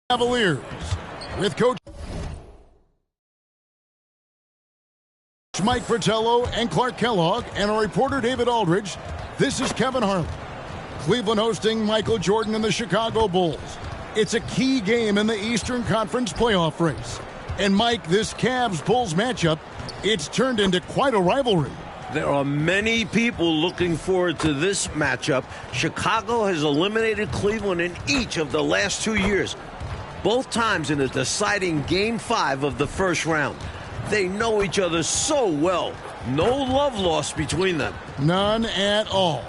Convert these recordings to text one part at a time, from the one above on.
Cavaliers with Coach Mike Fratello and Clark Kellogg and our reporter David Aldridge. This is Kevin Harlan. Cleveland hosting Michael Jordan and the Chicago Bulls. It's a key game in the Eastern Conference playoff race. And Mike, this Cavs-Bulls matchup, it's turned into quite a rivalry. There are many people looking forward to this matchup. Chicago has eliminated Cleveland in each of the last 2 years, both times in a deciding Game 5 of the first round. They know each other so well. No love lost between them. None at all.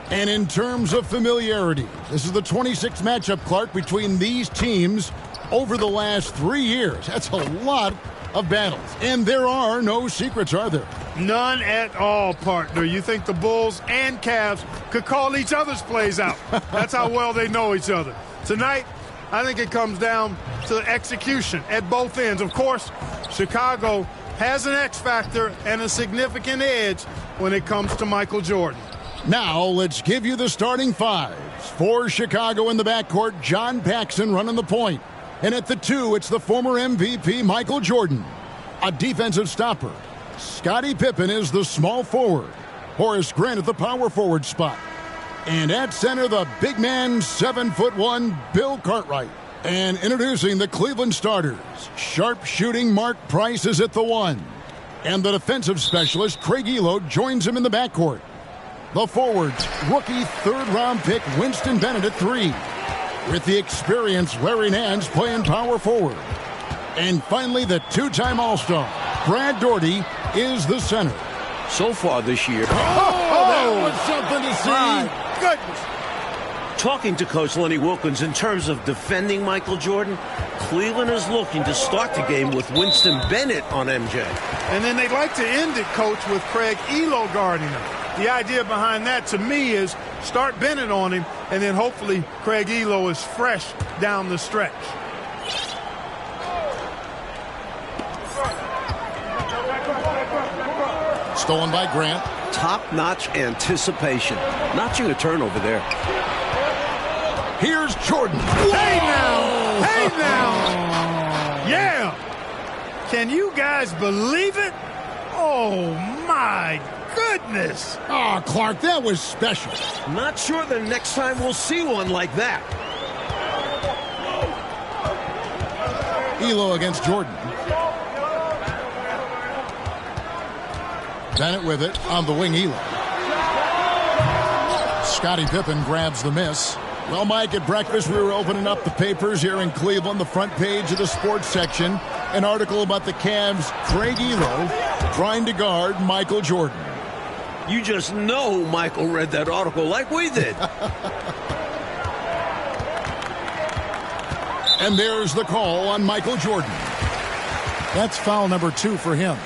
And in terms of familiarity, this is the 26th matchup, Clark, between these teams over the last 3 years. That's a lot of battles. And there are no secrets, are there? None at all, partner. You think the Bulls and Cavs could call each other's plays out. That's how well they know each other. Tonight, I think it comes down to execution at both ends. Of course, Chicago has an X factor and a significant edge when it comes to Michael Jordan. Now, let's give you the starting fives. For Chicago in the backcourt, John Paxson running the point. And at the 2, it's the former MVP, Michael Jordan. A defensive stopper. Scottie Pippen is the small forward. Horace Grant at the power forward spot. And at center, the big man, 7'1", Bill Cartwright. And introducing the Cleveland starters. Sharp-shooting Mark Price is at the 1. And the defensive specialist, Craig Elo, joins him in the backcourt. The forwards, rookie third-round pick Winston Bennett at 3. With the experienced Larry Nance playing power forward. And finally, the two-time All-Star, Brad Daugherty, is the center. So far this year. That was something to see. My goodness. Talking to Coach Lenny Wilkins in terms of defending Michael Jordan, Cleveland is looking to start the game with Winston Bennett on MJ. And then they'd like to end it, Coach, with Craig Elo guarding him. The idea behind that, to me, is start Bennett on him, and then hopefully Craig Elo is fresh down the stretch. Stolen by Grant. Top-notch anticipation. Notching a turnover there. Here's Jordan. Hey now! Hey now! Yeah! Can you guys believe it? Oh, my goodness! Oh, Clark, that was special. Not sure the next time we'll see one like that. Elo against Jordan. Bennett with it on the wing, Elo. Scottie Pippen grabs the miss. Well, Mike, at breakfast we were opening up the papers here in Cleveland, the front page of the sports section, an article about the Cavs' Craig Elo trying to guard Michael Jordan. You just know Michael read that article like we did. And there's the call on Michael Jordan. That's foul number 2 for him.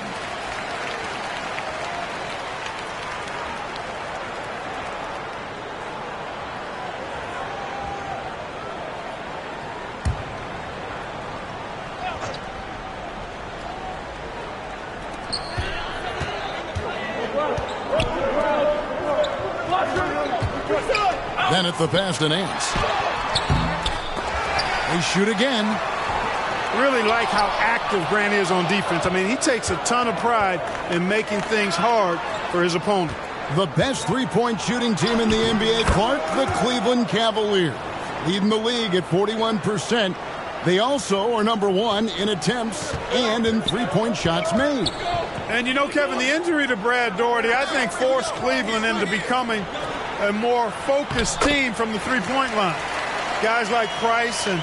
Then at the pass to Nance. They shoot again. Really like how active Grant is on defense. I mean, he takes a ton of pride in making things hard for his opponent. The best three-point shooting team in the NBA, Clark, the Cleveland Cavaliers. Leading the league at 41%. They also are number 1 in attempts and in three-point shots made. And you know, Kevin, the injury to Brad Daugherty, I think, forced Cleveland into becoming a more focused team from the three-point line. Guys like Price and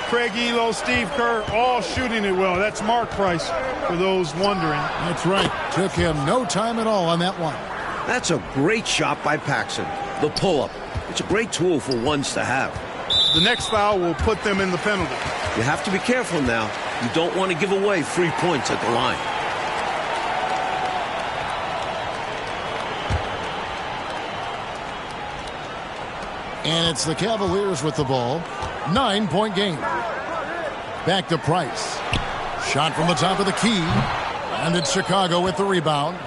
Craig Elo, Steve Kerr, all shooting it well. That's Mark Price, for those wondering. That's right. Took him no time at all on that one. That's a great shot by Paxson. The pull-up. It's a great tool for ones to have. The next foul will put them in the penalty. You have to be careful now. You don't want to give away free points at the line. And it's the Cavaliers with the ball. 9-point game. Back to Price. Shot from the top of the key. And it's Chicago with the rebound.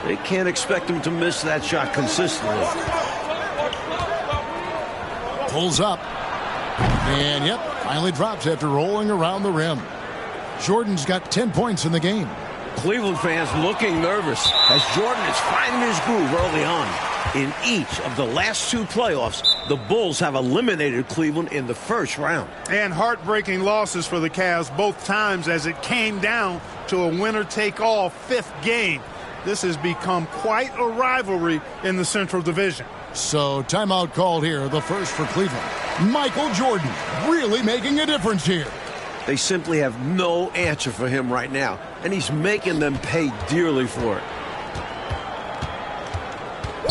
They can't expect him to miss that shot consistently. Pulls up. And, yep, Finally drops after rolling around the rim. Jordan's got 10 points in the game. Cleveland fans looking nervous as Jordan is finding his groove early on. In each of the last 2 playoffs, the Bulls have eliminated Cleveland in the first round. And heartbreaking losses for the Cavs both times as it came down to a winner-take-all 5th game. This has become quite a rivalry in the Central Division. So timeout called here, the first for Cleveland. Michael Jordan really making a difference here. They simply have no answer for him right now, and he's making them pay dearly for it.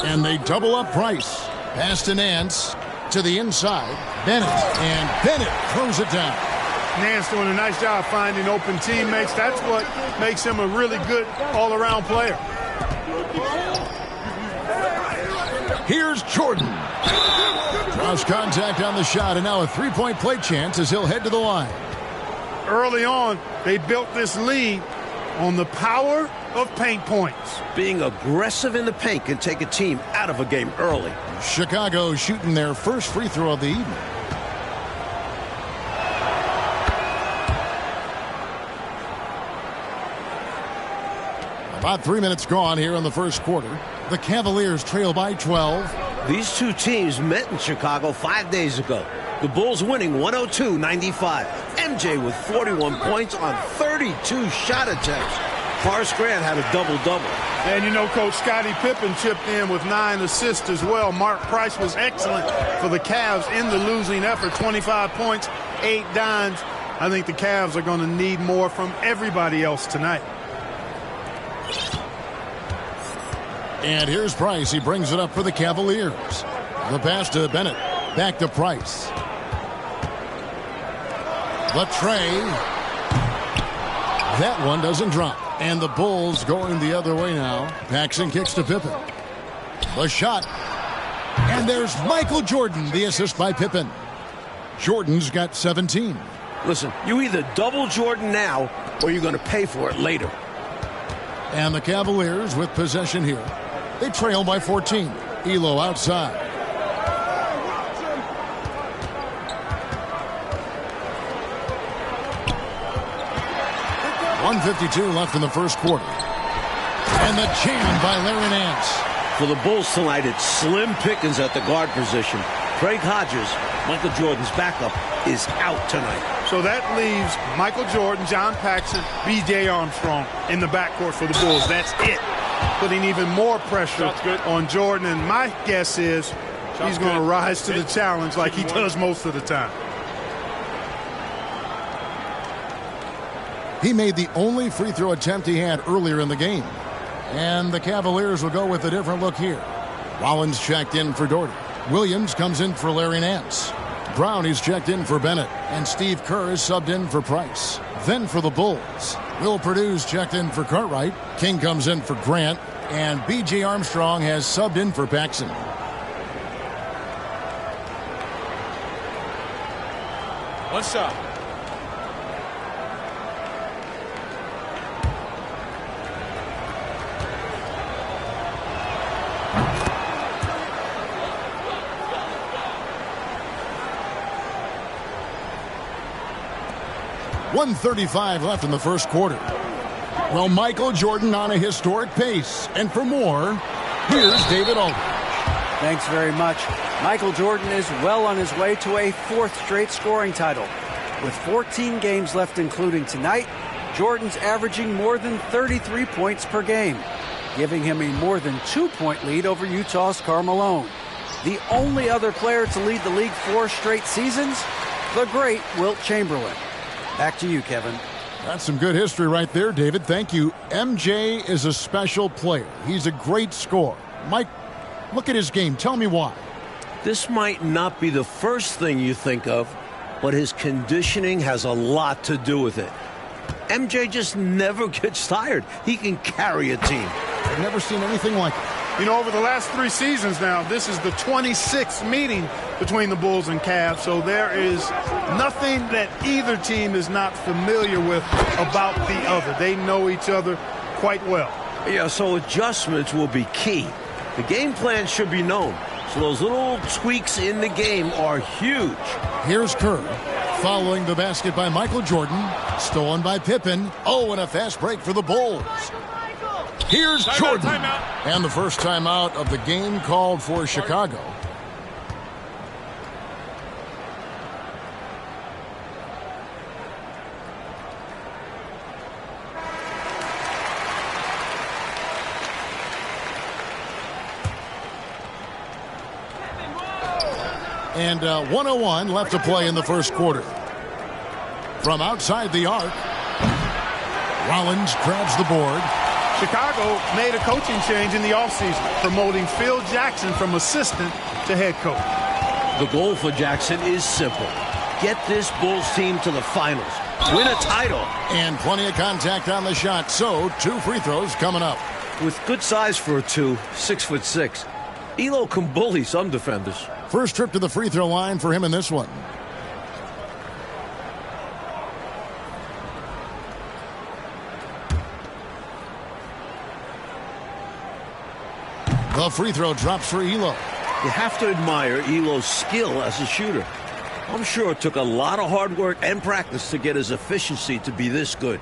And they double up Price. Pass to Nance. To the inside. Bennett. And Bennett throws it down. Nance doing a nice job finding open teammates. That's what makes him a really good all-around player. Here's Jordan. Draws contact on the shot, and now a three-point play chance as he'll head to the line. Early on, they built this lead on the power of paint points. Being aggressive in the paint can take a team out of a game early. Chicago shooting their first free throw of the evening. About 3 minutes gone here in the first quarter. The Cavaliers trail by 12. These two teams met in Chicago 5 days ago. The Bulls winning 102-95. MJ with 41 points on 32 shot attempts. Horace Grant had a double-double. And you know, Coach, Scottie Pippen chipped in with 9 assists as well. Mark Price was excellent for the Cavs in the losing effort. 25 points, 8 dimes. I think the Cavs are going to need more from everybody else tonight. And here's Price. He brings it up for the Cavaliers. The pass to Bennett. Back to Price. Latrey. That one doesn't drop. And the Bulls going the other way now. Paxson kicks to Pippen. The shot. And there's Michael Jordan, the assist by Pippen. Jordan's got 17. Listen, you either double Jordan now or you're going to pay for it later. And the Cavaliers with possession here. They trail by 14. Elo outside. .152 left in the first quarter. And the jam by Larry Nance. For the Bulls tonight, it's slim pickings at the guard position. Craig Hodges, Michael Jordan's backup, is out tonight. So that leaves Michael Jordan, John Paxson, B.J. Armstrong in the backcourt for the Bulls. That's it. Putting even more pressure on Jordan. And my guess is he's going to rise to the challenge like he does most of the time. He made the only free throw attempt he had earlier in the game. And the Cavaliers will go with a different look here. Rollins checked in for Doherty. Williams comes in for Larry Nance. Brown is checked in for Bennett. And Steve Kerr is subbed in for Price. Then for the Bulls, Will Purdue's checked in for Cartwright. King comes in for Grant. And B.J. Armstrong has subbed in for Paxson. One shot. .135 left in the first quarter. Well, Michael Jordan on a historic pace. And for more, here's David Aldridge. Thanks very much. Michael Jordan is well on his way to a 4th straight scoring title. With 14 games left, including tonight, Jordan's averaging more than 33 points per game, giving him a more than 2-point lead over Utah's Karl Malone. The only other player to lead the league 4 straight seasons, the great Wilt Chamberlain. Back to you, Kevin. That's some good history right there, David. Thank you. MJ is a special player. He's a great scorer. Mike, look at his game. Tell me why. This might not be the first thing you think of, but his conditioning has a lot to do with it. MJ just never gets tired. He can carry a team. I've never seen anything like it. You know, over the last 3 seasons now, this is the 26th meeting between the Bulls and Cavs, so there is nothing that either team is not familiar with about the other. They know each other quite well. Yeah, so adjustments will be key. The game plan should be known, so those little tweaks in the game are huge. Here's Kerr. following the basket by Michael Jordan. Stolen by Pippen. Oh, and a fast break for the Bulls. Here's Jordan. And the first timeout of the game called for Chicago. And 1:01 left to play in the first quarter. From outside the arc, Rollins grabs the board. Chicago made a coaching change in the offseason, promoting Phil Jackson from assistant to head coach. The goal for Jackson is simple. Get this Bulls team to the finals. Win a title. And plenty of contact on the shot, so 2 free throws coming up. With good size for a 2, 6'6", Elo can bully some defenders. First trip to the free throw line for him in this one. The free throw drops for Elo. You have to admire Elo's skill as a shooter. I'm sure it took a lot of hard work and practice to get his efficiency to be this good.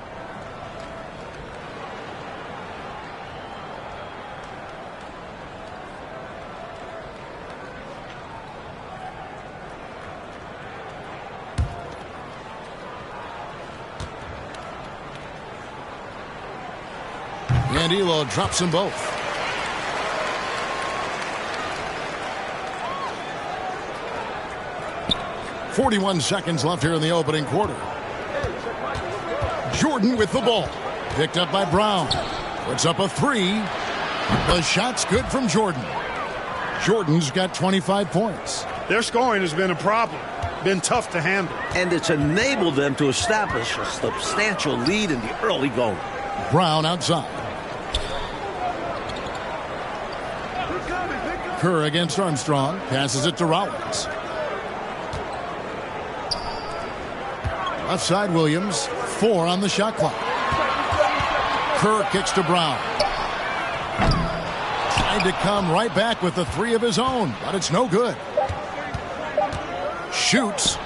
And Elo drops them both. .41 seconds left here in the opening quarter. Jordan with the ball. Picked up by Brown. Puts up a 3. The shot's good from Jordan. Jordan's got 25 points. Their scoring has been a problem. Been tough to handle. And it's enabled them to establish a substantial lead in the early going. Brown outside. Kerr against Armstrong. Passes it to Rollins. Left side Williams. 4 on the shot clock. Kerr kicks to Brown. Tried to come right back with the 3 of his own, but it's no good. Shoots.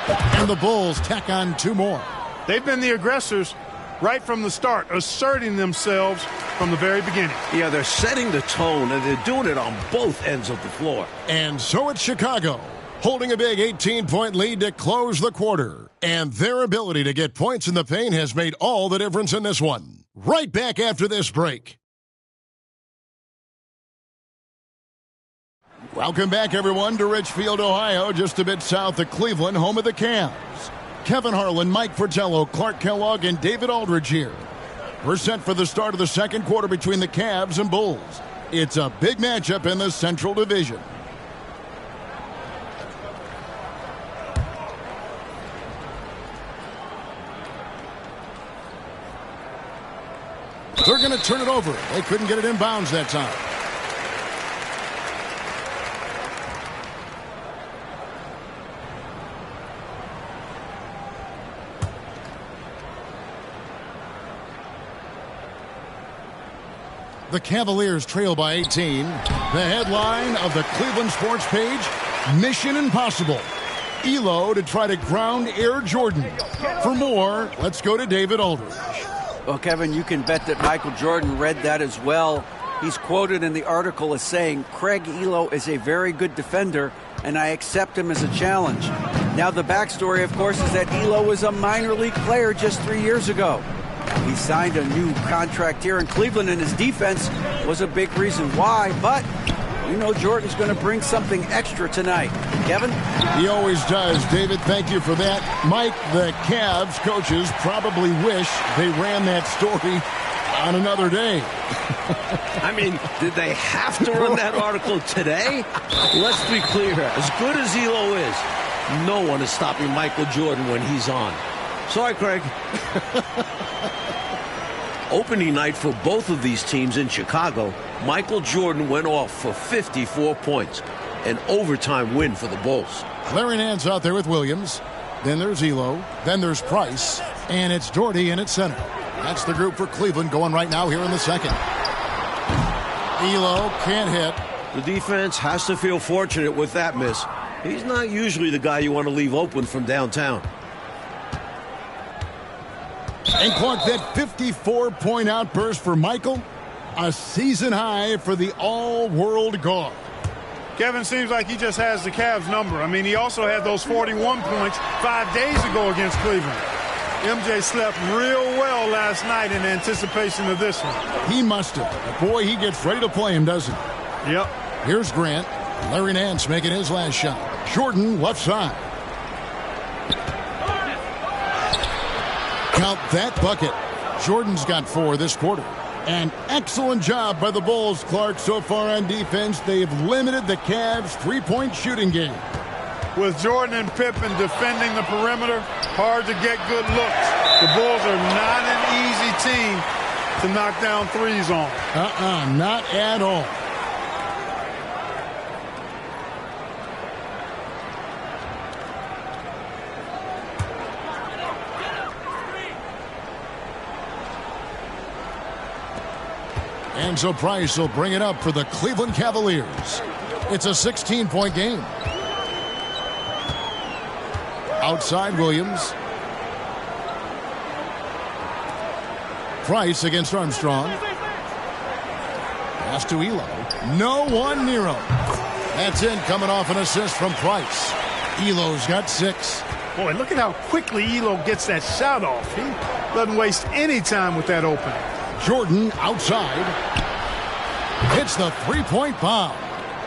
And the Bulls tack on 2 more. They've been the aggressors right from the start, asserting themselves from the very beginning. Yeah, they're setting the tone, and they're doing it on both ends of the floor. And so it's Chicago, holding a big 18-point lead to close the quarter. And their ability to get points in the paint has made all the difference in this one. Right back after this break. Welcome back, everyone, to Richfield, Ohio, just a bit south of Cleveland, home of the Cavs. Kevin Harlan, Mike Fratello, Clark Kellogg, and David Aldridge here. We're set for the start of the second quarter between the Cavs and Bulls. It's a big matchup in the Central Division. They're going to turn it over. They couldn't get it in bounds that time. The Cavaliers trail by 18. The headline of the Cleveland Sports page, Mission Impossible. Elo to try to ground Air Jordan. For more, let's go to David Aldridge. Well, Kevin, you can bet that Michael Jordan read that as well. He's quoted in the article as saying, Craig Elo is a very good defender, and I accept him as a challenge. Now, the backstory, of course, is that Elo was a minor league player just 3 years ago. He signed a new contract here in Cleveland, and his defense was a big reason why. But you know Jordan's going to bring something extra tonight. Kevin? He always does. David, thank you for that. Mike, the Cavs coaches probably wish they ran that story on another day. I mean, did they have to run that article today? Let's be clear. As good as Elo is, no one is stopping Michael Jordan when he's on. Sorry, Craig. Opening night for both of these teams in Chicago, Michael Jordan went off for 54 points. An overtime win for the Bulls. Larry Nance out there with Williams. Then there's Elo. Then there's Price. And it's Doherty in at center. That's the group for Cleveland going right now here in the second. Elo can't hit. The defense has to feel fortunate with that miss. He's not usually the guy you want to leave open from downtown. And Clark, that 54-point outburst for Michael, a season high for the all-world guard. Kevin, seems like he just has the Cavs number. I mean, he also had those 41 points 5 days ago against Cleveland. MJ slept real well last night in anticipation of this one. He must have. But boy, he gets ready to play him, doesn't he? Yep. Here's Grant. Larry Nance making his last shot. Jordan left side. Count that bucket. Jordan's got 4 this quarter. An excellent job by the Bulls, Clark, so far on defense. They've limited the Cavs' three-point shooting game. With Jordan and Pippen defending the perimeter, hard to get good looks. The Bulls are not an easy team to knock down threes on. Not at all. And so Price will bring it up for the Cleveland Cavaliers. It's a 16-point game. Outside Williams. Price against Armstrong. Pass to Elo. No one near him. That's in, coming off an assist from Price. Elo's got 6. Boy, look at how quickly Elo gets that shot off. He doesn't waste any time with that opening. Jordan outside. Hits the three-point bomb.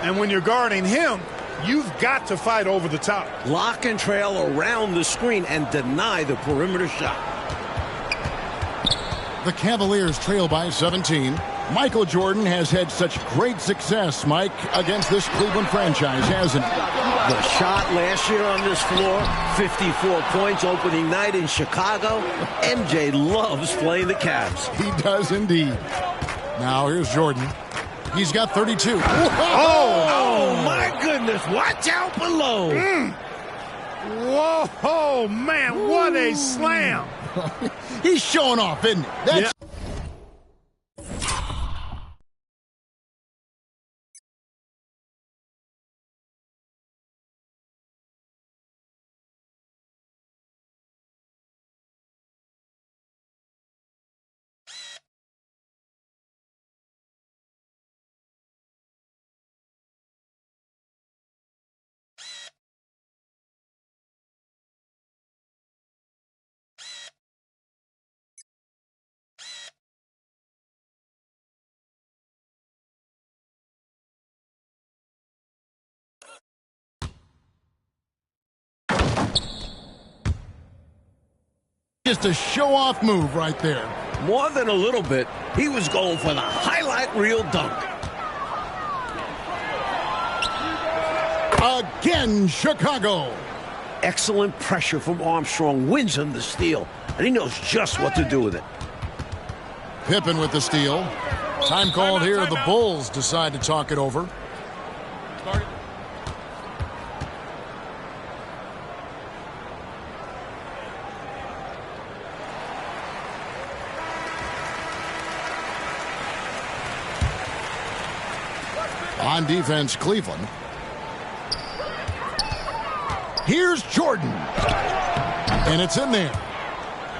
And when you're guarding him, you've got to fight over the top. Lock and trail around the screen and deny the perimeter shot. The Cavaliers trail by 17. Michael Jordan has had such great success, Mike, against this Cleveland franchise, hasn't he? The shot last year on this floor, 54 points opening night in Chicago. MJ loves playing the Cavs. He does indeed. Now here's Jordan. He's got 32. Oh, my goodness. Watch out below. Whoa, man, what a slam. He's showing off, isn't he? That's just a show-off move right there. More than a little bit. He was going for the highlight reel dunk. Again, Chicago. Excellent pressure from Armstrong wins him the steal, and he knows just what to do with it. Pippen with the steal. Time called here. The Bulls decide to talk it over. On defense, Cleveland. Here's Jordan. And it's in there.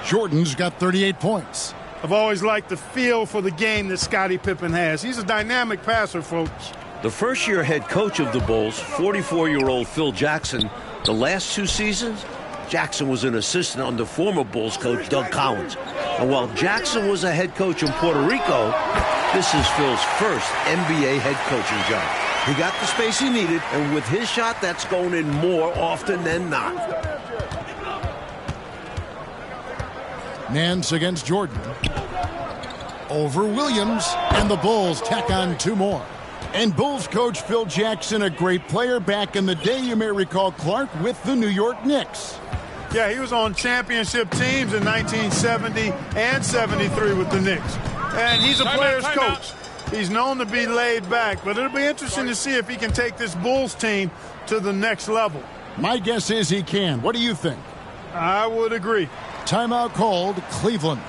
Jordan's got 38 points. I've always liked the feel for the game that Scottie Pippen has. He's a dynamic passer, folks. The first-year head coach of the Bulls, 44-year-old Phil Jackson, the last 2 seasons, Jackson was an assistant under former Bulls coach Doug Collins. And while Jackson was a head coach in Puerto Rico, this is Phil's first NBA head coaching job. He got the space he needed, and with his shot, that's going in more often than not. Nance against Jordan. Over Williams, and the Bulls tack on 2 more. And Bulls coach Phil Jackson, a great player back in the day, you may recall, Clark, with the New York Knicks. Yeah, he was on championship teams in 1970 and 73 with the Knicks. And he's a player's coach. He's known to be laid back, but it'll be interesting to see if he can take this Bulls team to the next level. My guess is he can. What do you think? I would agree. Timeout called, Cleveland.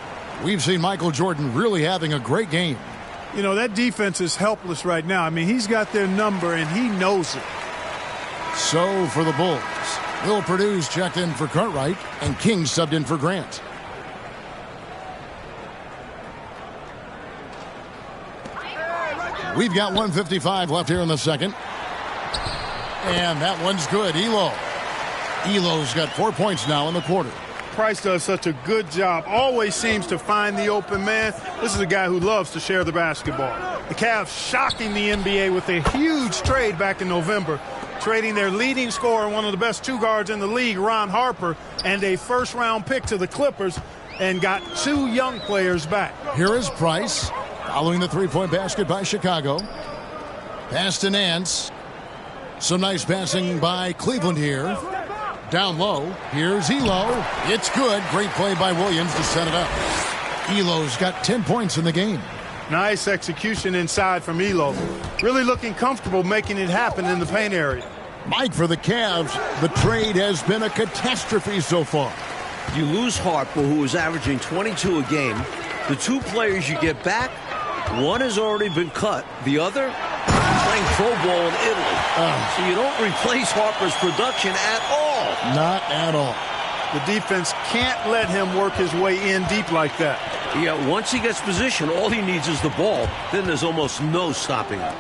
We've seen Michael Jordan really having a great game. You know, that defense is helpless right now. I mean, he's got their number, and he knows it. So for the Bulls, Will Purdue's checked in for Cartwright, and King subbed in for Grant. We've got 1:55 left here in the second. And that one's good. Elo's got 4 points now in the quarter. Price does such a good job. Always seems to find the open man. This is a guy who loves to share the basketball. The Cavs shocking the NBA with a huge trade back in November, trading their leading scorer, one of the best two guards in the league, Ron Harper, and a first-round pick to the Clippers, and got 2 young players back. Here is Price, following the three-point basket by Chicago. Pass to Nance. Some nice passing by Cleveland here. Down low, here's Elo. It's good. Great play by Williams to set it up. Elo's got 10 points in the game. Nice execution inside from Elo. Really looking comfortable making it happen in the paint area. Mike, for the Cavs, the trade has been a catastrophe so far. You lose Harper, who is averaging 22 a game. The 2 players you get back, one has already been cut. The other, playing pro ball in Italy. So you don't replace Harper's production at all. Not at all. The defense can't let him work his way in deep like that. Yeah, once he gets position, all he needs is the ball. Then there's almost no stopping him.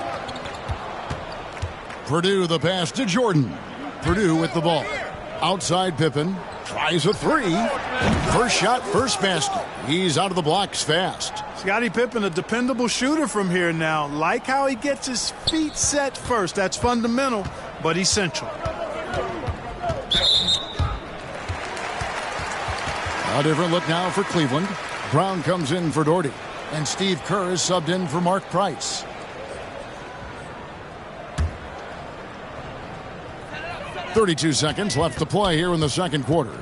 Purdue the pass to Jordan. Purdue with the ball. Outside Pippen. Tries a 3. First shot, first basket. He's out of the blocks fast. Scottie Pippen, a dependable shooter from here now. Like how he gets his feet set first. That's fundamental, but essential. A different look now for Cleveland. Brown comes in for Doherty. And Steve Kerr is subbed in for Mark Price. .32 seconds left to play here in the second quarter.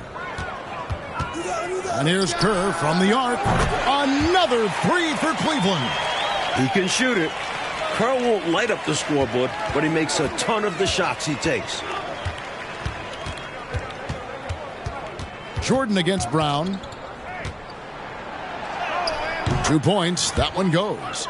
And here's Kerr from the arc. Another 3 for Cleveland. He can shoot it. Kerr won't light up the scoreboard, but he makes a ton of the shots he takes. Jordan against Brown. 2 points. That one goes.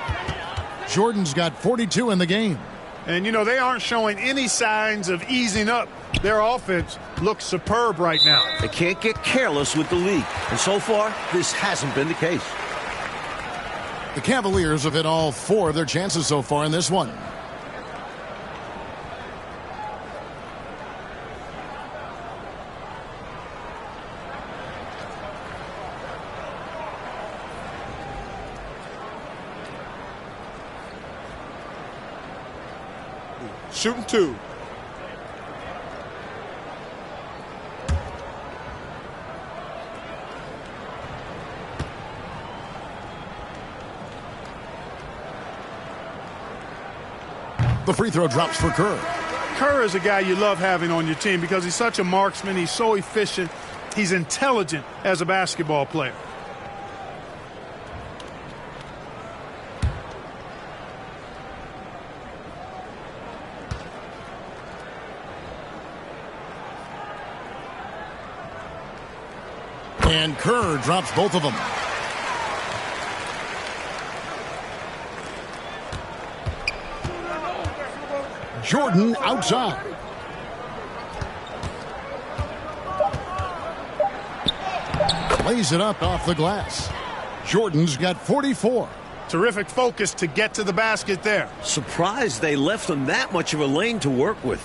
Jordan's got 42 in the game. And, you know, they aren't showing any signs of easing up. Their offense looks superb right now. They can't get careless with the league. And so far, this hasn't been the case. The Cavaliers have hit all 4 of their chances so far in this one. Shooting 2. The free throw drops for Kerr. Kerr is a guy you love having on your team because he's such a marksman. He's so efficient. He's intelligent as a basketball player. And Kerr drops both of them. Jordan outside. Lays it up off the glass. Jordan's got 44. Terrific focus to get to the basket there. Surprised they left him that much of a lane to work with.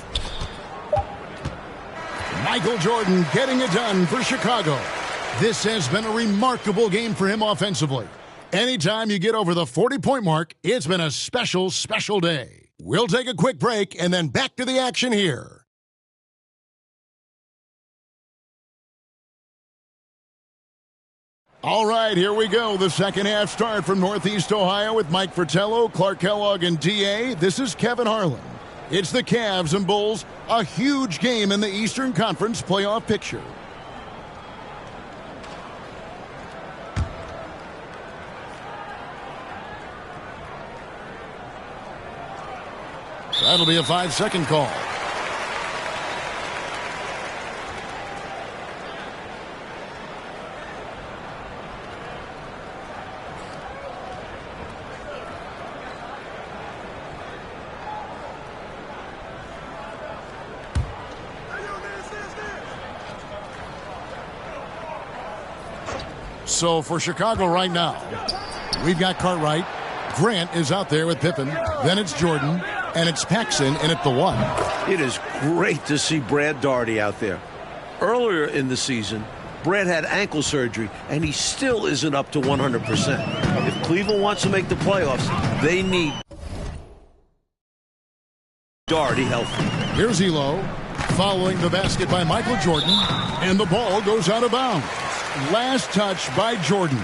Michael Jordan getting it done for Chicago. This has been a remarkable game for him offensively. Anytime you get over the 40-point mark, it's been a special, special day. We'll take a quick break and then back to the action here. All right, here we go. The second half start from Northeast Ohio with Mike Fratello, Clark Kellogg, and DA. This is Kevin Harlan. It's the Cavs and Bulls, a huge game in the Eastern Conference playoff picture. That'll be a 5-second call. So for Chicago right now, we've got Cartwright, Grant is out there with Pippen. Then it's Jordan. And it's Paxson in at the 1. It is great to see Brad Daugherty out there. Earlier in the season, Brad had ankle surgery, and he still isn't up to 100%. If Cleveland wants to make the playoffs, they need Daugherty healthy. Here's Elo, following the basket by Michael Jordan, and the ball goes out of bounds. Last touch by Jordan.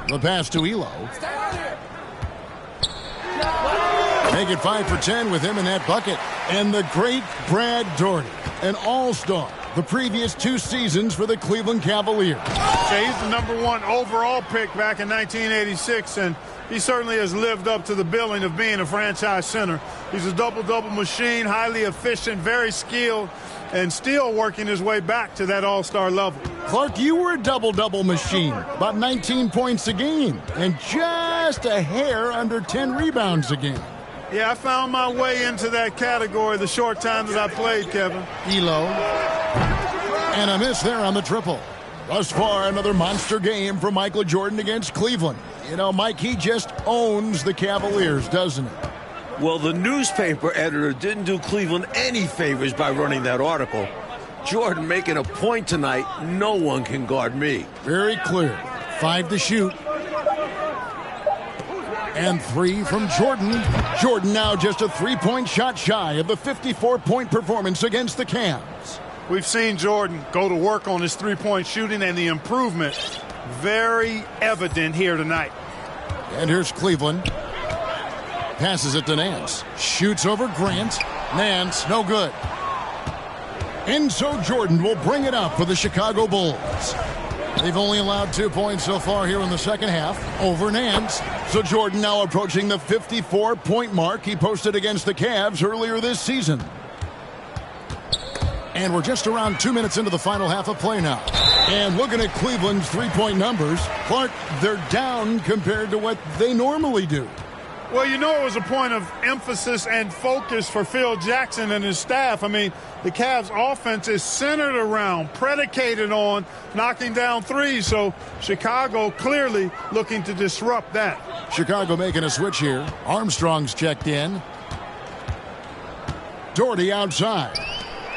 The pass to Elo. Make it 5 for 10 with him in that bucket. And the great Brad Daugherty, an all-star the previous 2 seasons for the Cleveland Cavaliers. Yeah, he's the #1 overall pick back in 1986, and he certainly has lived up to the billing of being a franchise center. He's a double-double machine, highly efficient, very skilled, and still working his way back to that all-star level. Clark, you were a double-double machine, about 19 points a game, and just a hair under 10 rebounds a game. Yeah, I found my way into that category the short time that I played, Kevin. Elo. And a miss there on the triple. Thus far, another monster game for Michael Jordan against Cleveland. You know, Mike, he just owns the Cavaliers, doesn't he? Well, the newspaper editor didn't do Cleveland any favors by running that article. Jordan making a point tonight, no one can guard me. Very clear. 5 to shoot. And 3 from Jordan. Jordan now just a 3-point shot shy of the 54-point performance against the Cavs. We've seen Jordan go to work on his three-point shooting, and the improvement very evident here tonight. And here's Cleveland. Passes it to Nance. Shoots over Grant. Nance, no good. And so Jordan will bring it up for the Chicago Bulls. They've only allowed 2 points so far here in the second half over Nance. So Jordan now approaching the 54-point mark he posted against the Cavs earlier this season. And we're just around 2 minutes into the final half of play now. And looking at Cleveland's three-point numbers, Clark, they're down compared to what they normally do. Well, you know, it was a point of emphasis and focus for Phil Jackson and his staff. I mean, the Cavs offense is centered around, predicated on knocking down threes. So Chicago clearly looking to disrupt that. Chicago making a switch here. Armstrong's checked in. Daugherty outside.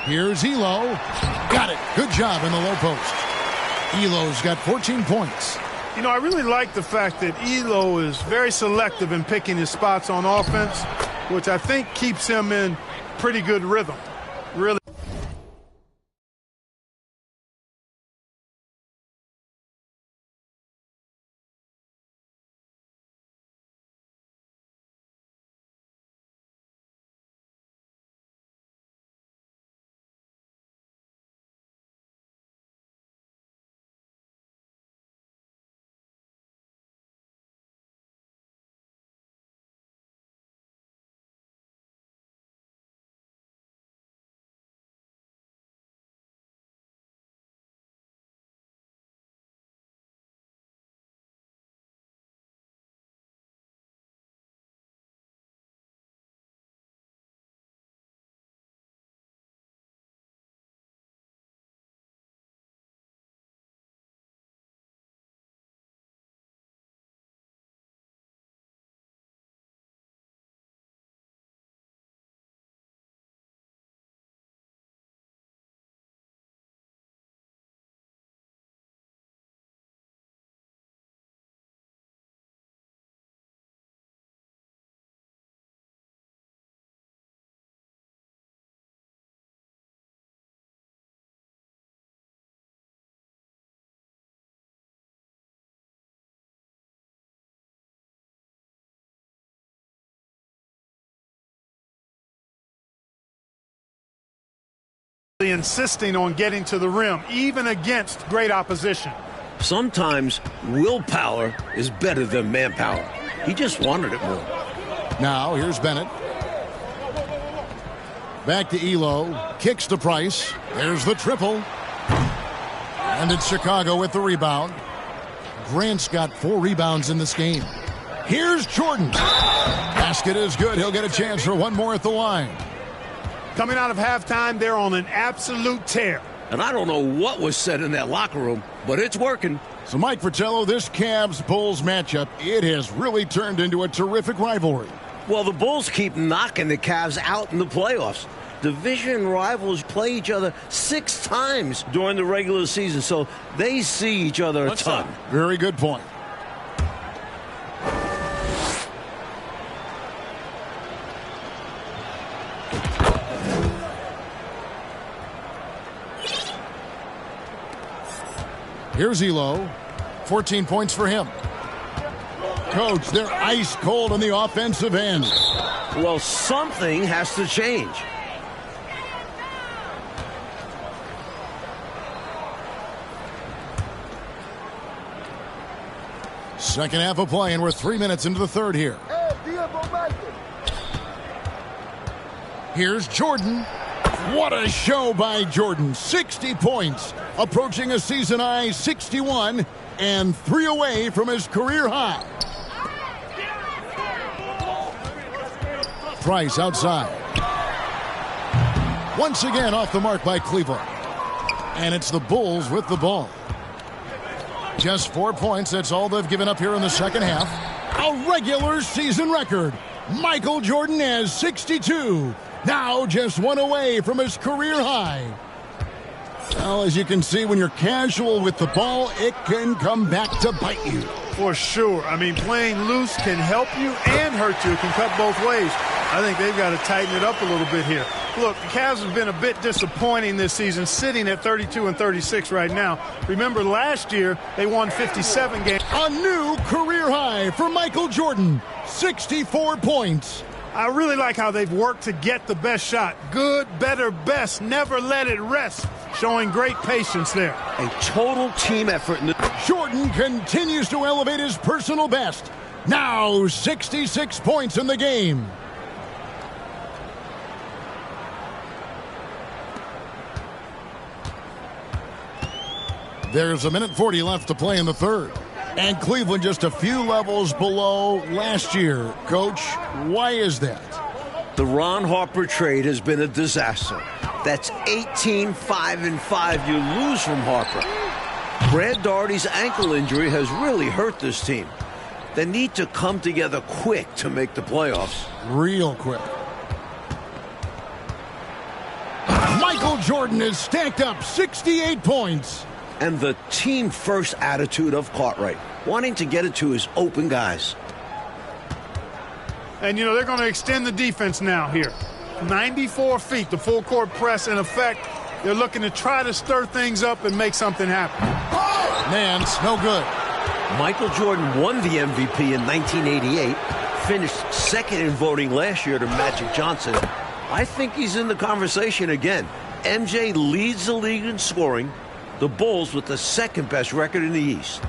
Here's Elo. Got it. Good job in the low post. Elo's got 14 points. You know, I really like the fact that Elo is very selective in picking his spots on offense, which I think keeps him in pretty good rhythm. Really. Insisting on getting to the rim, even against great opposition. Sometimes willpower is better than manpower. He just wanted it more. Now, here's Bennett. Back to Elo. Kicks to Price. There's the triple. And it's Chicago with the rebound. Grant's got 4 rebounds in this game. Here's Jordan. Basket is good. He'll get a chance for one more at the line. Coming out of halftime, they're on an absolute tear. And I don't know what was said in that locker room, but it's working. So, Mike Fratello, this Cavs-Bulls matchup, it has really turned into a terrific rivalry. Well, the Bulls keep knocking the Cavs out in the playoffs. Division rivals play each other 6 times during the regular season, so they see each other a ton. Very good point. Here's Elo. 14 points for him. Coach, they're ice cold on the offensive end. Well, something has to change. Second half of play, and we're 3 minutes into the third here. Here's Jordan. What a show by Jordan. 60 points, approaching a season high 61, and 3 away from his career high. Price outside. Once again off the mark by Cleveland. And it's the Bulls with the ball. Just 4 points. That's all they've given up here in the second half. A regular season record. Michael Jordan has 62. Now just 1 away from his career high. Well, as you can see, when you're casual with the ball, it can come back to bite you. For sure. I mean, playing loose can help you and hurt you. It can cut both ways. I think they've got to tighten it up a little bit here. Look, the Cavs have been a bit disappointing this season, sitting at 32 and 36 right now. Remember, last year, they won 57 games. A new career high for Michael Jordan. 64 points. I really like how they've worked to get the best shot. Good, better, best. Never let it rest. Showing great patience there. A total team effort. Jordan continues to elevate his personal best. Now 66 points in the game. There's 1:40 left to play in the third. And Cleveland just a few levels below last year. Coach, why is that? The Ron Harper trade has been a disaster. That's 18-5-5 you lose from Harper. Brad Daugherty's ankle injury has really hurt this team. They need to come together quick to make the playoffs. Real quick. Michael Jordan has stacked up 68 points. And the team-first attitude of Cartwright, wanting to get it to his open guys. And, you know, they're going to extend the defense now here. 94 feet, the full-court press in effect. They're looking to try to stir things up and make something happen. Man, it's no good. Michael Jordan won the MVP in 1988, finished second in voting last year to Magic Johnson. I think he's in the conversation again. MJ leads the league in scoring. The Bulls with the second best record in the East.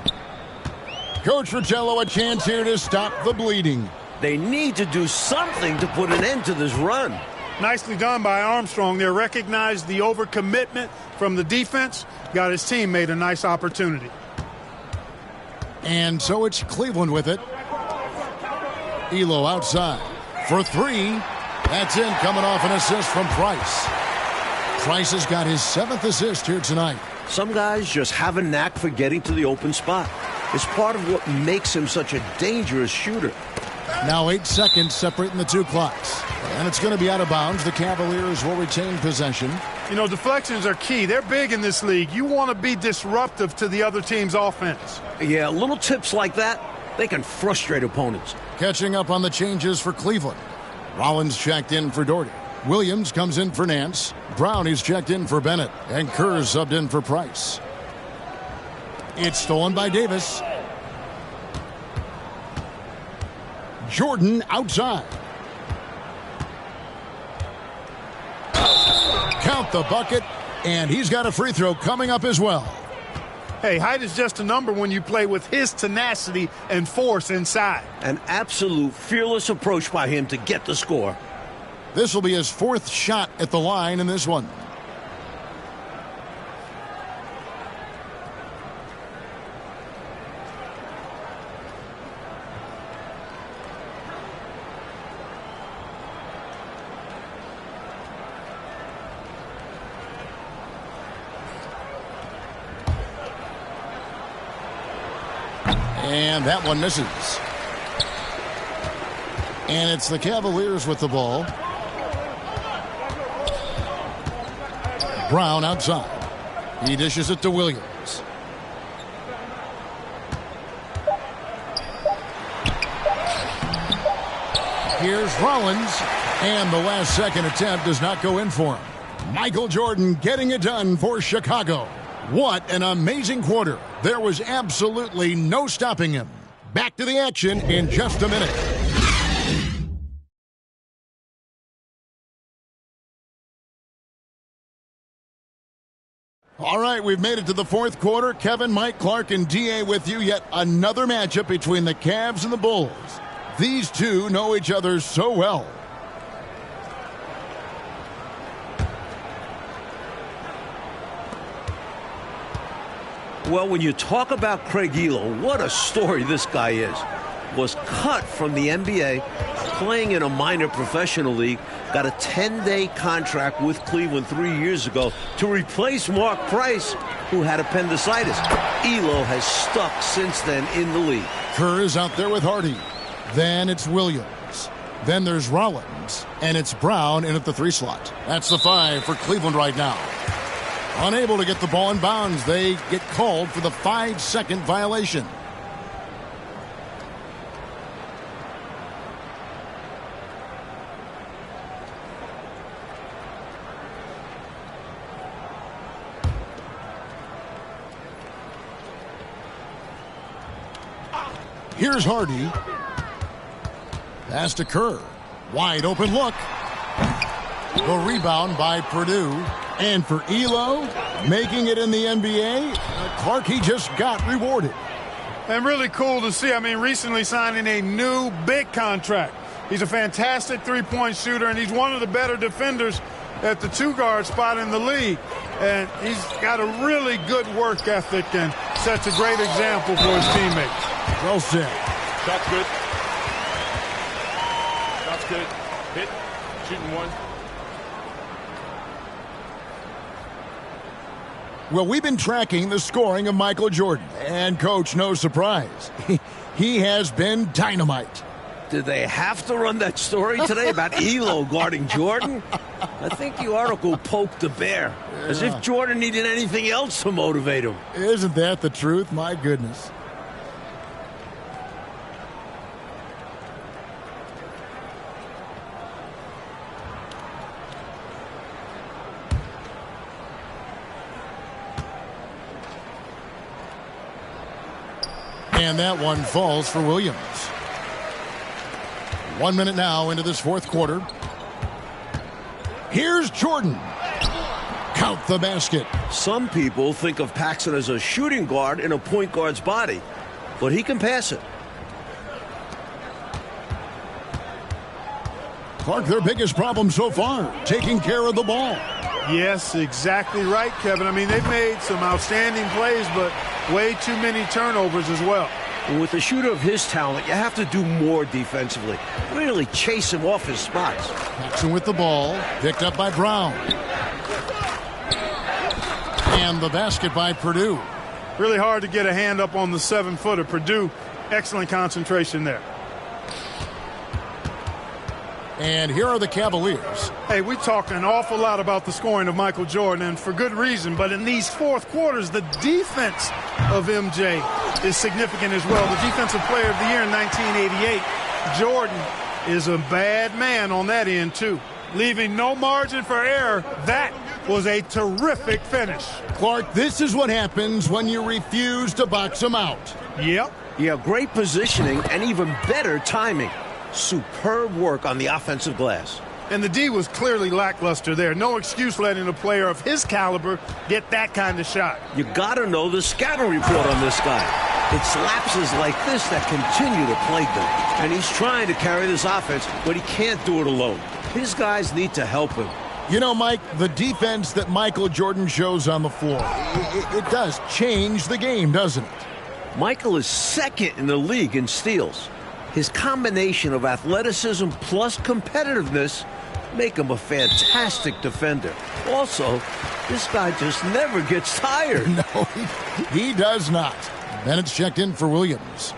Coach Fratello, a chance here to stop the bleeding. They need to do something to put an end to this run. Nicely done by Armstrong there. Recognized the overcommitment from the defense. Got his team made a nice opportunity. And so it's Cleveland with it. Elo outside for 3. That's in, coming off an assist from Price. Price has got his 7th assist here tonight. Some guys just have a knack for getting to the open spot. It's part of what makes him such a dangerous shooter. Now 8 seconds separating the two clocks. And it's going to be out of bounds. The Cavaliers will retain possession. You know, deflections are key. They're big in this league. You want to be disruptive to the other team's offense. Yeah, little tips like that, they can frustrate opponents. Catching up on the changes for Cleveland. Rollins checked in for Doherty. Williams comes in for Nance. Brown is checked in for Bennett. And Kerr subbed in for Price. It's stolen by Davis. Jordan outside. Count the bucket, and he's got a free throw coming up as well. Hey, height is just a number when you play with his tenacity and force inside. An absolute fearless approach by him to get the score. This will be his 4th shot at the line in this one. And that one misses. And it's the Cavaliers with the ball. Brown outside. He dishes it to Williams. Here's Rollins. And the last second attempt does not go in for him. Michael Jordan getting it done for Chicago. What an amazing quarter. There was absolutely no stopping him. Back to the action in just a minute. All right, we've made it to the fourth quarter. Kevin, Mike, Clark, and D.A. with you. Yet another matchup between the Cavs and the Bulls. These two know each other so well. Well, when you talk about Craig Elo, what a story this guy is. Was cut from the NBA, playing in a minor professional league, got a 10-day contract with Cleveland 3 years ago to replace Mark Price, who had appendicitis. Elo has stuck since then in the league. Kerr is out there with Hardy. Then it's Williams. Then there's Rollins. And it's Brown in at the 3 slot. That's the 5 for Cleveland right now. Unable to get the ball in bounds. They get called for the 5-second violation. Here's Hardy. Pass to Kerr. Wide open look. The rebound by Purdue. And for Elo, making it in the NBA, Clark, he just got rewarded. And really cool to see. I mean, recently signing a new big contract. He's a fantastic three-point shooter, and he's one of the better defenders at the 2-guard spot in the league. And he's got a really good work ethic and sets a great example for his teammates. Well said. Shot's good. Shot's good. Hit. Shooting one. Well, we've been tracking the scoring of Michael Jordan. And, Coach, no surprise. He has been dynamite. Did they have to run that story today about Elo guarding Jordan? I think the article poked the bear, as if Jordan needed anything else to motivate him. Isn't that the truth? My goodness. And that one falls for Williams. 1 minute now into this fourth quarter. Here's Jordan. Count the basket. Some people think of Paxson as a shooting guard in a point guard's body, but he can pass it. Clark, their biggest problem so far, taking care of the ball. Yes, exactly right, Kevin. I mean, they've made some outstanding plays, but way too many turnovers as well. And with a shooter of his talent, you have to do more defensively. Really chase him off his spots. Paxson with the ball, picked up by Brown. And the basket by Purdue. Really hard to get a hand up on the 7-footer. Purdue, excellent concentration there. And here are the Cavaliers. Hey, we talk an awful lot about the scoring of Michael Jordan, and for good reason. But in these fourth quarters, the defense of MJ is significant as well. The Defensive Player of the Year in 1988, Jordan is a bad man on that end, too. Leaving no margin for error. That was a terrific finish. Clark, this is what happens when you refuse to box him out. Yep. Yeah, great positioning and even better timing. Superb work on the offensive glass. And the D was clearly lackluster there. No excuse letting a player of his caliber get that kind of shot. You got to know the scouting report on this guy. It's lapses like this that continue to plague them. And he's trying to carry this offense, but he can't do it alone. His guys need to help him. You know, Mike, the defense that Michael Jordan shows on the floor, it does change the game, doesn't it? Michael is second in the league in steals. His combination of athleticism plus competitiveness make him a fantastic defender. Also, this guy just never gets tired. No, he does not. Bennett's checked in for Williams.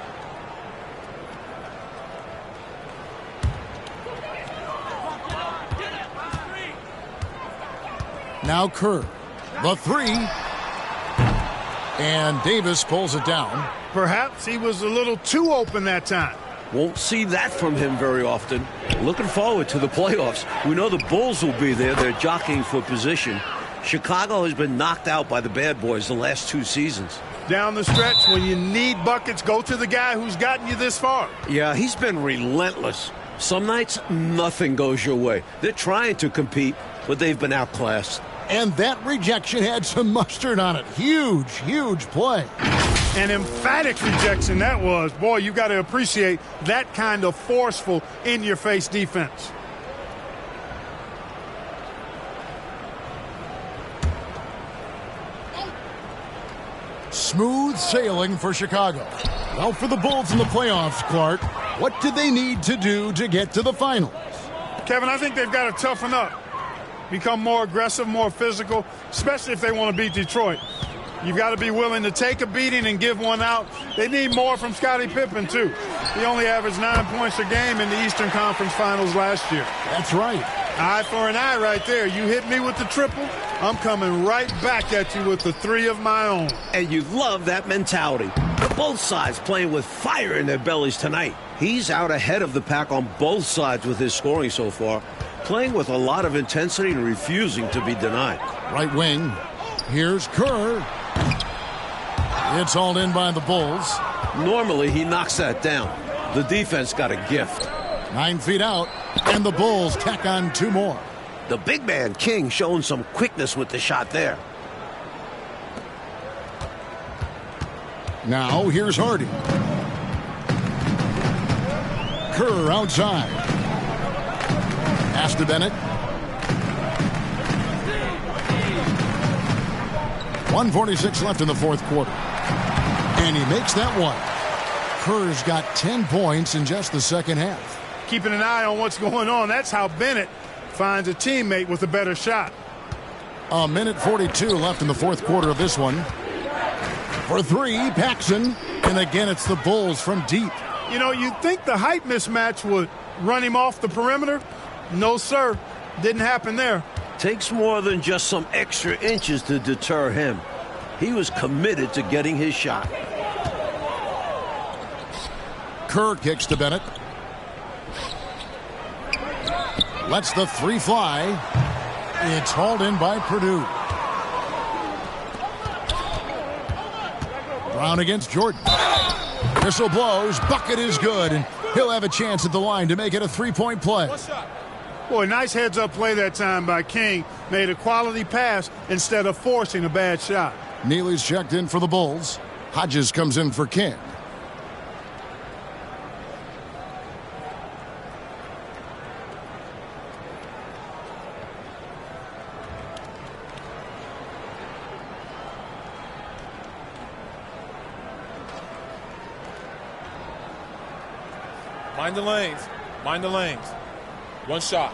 Now Kerr. The three. And Davis pulls it down. Perhaps he was a little too open that time. Won't see that from him very often. Looking forward to the playoffs. We know the Bulls will be there. They're jockeying for position. Chicago has been knocked out by the bad boys the last 2 seasons. Down the stretch, when you need buckets, go to the guy who's gotten you this far. Yeah, he's been relentless. Some nights, nothing goes your way. They're trying to compete, but they've been outclassed. And that rejection had some mustard on it. Huge, huge play. An emphatic rejection that was. Boy, you got to appreciate that kind of forceful, in-your-face defense. Smooth sailing for Chicago. Well, for the Bulls in the playoffs, Clark, what do they need to do to get to the finals? Kevin, I think they've got to toughen up. Become more aggressive, more physical, especially if they want to beat Detroit. You've got to be willing to take a beating and give one out. They need more from Scottie Pippen, too. He only averaged 9 points a game in the Eastern Conference Finals last year. That's right. Eye for an eye right there. You hit me with the triple, I'm coming right back at you with the 3 of my own. And you love that mentality. Both sides playing with fire in their bellies tonight. He's out ahead of the pack on both sides with his scoring so far. Playing with a lot of intensity and refusing to be denied. Right wing. Here's Kerr. It's hauled in by the Bulls. Normally, he knocks that down. The defense got a gift. 9 feet out, and the Bulls tack on 2 more. The big man, King, showing some quickness with the shot there. Now, here's Hardy. Kerr outside. Pass to Bennett. 1:46 left in the fourth quarter. And he makes that one. Kerr's got 10 points in just the second half. Keeping an eye on what's going on. That's how Bennett finds a teammate with a better shot. 1:42 left in the fourth quarter of this one. For 3, Paxson. And again, it's the Bulls from deep. You know, you'd think the height mismatch would run him off the perimeter. No, sir. Didn't happen there. Takes more than just some extra inches to deter him. He was committed to getting his shot. Kerr kicks to Bennett. Lets the 3 fly. It's hauled in by Purdue. Brown against Jordan. Whistle blows. Bucket is good. And he'll have a chance at the line to make it a 3-point play. Boy, nice heads-up play that time by King. Made a quality pass instead of forcing a bad shot. Neely's checked in for the Bulls. Hodges comes in for King. Mind the lanes. Mind the lanes. One shot.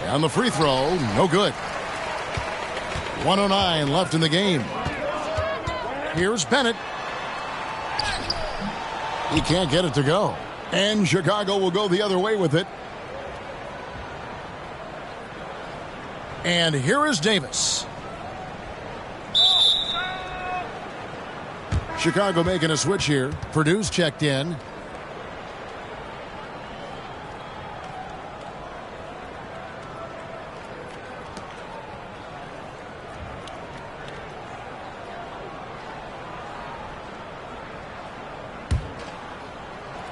On the free throw, no good. 1:09 left in the game. Here's Bennett. He can't get it to go. And Chicago will go the other way with it. And here is Davis. Chicago making a switch here. Purdue's checked in.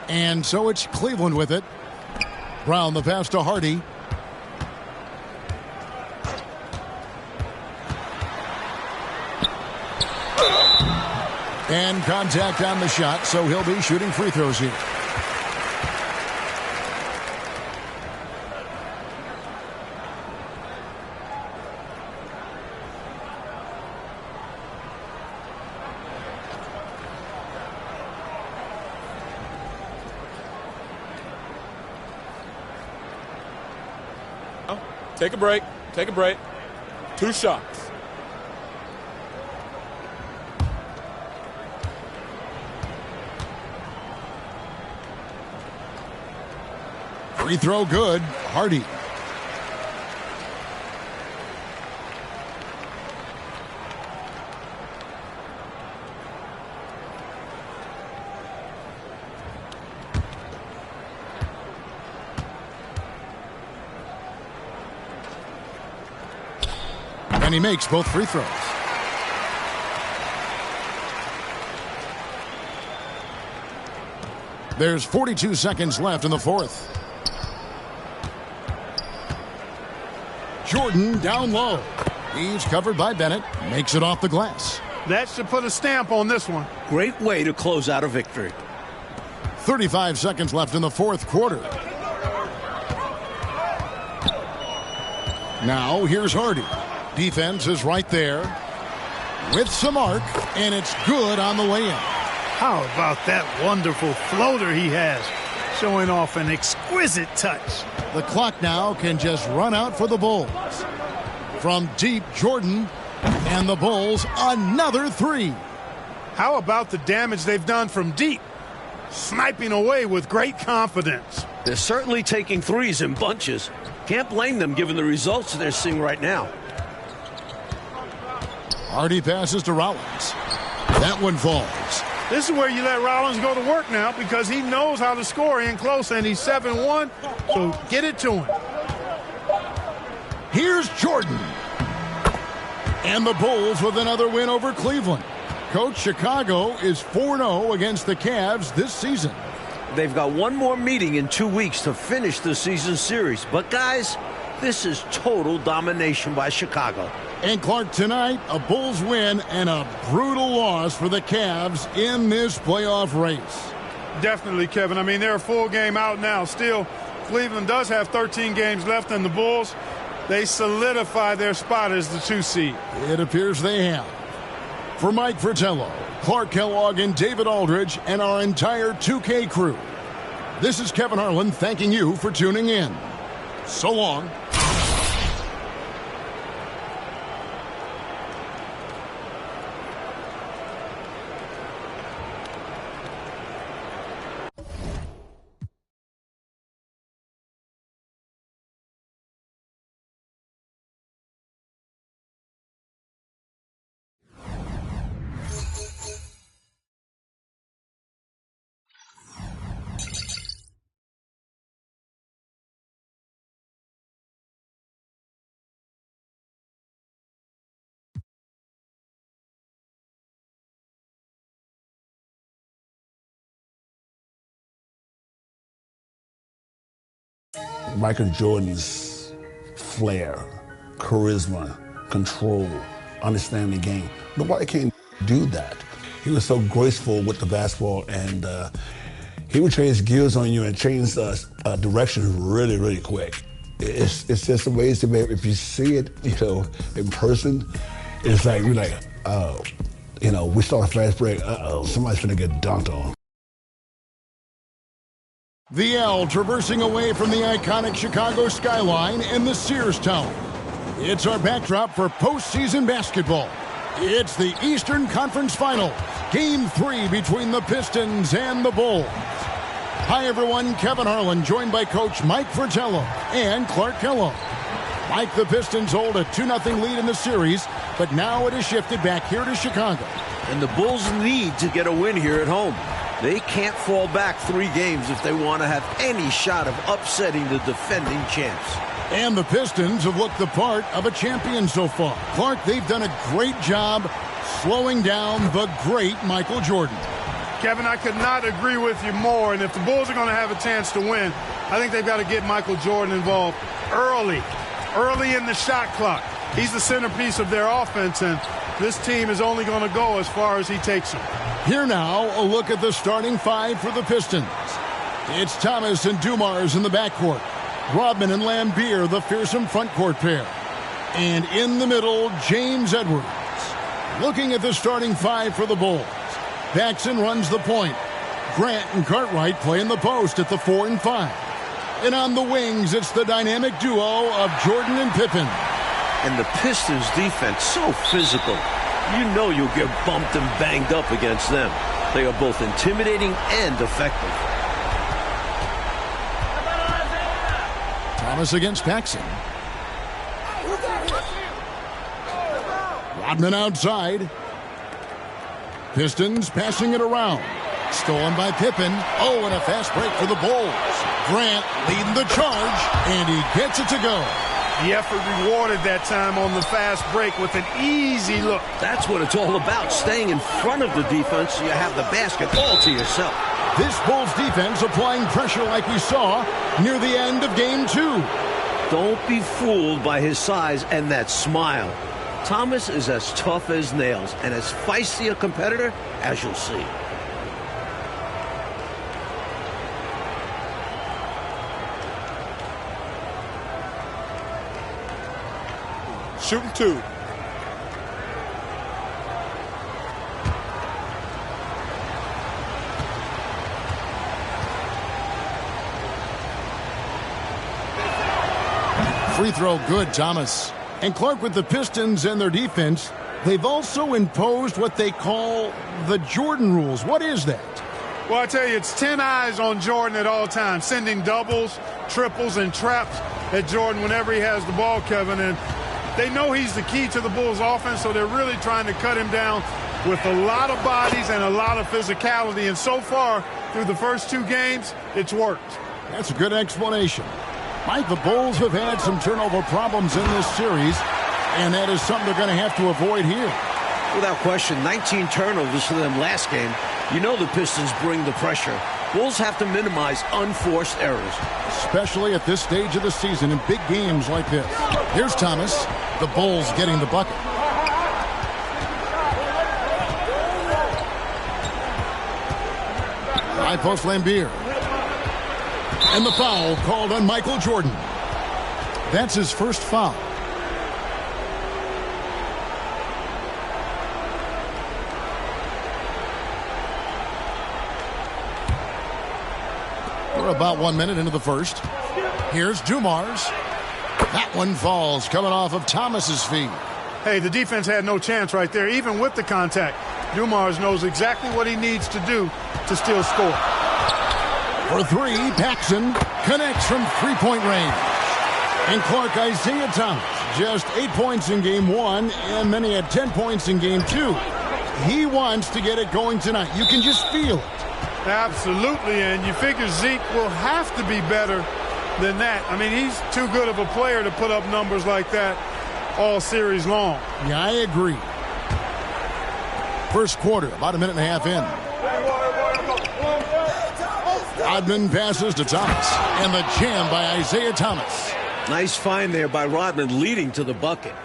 And so it's Cleveland with it. Brown the pass to Hardy. And contact on the shot, so he'll be shooting free throws here. Take a break. Take a break. 2 shots. Free throw good. Hardy. And he makes both free throws. There's 42 seconds left in the fourth. Jordan down low. He's covered by Bennett. Makes it off the glass. That should put a stamp on this one. Great way to close out a victory. 35 seconds left in the fourth quarter. Now here's Hardy. Defense is right there with some arc, and it's good on the way in. How about that wonderful floater he has, showing off an exquisite touch. The clock now can just run out for the Bulls. From deep, Jordan, and the Bulls another three. How about the damage they've done from deep? Sniping away with great confidence. They're certainly taking threes in bunches. Can't blame them given the results they're seeing right now. Hardy passes to Rollins. That one falls. This is where you let Rollins go to work now because he knows how to score in close, and he's 7-1, so get it to him. Here's Jordan. And the Bulls with another win over Cleveland. Coach, Chicago is 4-0 against the Cavs this season. They've got one more meeting in 2 weeks to finish the season series. But, guys, this is total domination by Chicago. And, Clark, tonight, a Bulls win and a brutal loss for the Cavs in this playoff race. Definitely, Kevin. I mean, they're a full game out now. Still, Cleveland does have 13 games left, and the Bulls, they solidify their spot as the 2 seed. It appears they have. For Mike Fratello, Clark Kellogg, and David Aldridge, and our entire 2K crew, this is Kevin Harlan thanking you for tuning in. So long. Michael Jordan's flair, charisma, control, understanding the game. Nobody can do that. He was so graceful with the basketball, and he would change gears on you and change direction really, really quick. It's just amazing, man. If you see it, in person, it's like, you're like, oh, we start a fast break, somebody's gonna get dunked on. The L traversing away from the iconic Chicago skyline and the Sears Tower. It's our backdrop for postseason basketball. It's the Eastern Conference Finals, Game 3 between the Pistons and the Bulls. Hi, everyone. Kevin Harlan, joined by Coach Mike Fratello and Clark Kellogg. Mike, the Pistons hold a 2-0 lead in the series, but now it has shifted back here to Chicago. And the Bulls need to get a win here at home. They can't fall back 3 games if they want to have any shot of upsetting the defending champs. And the Pistons have looked the part of a champion so far. Clark, they've done a great job slowing down the great Michael Jordan. Kevin, I could not agree with you more. And if the Bulls are going to have a chance to win, I think they've got to get Michael Jordan involved early in the shot clock. He's the centerpiece of their offense, and this team is only going to go as far as he takes them. Here now, a look at the starting 5 for the Pistons. It's Thomas and Dumars in the backcourt. Rodman and Lambeer, the fearsome frontcourt pair. And in the middle, James Edwards. Looking at the starting 5 for the Bulls. Paxson runs the point. Grant and Cartwright play in the post at the 4 and 5. And on the wings, it's the dynamic duo of Jordan and Pippen. And the Pistons defense, so physical. You know you'll get bumped and banged up against them. They are both intimidating and effective. Thomas against Paxson. Rodman outside. Pistons passing it around. Stolen by Pippen. Oh, and a fast break for the Bulls. Grant leading the charge, and he gets it to go. The effort rewarded that time on the fast break with an easy look. That's what it's all about, staying in front of the defense so you have the basket all to yourself. This Bulls defense applying pressure like we saw near the end of Game 2. Don't be fooled by his size and that smile. Thomas is as tough as nails and as feisty a competitor as you'll see. Shooting 2. Free throw good, Thomas. And Clark, with the Pistons and their defense, they've also imposed what they call the Jordan rules. What is that? Well, I tell you, it's 10 eyes on Jordan at all times, sending doubles, triples, and traps at Jordan whenever he has the ball, Kevin. And they know he's the key to the Bulls' offense, so they're really trying to cut him down with a lot of bodies and a lot of physicality. And so far, through the first 2 games, it's worked. That's a good explanation. Mike, the Bulls have had some turnover problems in this series, and that is something they're going to have to avoid here. Without question, 19 turnovers for them last game. You know the Pistons bring the pressure. Bulls have to minimize unforced errors. Especially at this stage of the season in big games like this. Here's Thomas. The Bulls getting the bucket. High post Lambeer. And the foul called on Michael Jordan. That's his first foul. We're about 1 minute into the first. Here's Dumars. That one falls, coming off of Thomas's feet. Hey, the defense had no chance right there, even with the contact. Dumars knows exactly what he needs to do to still score. For 3, Paxson connects from three-point range. And Clark, Isaiah Thomas, just 8 points in Game 1, and then he had 10 points in Game 2. He wants to get it going tonight. You can just feel it. Absolutely, and you figure Zeke will have to be better than that. I mean, he's too good of a player to put up numbers like that all series long. Yeah, I agree. First quarter, about a minute and a half in. Rodman passes to Thomas, and the jam by Isaiah Thomas. Nice find there by Rodman, leading to the bucket.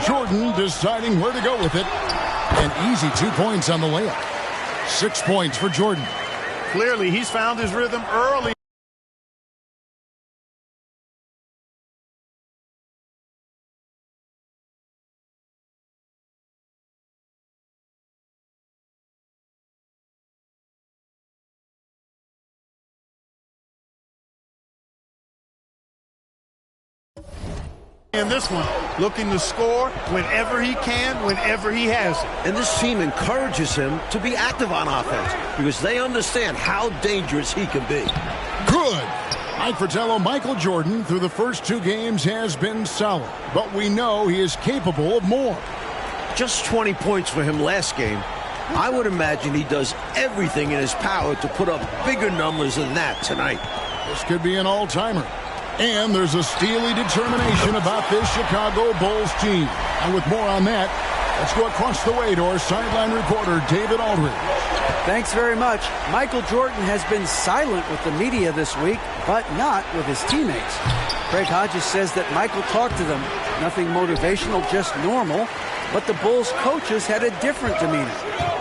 Jordan deciding where to go with it. An easy 2 points on the layup. 6 points for Jordan. Clearly, he's found his rhythm early. In this one, looking to score whenever he can, whenever he has it. And this team encourages him to be active on offense because they understand how dangerous he can be. Good. Mike Fratello, Michael Jordan, through the first 2 games has been solid, but we know he is capable of more. Just 20 points for him last game. I would imagine he does everything in his power to put up bigger numbers than that tonight. This could be an all-timer. And there's a steely determination about this Chicago Bulls team. And with more on that, let's go across the way to our sideline reporter, David Aldridge. Thanks very much. Michael Jordan has been silent with the media this week, but not with his teammates. Craig Hodges says that Michael talked to them. Nothing motivational, just normal. But the Bulls coaches had a different demeanor.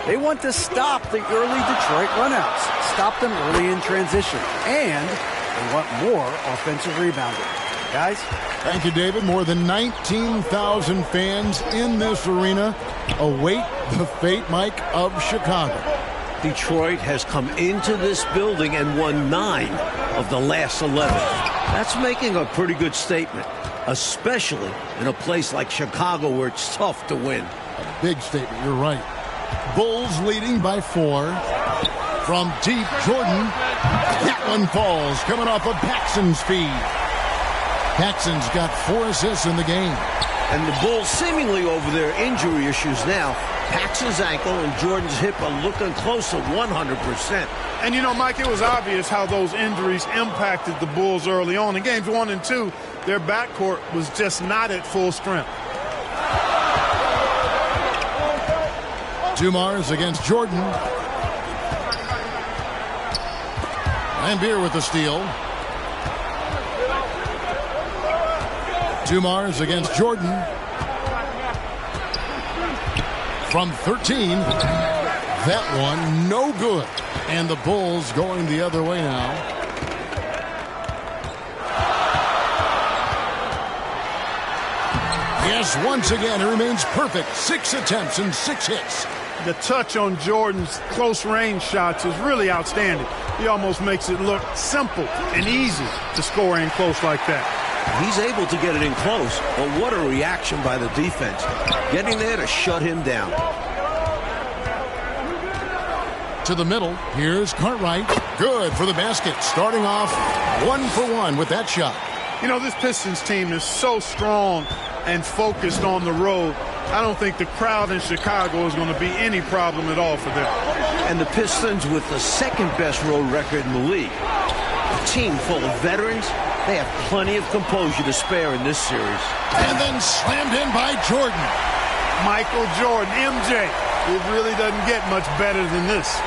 They want to stop the early Detroit runouts, stop them early in transition, and they want more offensive rebounding. Guys? Thank you, David. More than 19,000 fans in this arena await the fate, Mike, of Chicago. Detroit has come into this building and won 9 of the last 11. That's making a pretty good statement, especially in a place like Chicago where it's tough to win. A big statement, you're right. Bulls leading by 4. From deep, Jordan. That one falls, coming off of Paxson's feed. Paxson's got 4 assists in the game. And the Bulls seemingly over their injury issues now. Paxson's ankle and Jordan's hip are looking close to 100%. And, you know, Mike, it was obvious how those injuries impacted the Bulls early on. In games 1 and 2, their backcourt was just not at full strength. Dumars against Jordan. Lambeer with the steal. Dumars against Jordan. From 13. That one no good. And the Bulls going the other way now. Yes, once again, it remains perfect. 6 attempts and 6 hits. The touch on Jordan's close-range shots is really outstanding. He almost makes it look simple and easy to score in close like that. He's able to get it in close, but what a reaction by the defense. Getting there to shut him down. To the middle, here's Cartwright. Good for the basket. Starting off 1 for 1 with that shot. You know, this Pistons team is so strong and focused on the road. I don't think the crowd in Chicago is going to be any problem at all for them. And the Pistons with the second-best road record in the league. A team full of veterans, they have plenty of composure to spare in this series. And then slammed in by Jordan. Michael Jordan, MJ. It really doesn't get much better than this.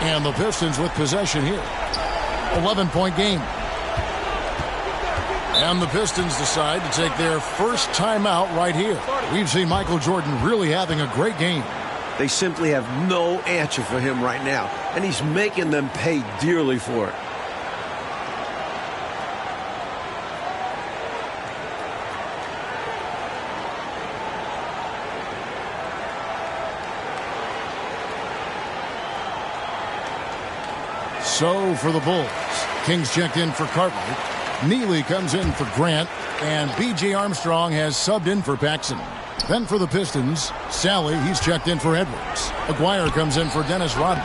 And the Pistons with possession here. 11-point game. And the Pistons decide to take their first timeout right here. We've seen Michael Jordan really having a great game. They simply have no answer for him right now, and he's making them pay dearly for it. So for the Bulls, Kings checked in for Cartwright. Neely comes in for Grant, and B.J. Armstrong has subbed in for Paxson. Then for the Pistons, Sally, he's checked in for Edwards. Aguirre comes in for Dennis Rodman,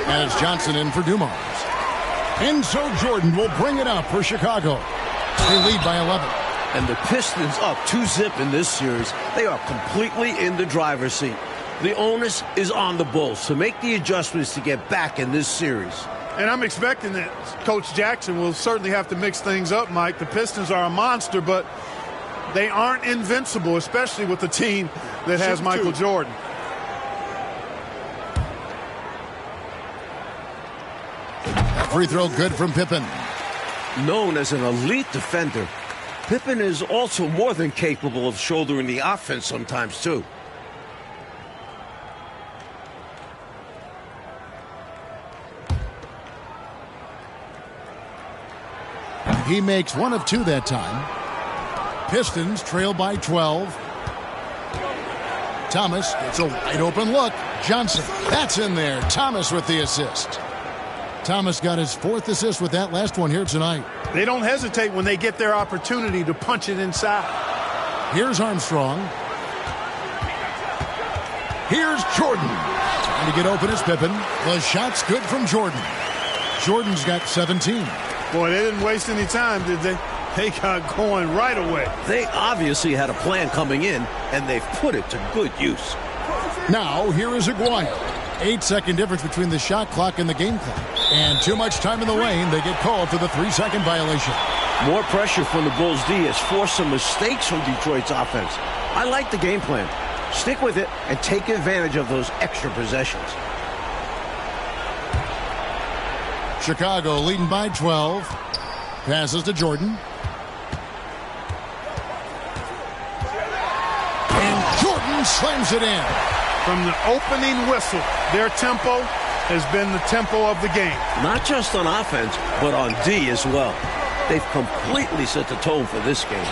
and it's Johnson in for Dumars. And so Jordan will bring it up for Chicago. They lead by 11. And the Pistons up 2-zip in this series. They are completely in the driver's seat. The onus is on the Bulls to make the adjustments to get back in this series. And I'm expecting that Coach Jackson will certainly have to mix things up, Mike. The Pistons are a monster, but they aren't invincible, especially with a team that has Michael Jordan. Free throw good from Pippen. Known as an elite defender, Pippen is also more than capable of shouldering the offense sometimes, too. He makes 1 of 2 that time. Pistons trail by 12. Thomas gets a wide open look. Johnson, that's in there. Thomas with the assist. Thomas got his 4th assist with that last one here tonight. They don't hesitate when they get their opportunity to punch it inside. Here's Armstrong. Here's Jordan. Trying to get open is Pippen. The shot's good from Jordan. Jordan's got 17. Boy, they didn't waste any time, did they? They got going right away. They obviously had a plan coming in, and they've put it to good use. Now, here is Aguirre. 8-second difference between the shot clock and the game clock. And too much time in the lane, they get called for the 3-second violation. More pressure from the Bulls' D has forced some mistakes from Detroit's offense. I like the game plan. Stick with it and take advantage of those extra possessions. Chicago leading by 12. Passes to Jordan. And Jordan slams it in. From the opening whistle, their tempo has been the tempo of the game. Not just on offense, but on D as well. They've completely set the tone for this game.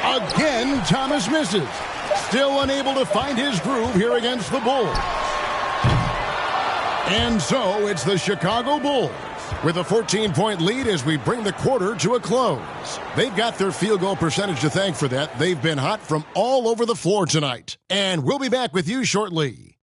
Again, Thomas misses. Still unable to find his groove here against the Bulls. And so it's the Chicago Bulls with a 14-point lead as we bring the quarter to a close. They've got their field goal percentage to thank for that. They've been hot from all over the floor tonight. And we'll be back with you shortly.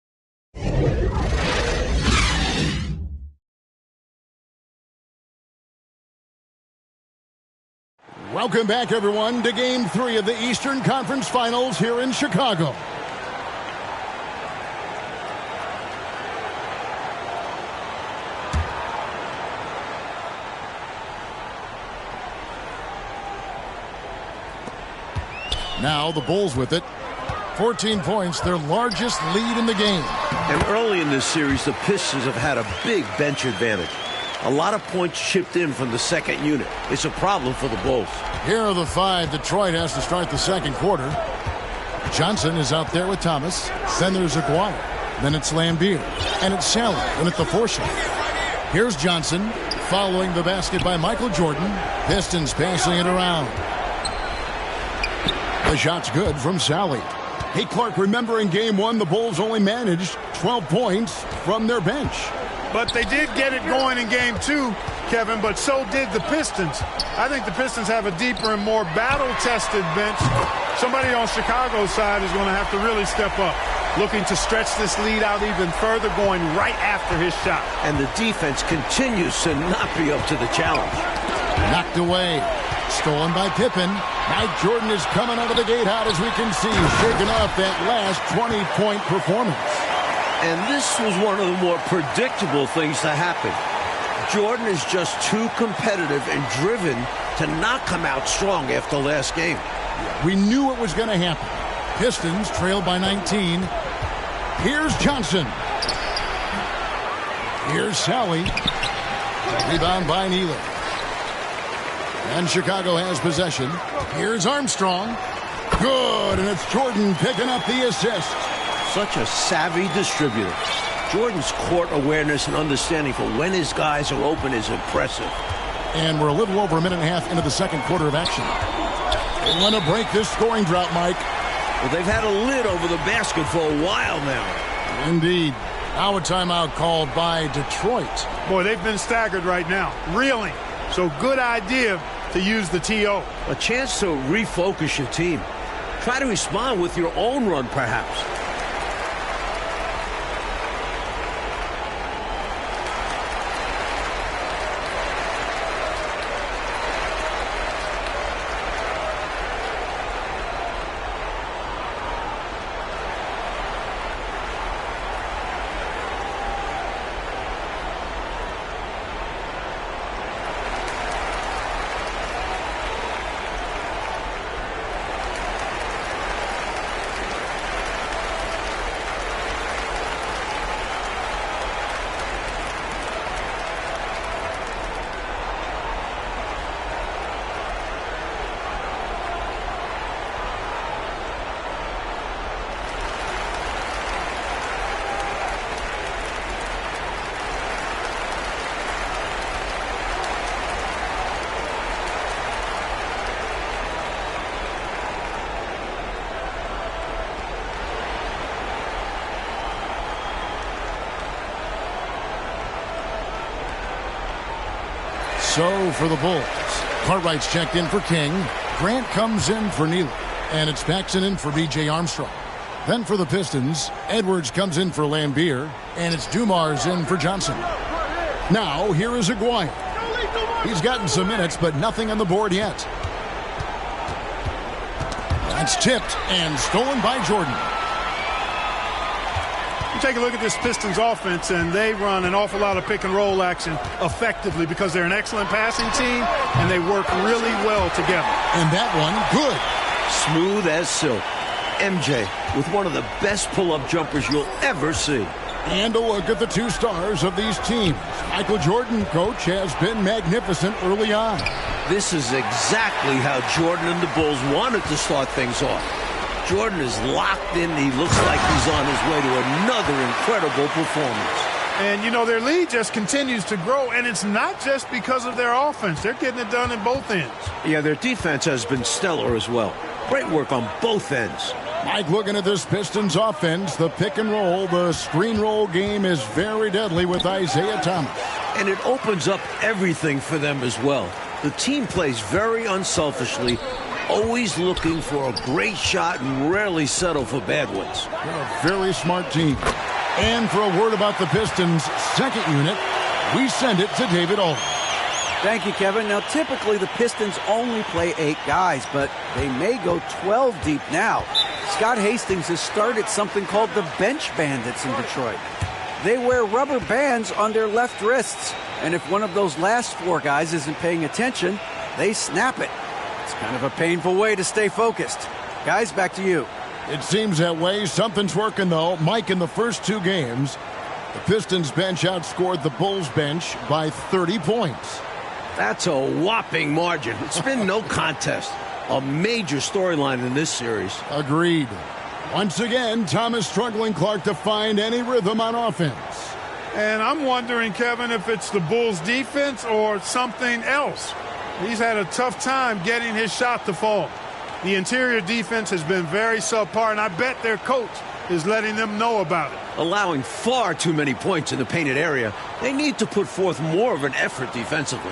Welcome back, everyone, to Game 3 of the Eastern Conference Finals here in Chicago. Now the Bulls with it. 14 points, their largest lead in the game. And early in this series, the Pistons have had a big bench advantage. A lot of points chipped in from the second unit. It's a problem for the Bulls. Here are the 5 Detroit has to start the second quarter. Johnson is out there with Thomas. Then there's Aguirre. Then it's Lambeer. And it's Sally. And at the 4 shot. Here's Johnson following the basket by Michael Jordan. Pistons passing it around. The shot's good from Sally. Hey, Clark, remember in Game 1, the Bulls only managed 12 points from their bench. But they did get it going in Game 2, Kevin, but so did the Pistons. I think the Pistons have a deeper and more battle-tested bench. Somebody on Chicago's side is going to have to really step up, looking to stretch this lead out even further, going right after his shot. And the defense continues to not be up to the challenge. Knocked away. Stolen by Pippen. Mike Jordan is coming out of the gate hot, as we can see, shaking off that last 20-point performance. And this was one of the more predictable things to happen. Jordan is just too competitive and driven to not come out strong after last game. We knew it was going to happen. Pistons trailed by 19. Here's Johnson. Here's Sally. Rebound by Neely. And Chicago has possession. Here's Armstrong. Good, and it's Jordan picking up the assist. Such a savvy distributor. Jordan's court awareness and understanding for when his guys are open is impressive. And we're a little over a minute and a half into the second quarter of action. They want to break this scoring drought, Mike. Well, they've had a lid over the basket for a while now. Indeed. Now a timeout called by Detroit. Boy, they've been staggered right now. Reeling. So good idea to use the TO. A chance to refocus your team. Try to respond with your own run, perhaps. So for the Bulls, Cartwright's checked in for King. Grant comes in for Neely. And it's Paxson in for B.J. Armstrong. Then for the Pistons, Edwards comes in for Lambeer. And it's Dumars in for Johnson. Now, here is Aguirre. He's gotten some minutes, but nothing on the board yet. That's tipped and stolen by Jordan. You take a look at this Pistons offense, and they run an awful lot of pick-and-roll action effectively because they're an excellent passing team, and they work really well together. And that one, good. Smooth as silk. MJ with one of the best pull-up jumpers you'll ever see. And a look at the two stars of these teams. Michael Jordan, coach, has been magnificent early on. This is exactly how Jordan and the Bulls wanted to start things off. Jordan is locked in. He looks like he's on his way to another incredible performance. And, you know, their lead just continues to grow, and it's not just because of their offense. They're getting it done in both ends. Yeah, their defense has been stellar as well. Great work on both ends. Mike, looking at this Pistons offense, the pick and roll, the screen roll game is very deadly with Isaiah Thomas. And it opens up everything for them as well. The team plays very unselfishly, always looking for a great shot and rarely settle for bad ones. They're a very smart team. And for a word about the Pistons' second unit, we send it to David Olin. Thank you, Kevin. Now, typically the Pistons only play 8 guys, but they may go 12 deep now. Scott Hastings has started something called the Bench Bandits in Detroit. They wear rubber bands on their left wrists, and if one of those last 4 guys isn't paying attention, they snap it. It's kind of a painful way to stay focused. Guys, back to you. It seems that way. Something's working, though. Mike, in the first 2 games, the Pistons bench outscored the Bulls bench by 30 points. That's a whopping margin. It's been no contest. A major storyline in this series. Agreed. Once again, Thomas struggling, Clark, to find any rhythm on offense. And I'm wondering, Kevin, if it's the Bulls' defense or something else. He's had a tough time getting his shot to fall. The interior defense has been very subpar, and I bet their coach is letting them know about it. Allowing far too many points in the painted area, they need to put forth more of an effort defensively.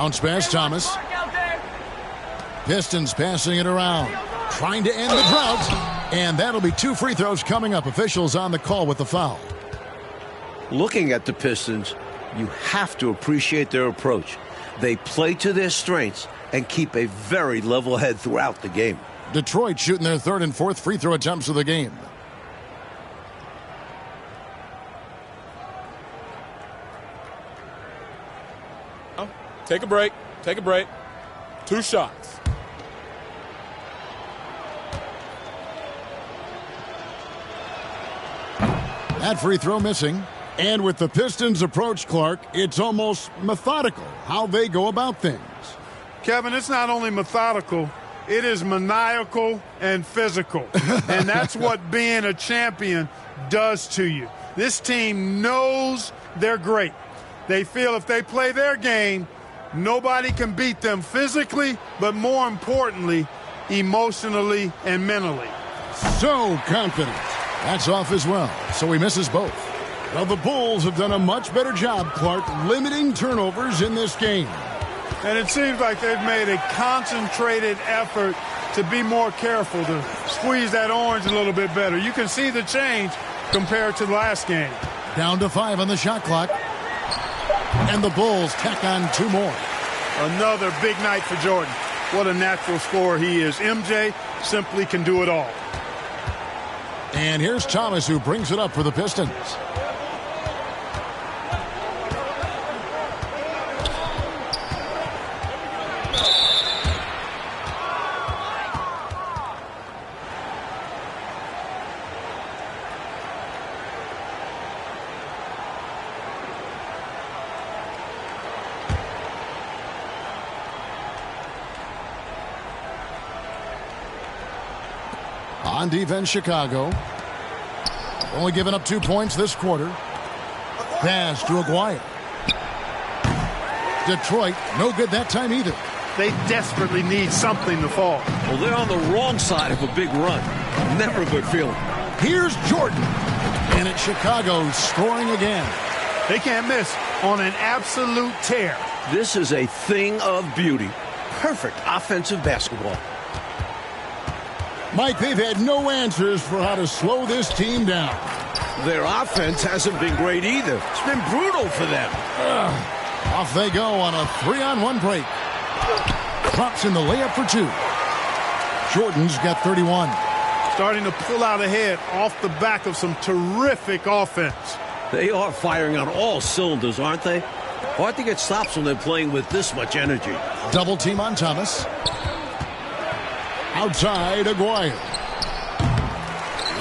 Bounce pass, Thomas. Pistons passing it around, trying to end the drought. And that'll be 2 free throws coming up. Officials on the call with the foul. Looking at the Pistons, you have to appreciate their approach. They play to their strengths and keep a very level head throughout the game. Detroit shooting their 3rd and 4th free throw attempts of the game. Take a break. Take a break. 2 shots. That free throw missing. And with the Pistons' approach, Clark, it's almost methodical how they go about things. Kevin, it's not only methodical, it is maniacal and physical. And that's what being a champion does to you. This team knows they're great. They feel if they play their game, nobody can beat them physically, but more importantly, emotionally and mentally. So confident. That's off as well, so he misses both. Well, the Bulls have done a much better job, Clark, limiting turnovers in this game. And it seems like they've made a concentrated effort to be more careful, to squeeze that orange a little bit better. You can see the change compared to the last game. Down to 5 on the shot clock. And the Bulls tack on 2 more. Another big night for Jordan. What a natural scorer he is. MJ simply can do it all. And here's Thomas, who brings it up for the Pistons. On defense, Chicago. Only giving up 2 points this quarter. Pass to Aguirre. Detroit, no good that time either. They desperately need something to fall. Well, they're on the wrong side of a big run. Never a good feeling. Here's Jordan. And it's Chicago scoring again. They can't miss on an absolute tear. This is a thing of beauty. Perfect offensive basketball. Mike, they've had no answers for how to slow this team down. Their offense hasn't been great either. It's been brutal for them. Off they go on a 3-on-1 break. Drops in the layup for 2. Jordan's got 31. Starting to pull out ahead off the back of some terrific offense. They are firing on all cylinders, aren't they? Hard to get stops when they're playing with this much energy. Double team on Thomas. Outside, Aguirre.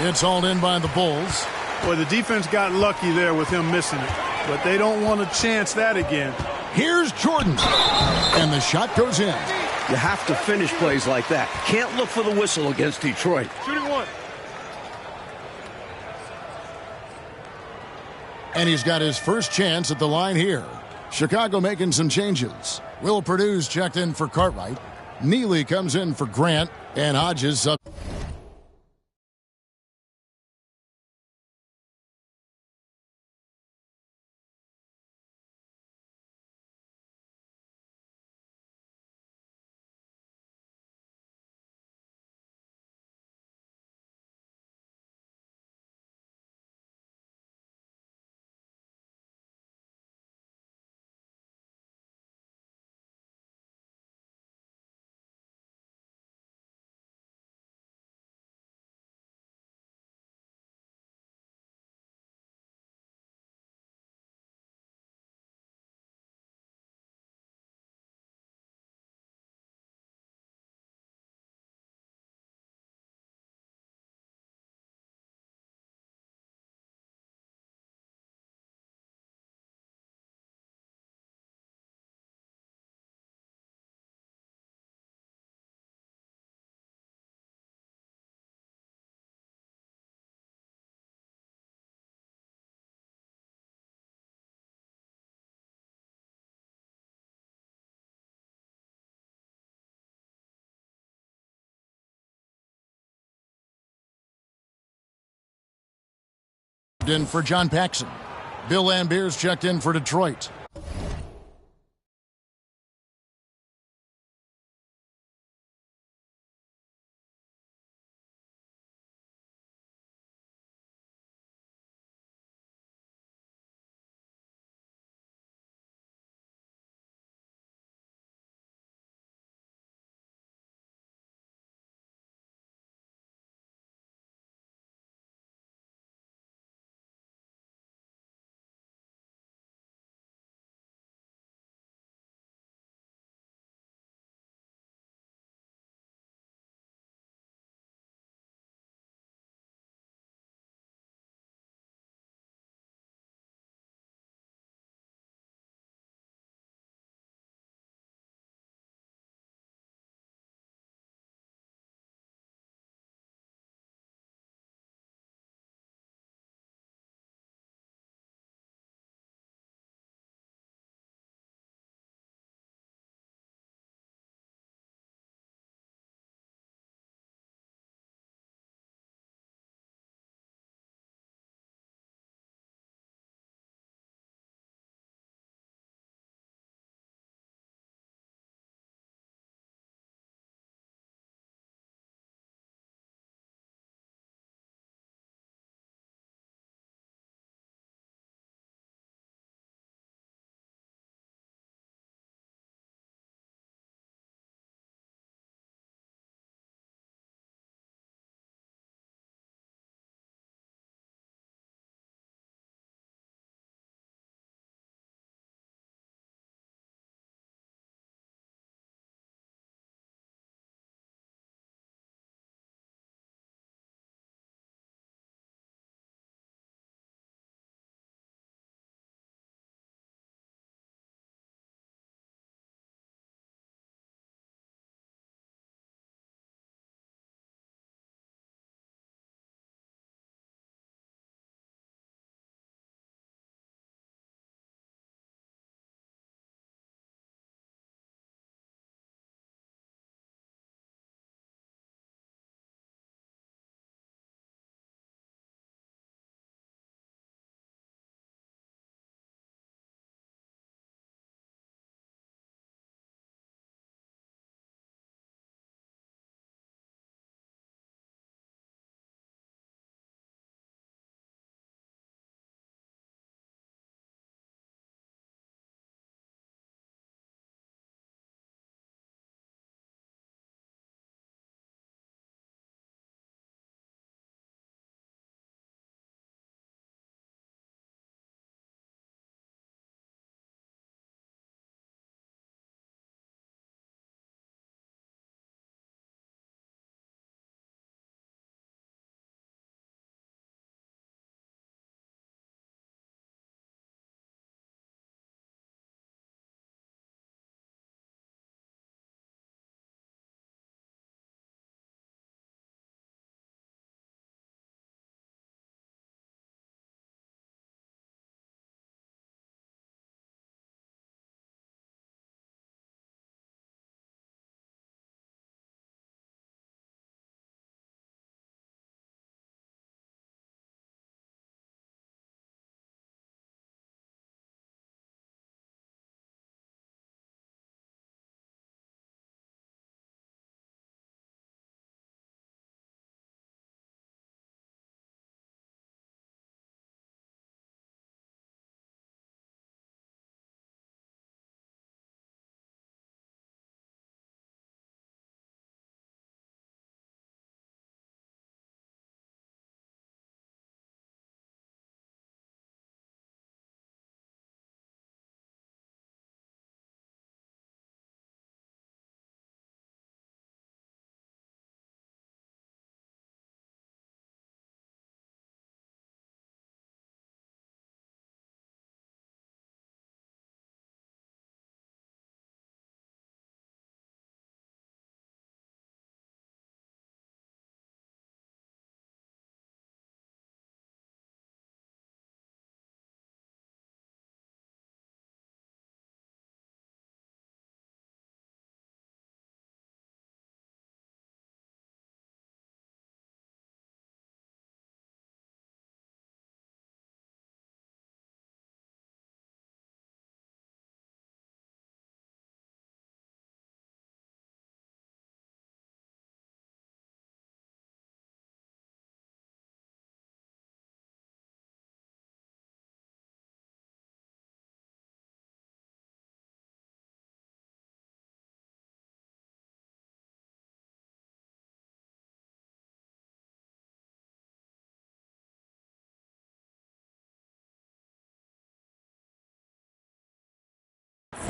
It's hauled in by the Bulls. Boy, the defense got lucky there with him missing it, but they don't want to chance that again. Here's Jordan, and the shot goes in. You have to finish plays like that. Can't look for the whistle against Detroit. Shooting one. And he's got his first chance at the line here. Chicago making some changes. Will Purdue's checked in for Cartwright. Neely comes in for Grant, and Hodges up. In for John Paxson. Bill Lambert's checked in for Detroit.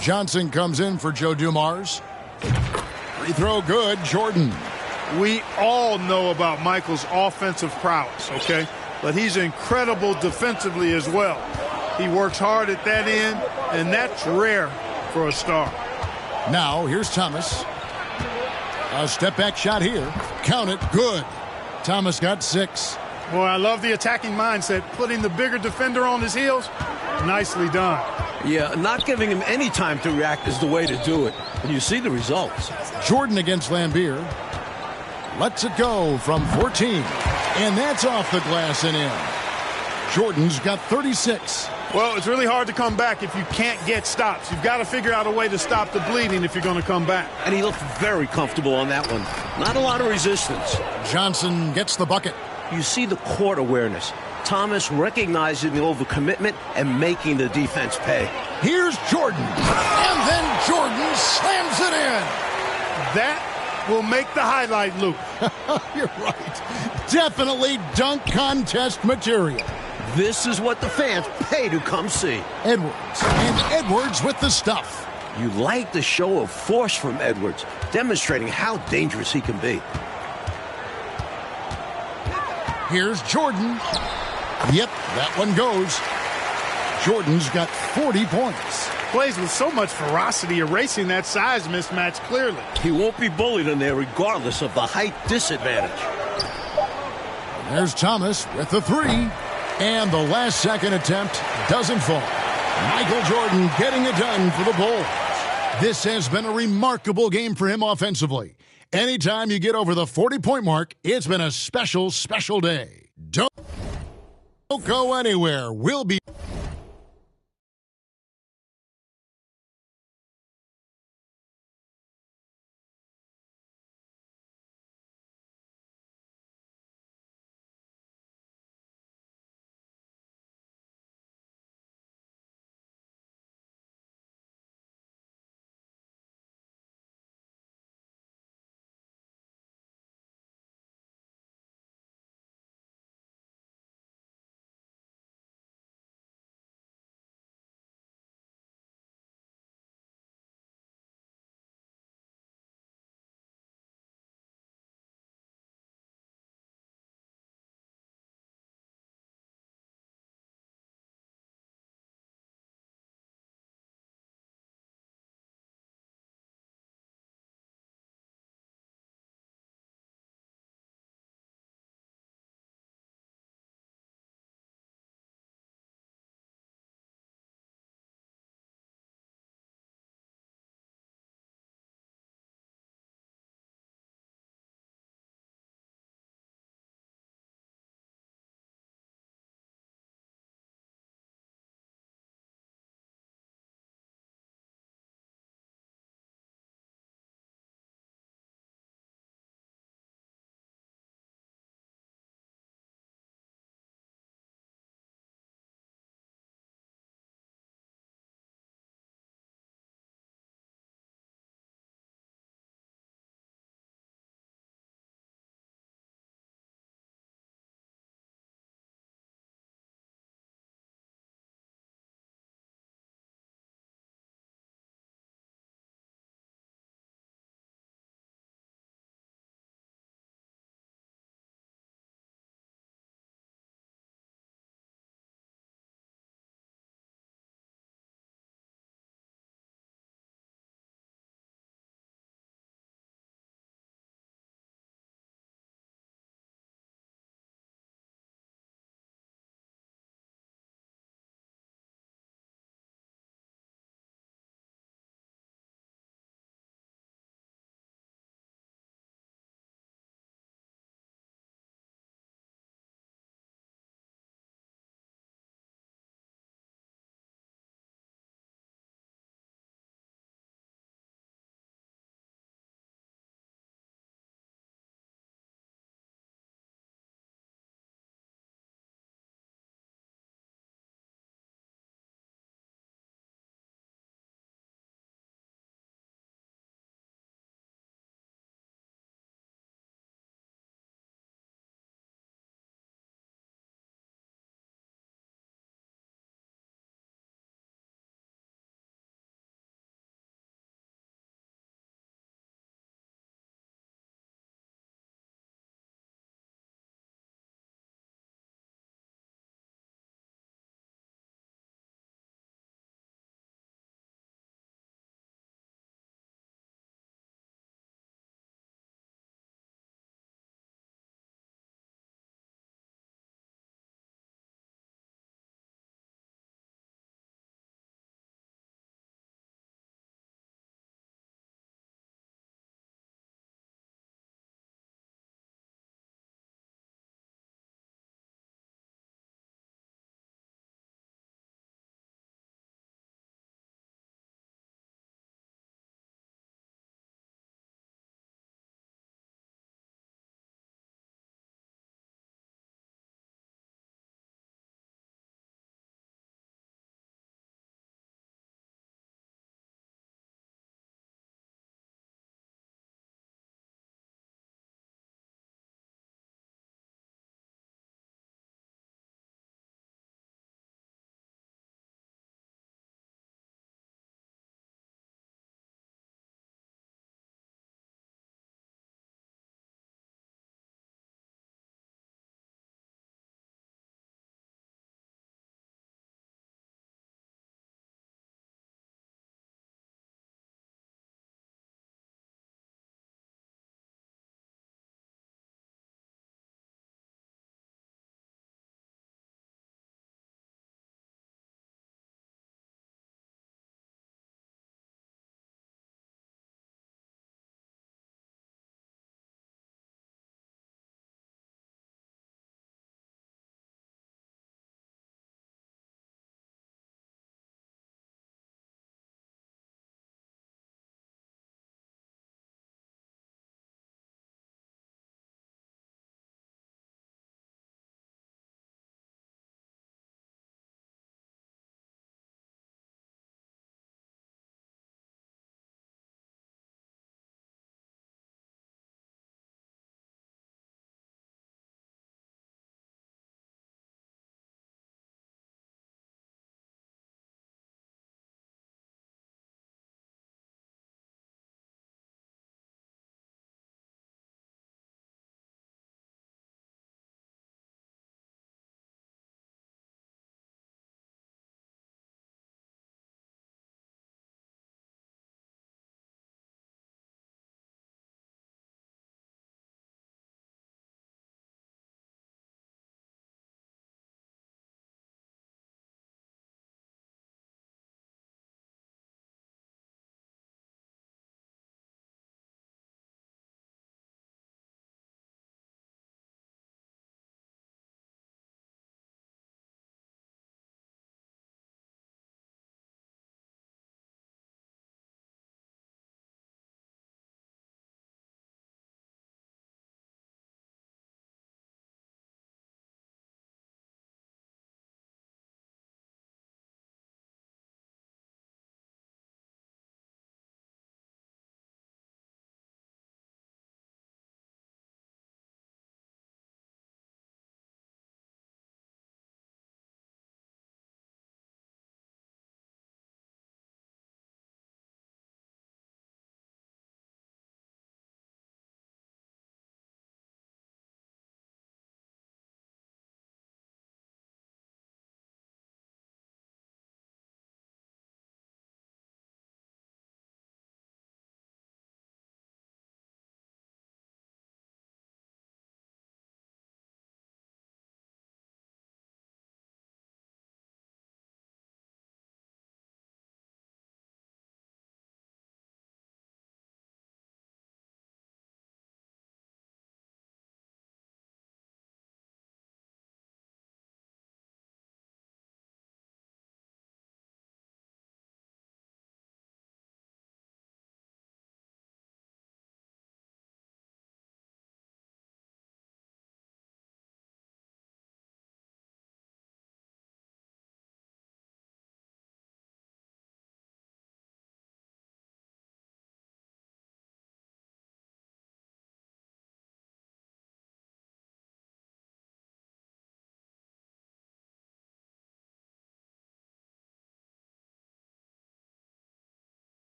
Johnson comes in for Joe Dumars. Free throw good, Jordan. We all know about Michael's offensive prowess, okay? But he's incredible defensively as well. He works hard at that end, and that's rare for a star. Now, here's Thomas. A step-back shot here. Count it, good. Thomas got 6. Boy, I love the attacking mindset, putting the bigger defender on his heels. Nicely done. Yeah, not giving him any time to react is the way to do it. And you see the results. Jordan against Lambier. Lets it go from 14. And that's off the glass and in. Jordan's got 36. Well, it's really hard to come back if you can't get stops. You've got to figure out a way to stop the bleeding if you're going to come back. And he looked very comfortable on that one. Not a lot of resistance. Johnson gets the bucket. You see the court awareness. Thomas recognizing the overcommitment and making the defense pay. Here's Jordan. And then Jordan slams it in. That will make the highlight loop. You're right. Definitely dunk contest material. This is what the fans pay to come see. Edwards. And Edwards with the stuff. You like the show of force from Edwards, demonstrating how dangerous he can be. Here's Jordan. Yep, that one goes. Jordan's got 40 points. Plays with so much ferocity, erasing that size mismatch clearly. He won't be bullied in there regardless of the height disadvantage. There's Thomas with the 3. And the last second attempt doesn't fall. Michael Jordan getting it done for the Bulls. This has been a remarkable game for him offensively. Anytime you get over the 40-point mark, it's been a special, special day. Don't go anywhere. We'll be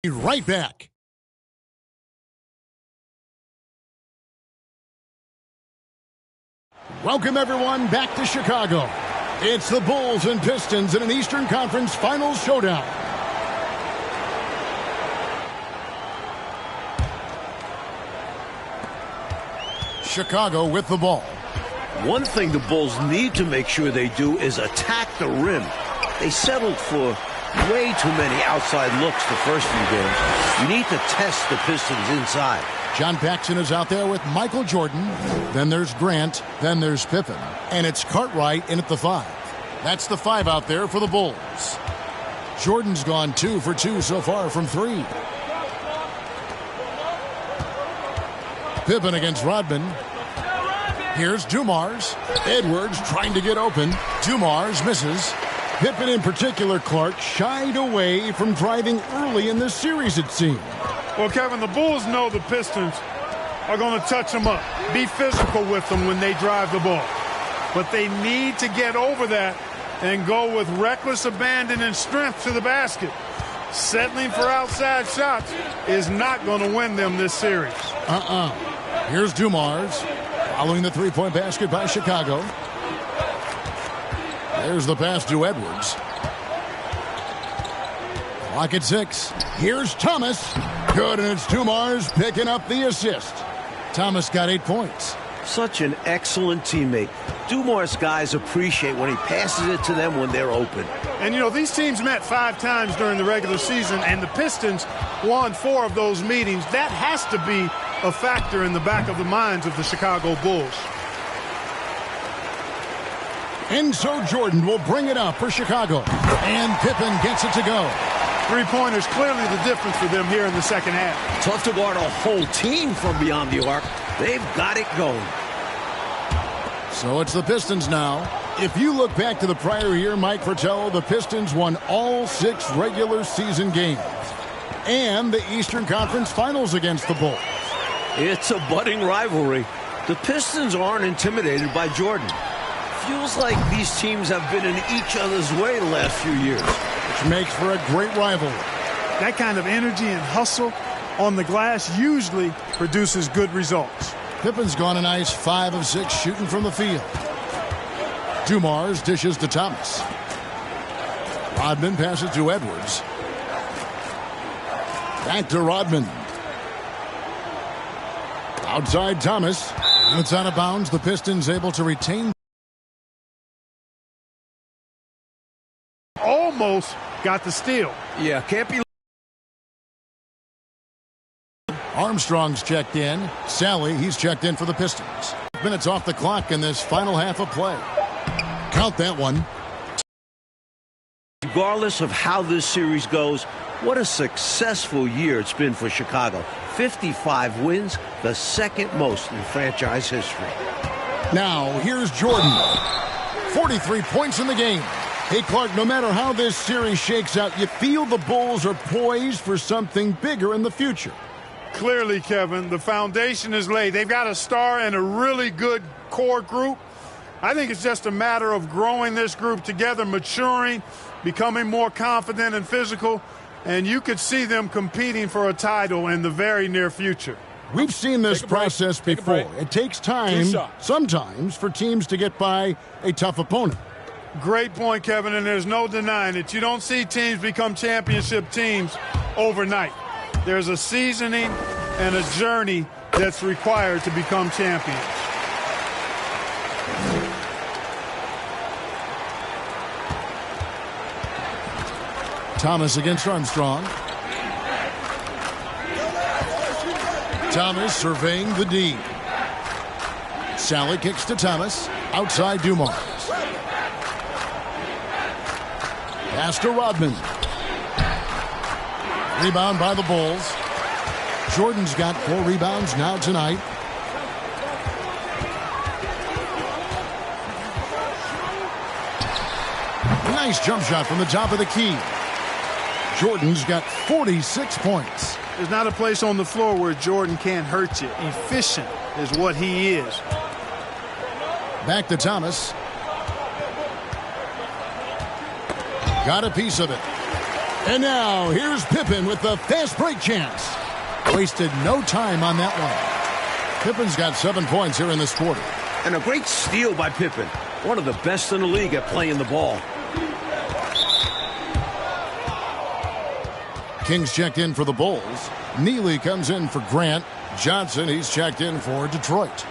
Right back. Welcome, everyone, back to Chicago. It's the Bulls and Pistons in an Eastern Conference Finals showdown. Chicago with the ball. One thing the Bulls need to make sure they do is attack the rim. They settled for way too many outside looks the first few games. You need to test the Pistons inside. John Paxson is out there with Michael Jordan. Then there's Grant. Then there's Pippen. And it's Cartwright in at the 5. That's the 5 out there for the Bulls. Jordan's gone 2 for 2 so far from 3. Pippen against Rodman. Here's Dumars. Edwards trying to get open. Dumars misses. Pippen in particular, Clark, shied away from driving early in this series, it seemed. Well, Kevin, the Bulls know the Pistons are going to touch them up, be physical with them when they drive the ball. But they need to get over that and go with reckless abandon and strength to the basket. Settling for outside shots is not going to win them this series. Here's Dumars following the three-point basket by Chicago. There's the pass to Edwards. Clock at 6. Here's Thomas. Good, and it's Dumars picking up the assist. Thomas got 8 points. Such an excellent teammate. Dumars guys appreciate when he passes it to them when they're open. And, you know, these teams met 5 times during the regular season, and the Pistons won 4 of those meetings. That has to be a factor in the back of the minds of the Chicago Bulls. And so Jordan will bring it up for Chicago. And Pippen gets it to go. Three-pointers clearly the difference for them here in the second half. Tough to guard a whole team from beyond the arc. They've got it going. So it's the Pistons now. If you look back to the prior year, Mike Fratello, the Pistons won all 6 regular season games and the Eastern Conference Finals against the Bulls. It's a budding rivalry. The Pistons aren't intimidated by Jordan. Feels like these teams have been in each other's way the last few years. Which makes for a great rivalry. That kind of energy and hustle on the glass usually produces good results. Pippen's gone a nice 5 of 6 shooting from the field. Dumars dishes to Thomas. Rodman passes to Edwards. Back to Rodman. Outside Thomas. It's out of bounds. The Pistons able to retain. Almost got the steal. Yeah, can't be. Armstrong's checked in. Sally, he's checked in for the Pistons. Minutes off the clock in this final half of play. Count that one. Regardless of how this series goes, what a successful year it's been for Chicago. 55 wins, the second most in franchise history. Now, here's Jordan. 43 points in the game. Hey, Clark, no matter how this series shakes out, you feel the Bulls are poised for something bigger in the future. Clearly, Kevin, the foundation is laid. They've got a star and a really good core group. I think it's just a matter of growing this group together, maturing, becoming more confident and physical, and you could see them competing for a title in the very near future. We've seen this process before. It takes time, sometimes, for teams to get by a tough opponent. Great point, Kevin, and there's no denying it. You don't see teams become championship teams overnight. There's a seasoning and a journey that's required to become champions. Thomas against Armstrong. Thomas surveying the D. Sally kicks to Thomas. Outside Dumars. Pass to Rodman. Rebound by the Bulls. Jordan's got 4 rebounds now tonight. Nice jump shot from the top of the key. Jordan's got 46 points. There's not a place on the floor where Jordan can't hurt you. Efficient is what he is. Back to Thomas. Got a piece of it. And now, here's Pippen with the fast break chance. Wasted no time on that one. Pippen's got 7 points here in this quarter. And a great steal by Pippen. One of the best in the league at playing the ball. Kings checked in for the Bulls. Neely comes in for Grant. Johnson, he's checked in for Detroit.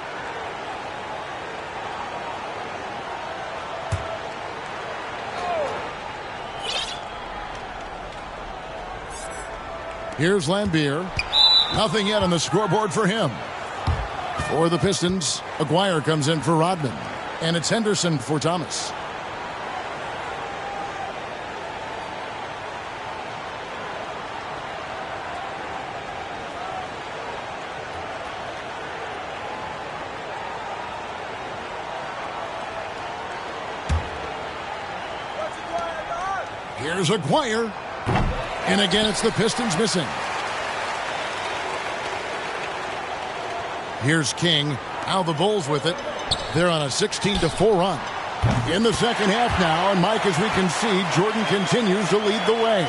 Here's Lambier. Nothing yet on the scoreboard for him. For the Pistons, Aguirre comes in for Rodman. And it's Henderson for Thomas. Here's Aguirre. And again, it's the Pistons missing. Here's King. Now the Bulls with it. They're on a 16-4 run. In the second half now, and Mike, as we can see, Jordan continues to lead the way.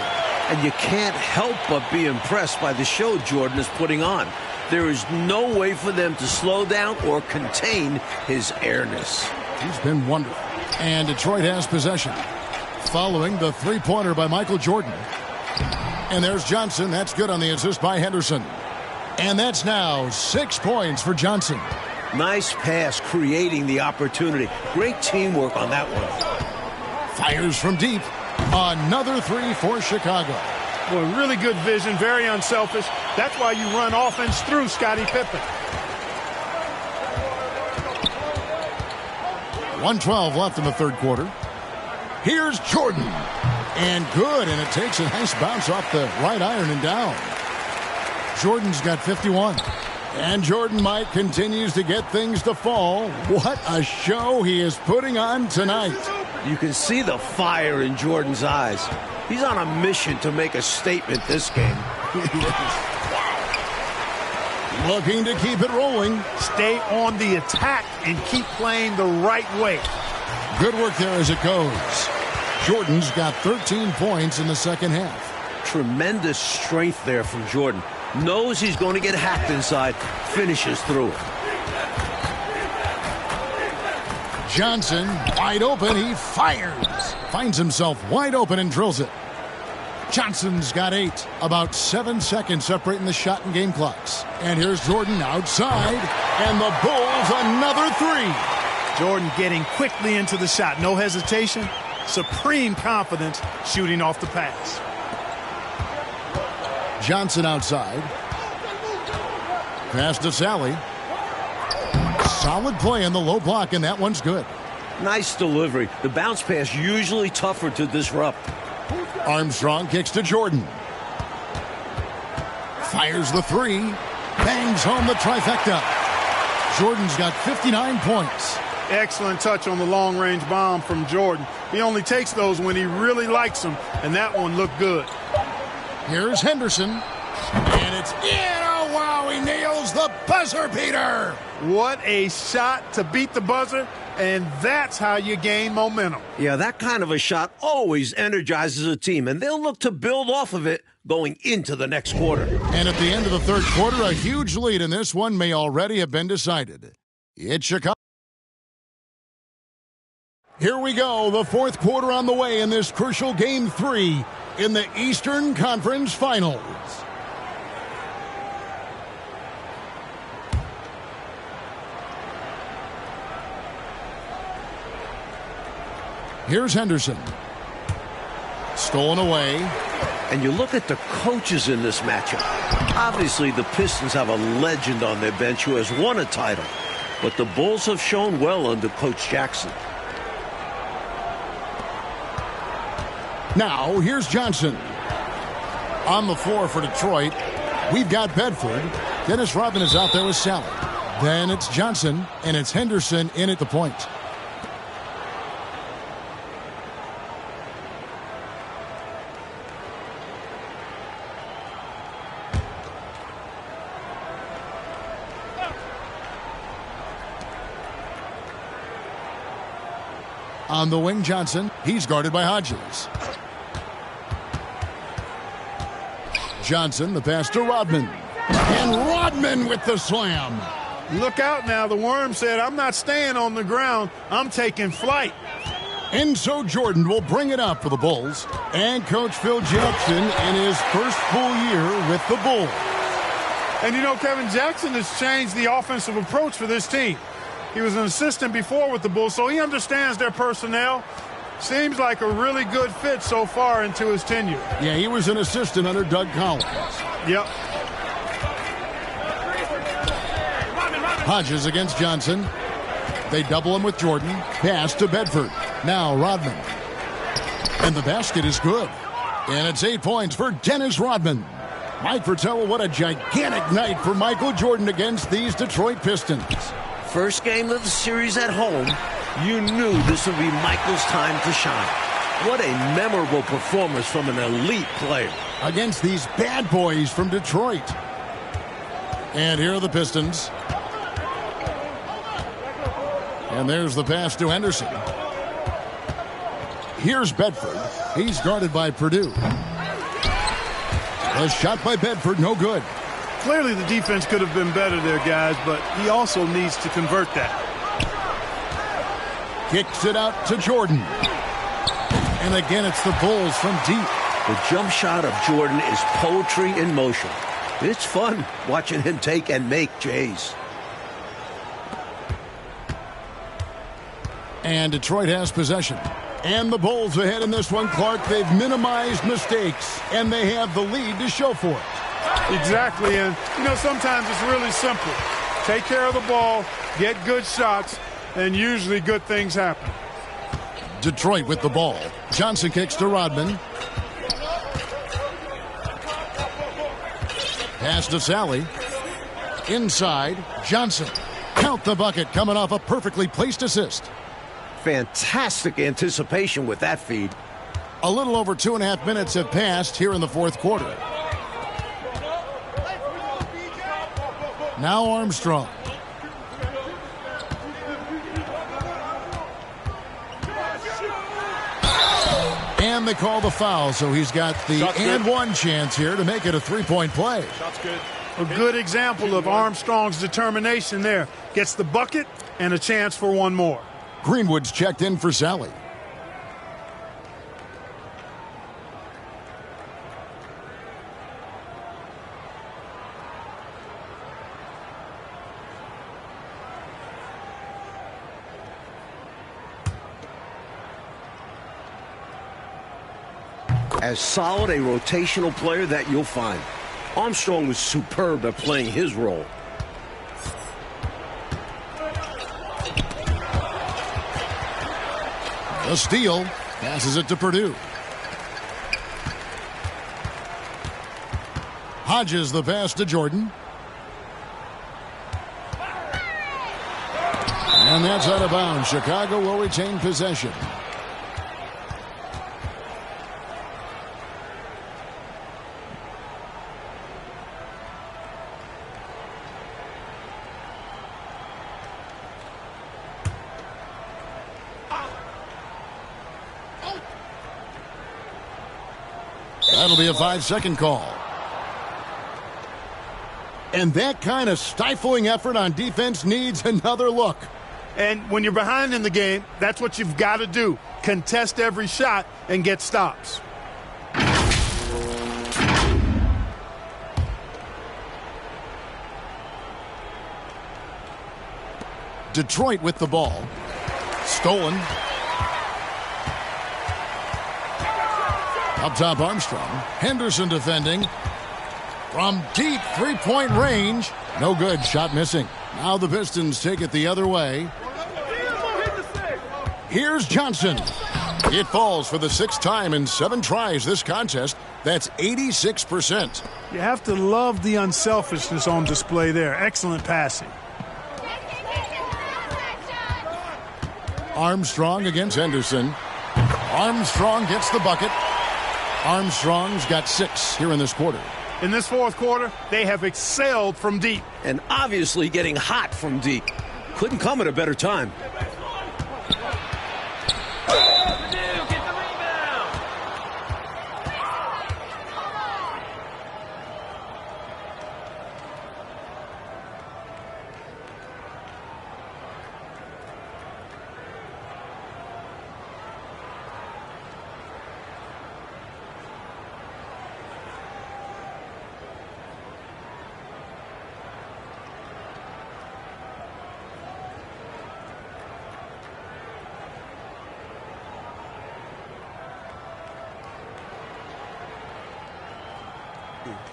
And you can't help but be impressed by the show Jordan is putting on. There is no way for them to slow down or contain his airness. He's been wonderful. And Detroit has possession. Following the three-pointer by Michael Jordan. And there's Johnson. That's good on the assist by Henderson. And that's now 6 points for Johnson. Nice pass, creating the opportunity. Great teamwork on that one. Fires from deep. Another three for Chicago. Boy, really good vision, very unselfish. That's why you run offense through Scottie Pippen. 1:12 left in the third quarter. Here's Jordan. And good, and it takes a nice bounce off the right iron and down. Jordan's got 51. And Jordan Mike continues to get things to fall. What a show he is putting on tonight. You can see the fire in Jordan's eyes. He's on a mission to make a statement this game. Looking to keep it rolling. Stay on the attack and keep playing the right way. Good work there as it goes. Jordan's got 13 points in the second half. Tremendous strength there from Jordan. Knows he's going to get hacked inside. Finishes through it. Johnson, wide open. He fires. Finds himself wide open and drills it. Johnson's got 8. About 7 seconds separating the shot and game clocks. And here's Jordan outside. And the Bulls another 3. Jordan getting quickly into the shot. No hesitation. Supreme confidence shooting off the pass. Johnson outside. Pass to Sally. Solid play in the low block, and that one's good. Nice delivery. The bounce pass usually tougher to disrupt. Armstrong kicks to Jordan. Fires the 3. Bangs home the trifecta. Jordan's got 59 points. Excellent touch on the long-range bomb from Jordan. He only takes those when he really likes them, and that one looked good. Here's Henderson, and it's in. Oh, wow, he nails the buzzer beater. What a shot to beat the buzzer, and that's how you gain momentum. Yeah, that kind of a shot always energizes a team, and they'll look to build off of it going into the next quarter. And at the end of the third quarter, a huge lead in this one may already have been decided. It's Chicago. Here we go, the fourth quarter on the way in this crucial Game 3 in the Eastern Conference Finals. Here's Henderson. Stolen away. And you look at the coaches in this matchup. Obviously, the Pistons have a legend on their bench who has won a title. But the Bulls have shown well under Coach Jackson. Now, here's Johnson. On the floor for Detroit, we've got Bedford. Dennis Rodman is out there with Sally. Then it's Johnson, and it's Henderson in at the point. On the wing, Johnson. He's guarded by Hodges. Johnson, the pass to Rodman. And Rodman with the slam. Look out now. The Worm said, I'm not staying on the ground. I'm taking flight. And so Jordan will bring it up for the Bulls. And Coach Phil Jackson in his first full year with the Bulls. And you know, Kevin, Jackson has changed the offensive approach for this team. He was an assistant before with the Bulls, so he understands their personnel. Seems like a really good fit so far into his tenure. Yeah, he was an assistant under Doug Collins. Yep. Hodges against Johnson. They double him with Jordan. Pass to Bedford. Now Rodman. And the basket is good. And it's 8 points for Dennis Rodman. Mike Fratello, what a gigantic night for Michael Jordan against these Detroit Pistons. First game of the series at home, you knew this would be Michael's time to shine. What a memorable performance from an elite player. Against these bad boys from Detroit. And here are the Pistons. And there's the pass to Henderson. Here's Bedford. He's guarded by Purdue. A shot by Bedford, no good. Clearly the defense could have been better there, guys, but he also needs to convert that. Kicks it out to Jordan. And again, it's the Bulls from deep. The jump shot of Jordan is poetry in motion. It's fun watching him take and make J's. And Detroit has possession. And the Bulls ahead in this one, Clark. They've minimized mistakes, and they have the lead to show for it. Exactly, and you know, sometimes it's really simple. Take care of the ball, get good shots, and usually good things happen. Detroit with the ball. Johnson kicks to Rodman. Pass to Sally. Inside, Johnson. Count the bucket, coming off a perfectly placed assist. Fantastic anticipation with that feed. A little over 2.5 minutes have passed here in the fourth quarter. Now Armstrong. And they call the foul, so he's got the and one chance here to make it a three-point play. Shot's good. A good example of Armstrong's determination there. Gets the bucket and a chance for one more. Greenwood's checked in for Sally. As solid a rotational player that you'll find. Armstrong was superb at playing his role. A steal. Passes it to Purdue. Hodges the pass to Jordan. And that's out of bounds. Chicago will retain possession. That'll be a 5-second call. And that kind of stifling effort on defense needs another look. And when you're behind in the game, that's what you've got to do. Contest every shot and get stops. Detroit with the ball. Stolen. Up top, Armstrong. Henderson defending. From deep three-point range. No good. Shot missing. Now the Pistons take it the other way. Here's Johnson. It falls for the 6th time in 7 tries this contest. That's 86%. You have to love the unselfishness on display there. Excellent passing. Armstrong against Henderson. Armstrong gets the bucket. Armstrong's got 6 here in this quarter. In this fourth quarter, they have excelled from deep. And obviously getting hot from deep. Couldn't come at a better time.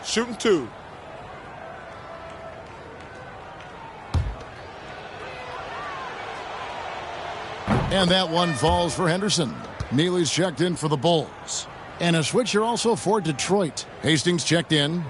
Shooting 2. And that one falls for Henderson. Neely's checked in for the Bulls. And a switcher also for Detroit. Hastings checked in.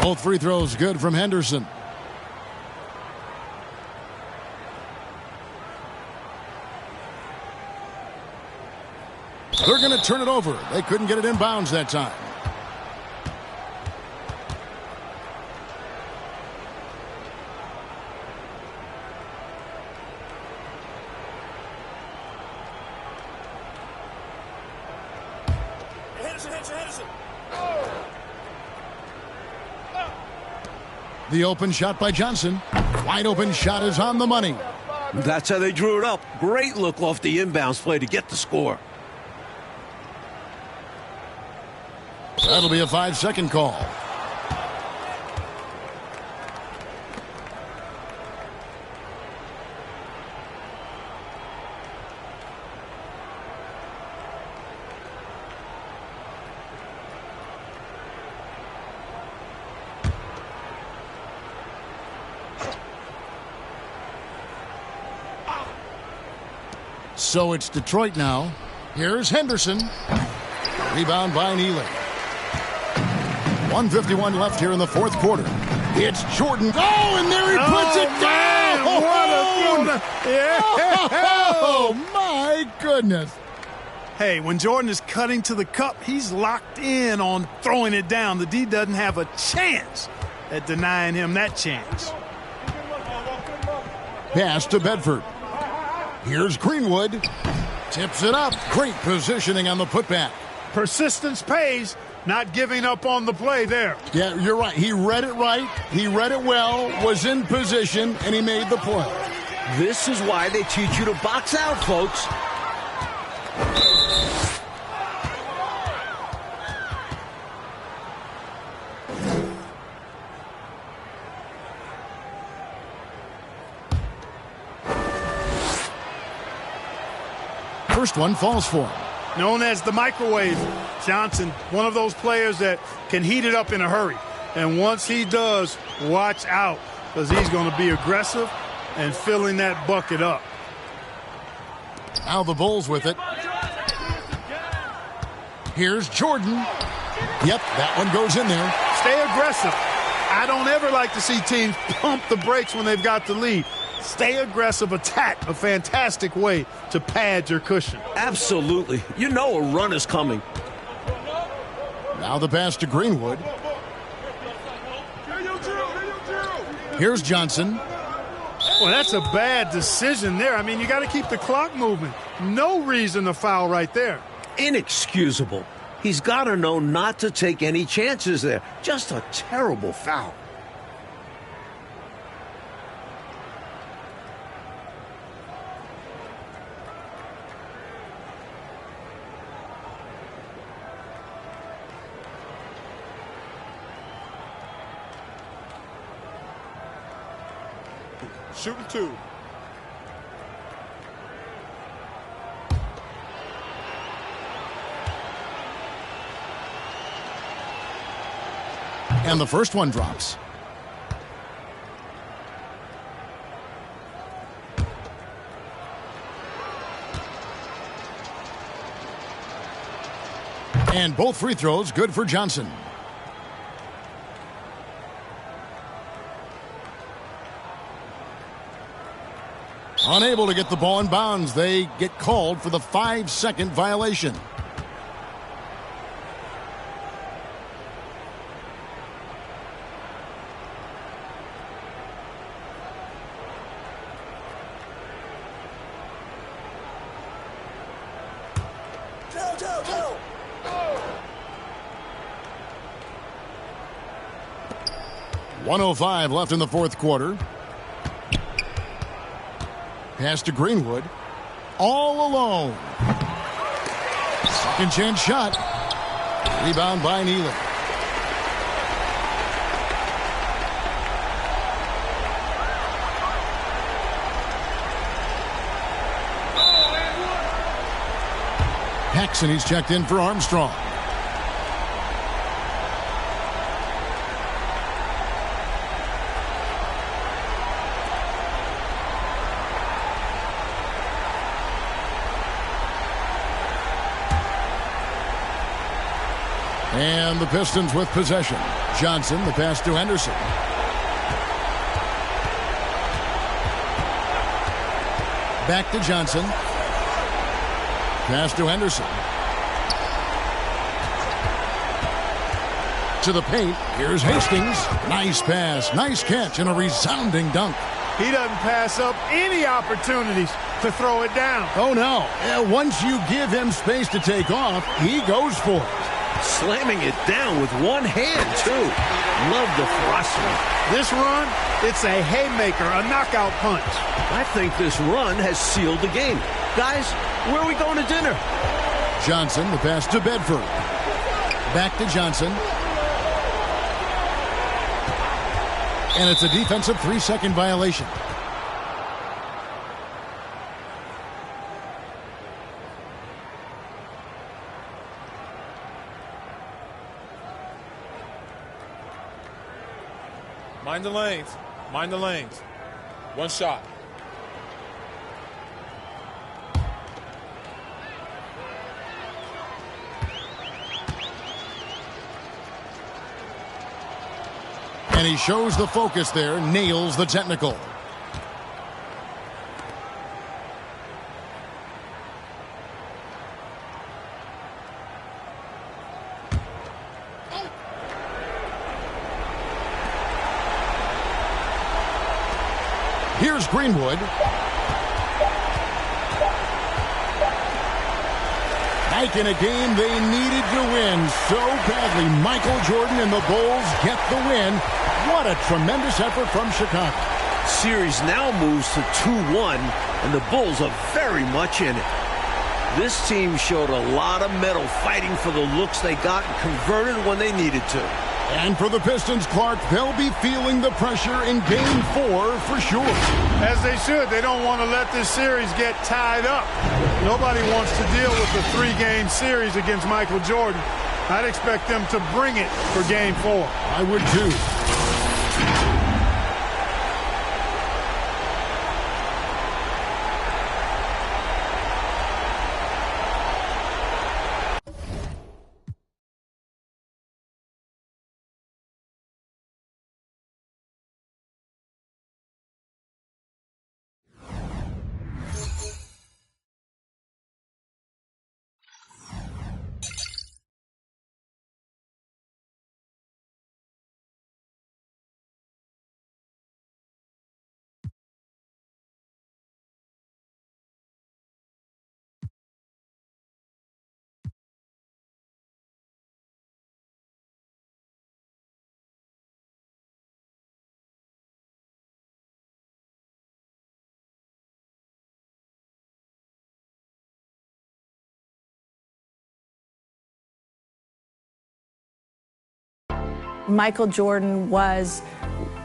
Both free throws good from Henderson. They're going to turn it over. They couldn't get it in bounds that time. Henderson. The open shot by Johnson. Wide open shot is on the money. That's how they drew it up. Great look off the inbounds play to get the score. That'll be a 5-second call. So it's Detroit now. Here's Henderson. Rebound by Neely. 1:51 left here in the fourth quarter. It's Jordan. Oh, and there he puts it down. Oh, my goodness. Hey, when Jordan is cutting to the cup, he's locked in on throwing it down. The D doesn't have a chance at denying him that chance. Pass to Bedford. Here's Greenwood. Tips it up. Great positioning on the putback. Persistence pays. Not giving up on the play there. Yeah, you're right. He read it right. He read it well, was in position, and he made the play. This is why they teach you to box out, folks. First one falls for him. Known as the microwave, Johnson, one of those players that can heat it up in a hurry. And once he does, watch out, because he's going to be aggressive and filling that bucket up. Now the Bulls with it. Here's Jordan. Yep, that one goes in there. Stay aggressive. I don't ever like to see teams pump the brakes when they've got the lead. Stay aggressive, attack, a fantastic way to pad your cushion. Absolutely. You know a run is coming. Now the pass to Greenwood. Here's Johnson. Well, that's a bad decision there. I mean, you got to keep the clock moving. No reason to foul right there. Inexcusable. He's got to know not to take any chances there. Just a terrible foul. Shooting 2. And the first one drops. And both free throws good for Johnson. Unable to get the ball in bounds. They get called for the 5-second violation. Go. 1:05 left in the fourth quarter. Pass to Greenwood. All alone. Second chance shot. Rebound by Neely. Paxson, he's checked in for Armstrong. And the Pistons with possession. Johnson, the pass to Henderson. Back to Johnson. Pass to Henderson. To the paint. Here's Hastings. Nice pass, nice catch, and a resounding dunk. He doesn't pass up any opportunities to throw it down. Oh, no. Once you give him space to take off, he goes for it. Slamming it down with one hand, too. Love the thrust. This run, it's a haymaker, a knockout punch. I think this run has sealed the game. Guys, where are we going to dinner? Johnson, the pass to Bedford. Back to Johnson. And it's a defensive 3-second violation. Mind the lanes. Mind the lanes. One shot. And he shows the focus there, nails the technical. Here's Greenwood. Back in a game they needed to win so badly. Michael Jordan and the Bulls get the win. What a tremendous effort from Chicago. Series now moves to 2-1, and the Bulls are very much in it. This team showed a lot of mettle fighting for the looks they got and converted when they needed to. And for the Pistons, Clark, they'll be feeling the pressure in Game 4 for sure. As they should. They don't want to let this series get tied up. Nobody wants to deal with the 3-game series against Michael Jordan. I'd expect them to bring it for Game 4. I would too. Michael Jordan was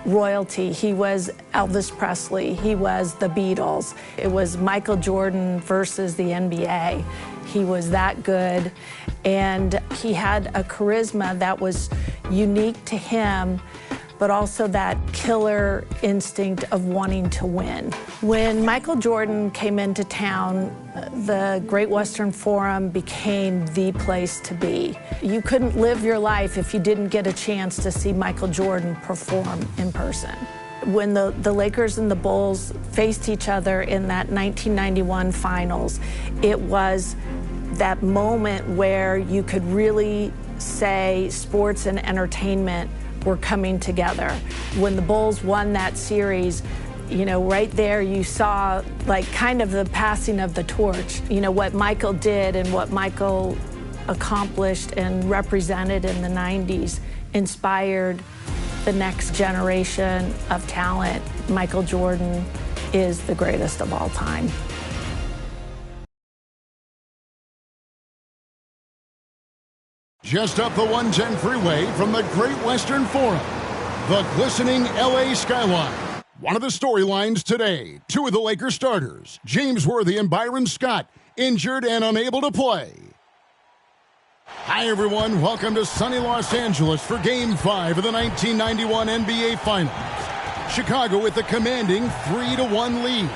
royalty. He was Elvis Presley. He was the Beatles. It was Michael Jordan versus the NBA. He was that good, and he had a charisma that was unique to him, but also that killer instinct of wanting to win. When Michael Jordan came into town, the Great Western Forum became the place to be. You couldn't live your life if you didn't get a chance to see Michael Jordan perform in person. When the Lakers and the Bulls faced each other in that 1991 finals, it was that moment where you could really say sports and entertainment were coming together. When the Bulls won that series, you know, right there you saw like kind of the passing of the torch. You know, what Michael did and what Michael accomplished and represented in the 90s inspired the next generation of talent. Michael Jordan is the greatest of all time. Just up the 110 freeway from the Great Western Forum, the glistening LA skyline. One of the storylines today, two of the Lakers starters, James Worthy and Byron Scott, injured and unable to play. Hi everyone, welcome to sunny Los Angeles for Game 5 of the 1991 NBA Finals. Chicago with the commanding 3-1 lead.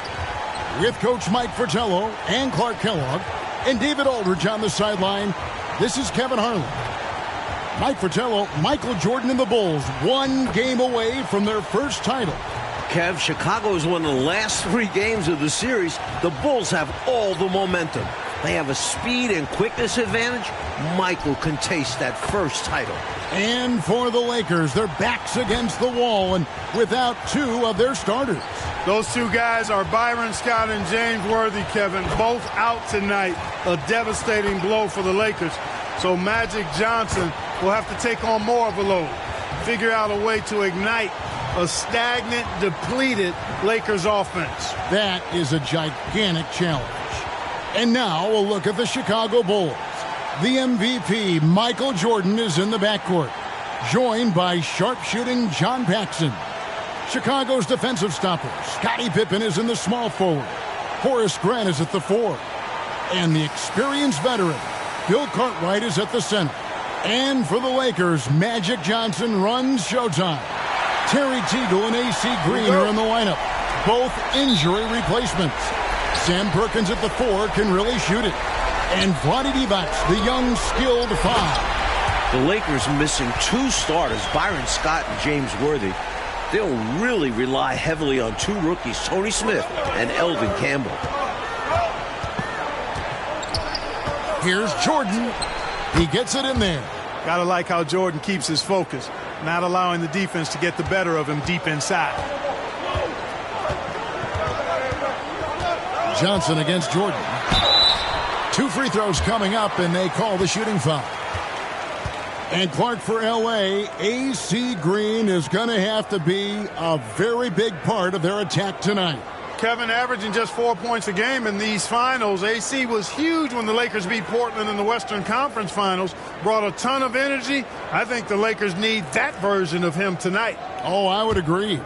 With Coach Mike Fratello and Clark Kellogg and David Aldridge on the sideline, this is Kevin Harlan. Mike Fratello, Michael Jordan and the Bulls, one game away from their first title. Kev, Chicago has won the last 3 games of the series. The Bulls have all the momentum. They have a speed and quickness advantage. Michael can taste that first title. And for the Lakers, their backs against the wall and without 2 of their starters. Those 2 guys are Byron Scott and James Worthy, Kevin, both out tonight. A devastating blow for the Lakers. So Magic Johnson will have to take on more of a load. Figure out a way to ignite a stagnant, depleted Lakers offense. That is a gigantic challenge. And now we'll look at the Chicago Bulls. The MVP, Michael Jordan, is in the backcourt, joined by sharpshooting John Paxson. Chicago's defensive stopper, Scottie Pippen, is in the small forward. Horace Grant is at the 4. And the experienced veteran, Bill Cartwright, is at the center. And for the Lakers, Magic Johnson runs showtime. Terry Teagle and A.C. Green are in the lineup, both injury replacements. Sam Perkins at the 4 can really shoot it. And Vlade Divac, the young, skilled 5. The Lakers missing 2 starters, Byron Scott and James Worthy. They'll really rely heavily on 2 rookies, Tony Smith and Eldon Campbell. Here's Jordan. He gets it in there. Gotta like how Jordan keeps his focus, not allowing the defense to get the better of him deep inside. Johnson against Jordan. 2 free throws coming up, and they call the shooting foul. And Clark for L.A., A.C. Green is going to have to be a very big part of their attack tonight. Kevin averaging just 4 points a game in these finals. AC was huge when the Lakers beat Portland in the Western Conference Finals. Brought a ton of energy. I think the Lakers need that version of him tonight. Oh, I would agree.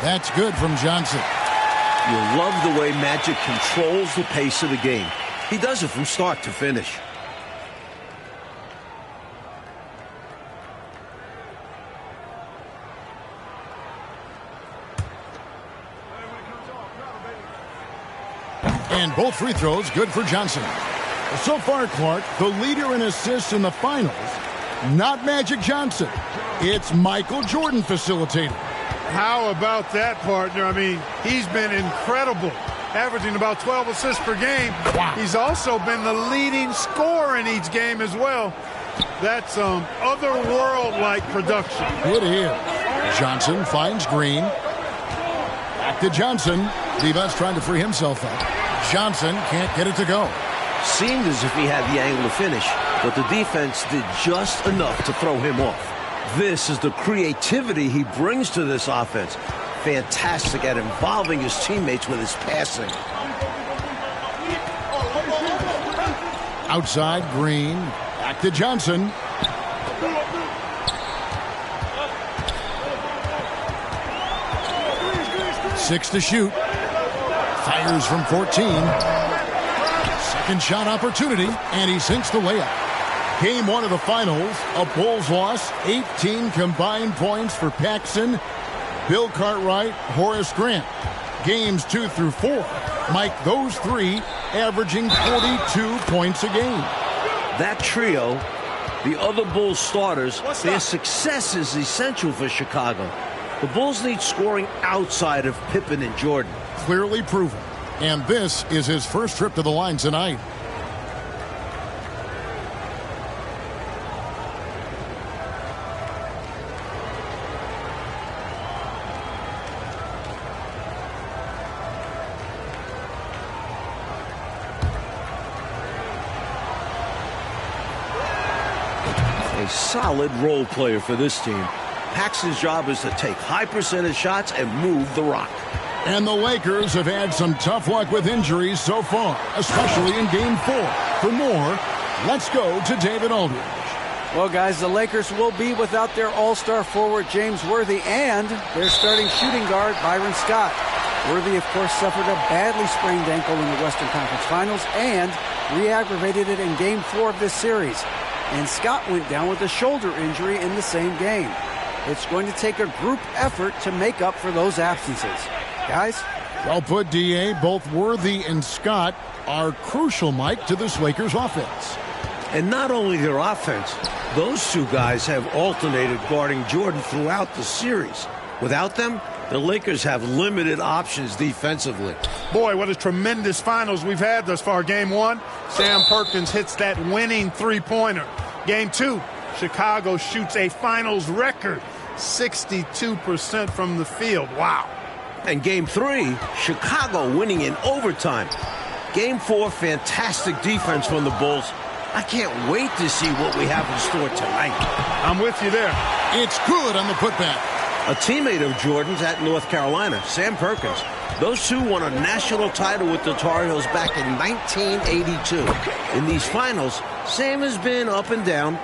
That's good from Johnson. You love the way Magic controls the pace of the game. He does it from start to finish. And both free throws good for Johnson. So far, Clark, the leader in assists in the finals, not Magic Johnson. It's Michael Jordan facilitating. How about that, partner? I mean, he's been incredible, averaging about 12 assists per game. Wow. He's also been the leading scorer in each game as well. That's otherworld-like production. It is. Johnson finds Green. Back to Johnson. Divac trying to free himself up. Johnson can't get it to go. Seemed as if he had the angle to finish, but the defense did just enough to throw him off. This is the creativity he brings to this offense. Fantastic at involving his teammates with his passing. Outside, Green. Back to Johnson. Six to shoot. Fires from 14. Second shot opportunity, and he sinks the layup. Game 1 of the finals, a Bulls loss, 18 combined points for Paxson, Bill Cartwright, Horace Grant. Games 2 through 4, Mike, those 3 averaging 42 points a game. That trio, the other Bulls starters, their success is essential for Chicago. The Bulls need scoring outside of Pippen and Jordan. Clearly proven. And this is his first trip to the line tonight. A solid role player for this team. Paxson's job is to take high percentage shots and move the rock. And the Lakers have had some tough luck with injuries so far, especially in Game 4. For more, let's go to David Aldridge. Well, guys, the Lakers will be without their all-star forward James Worthy and their starting shooting guard Byron Scott. Worthy, of course, suffered a badly sprained ankle in the Western Conference Finals and re-aggravated it in Game 4 of this series. And Scott went down with a shoulder injury in the same game. It's going to take a group effort to make up for those absences. Guys? Well put, D.A. Both Worthy and Scott are crucial, Mike, to this Lakers offense. And not only their offense, those two guys have alternated guarding Jordan throughout the series. Without them, the Lakers have limited options defensively. Boy, what a tremendous finals we've had thus far. Game 1, Sam Perkins hits that winning three-pointer. Game 2, Chicago shoots a finals record, 62% from the field. Wow. And Game 3, Chicago winning in overtime. Game 4, fantastic defense from the Bulls. I can't wait to see what we have in store tonight. I'm with you there. It's good on the putback. A teammate of Jordan's at North Carolina, Sam Perkins. Those two won a national title with the Tar Heels back in 1982. In these finals, Sam has been up and down.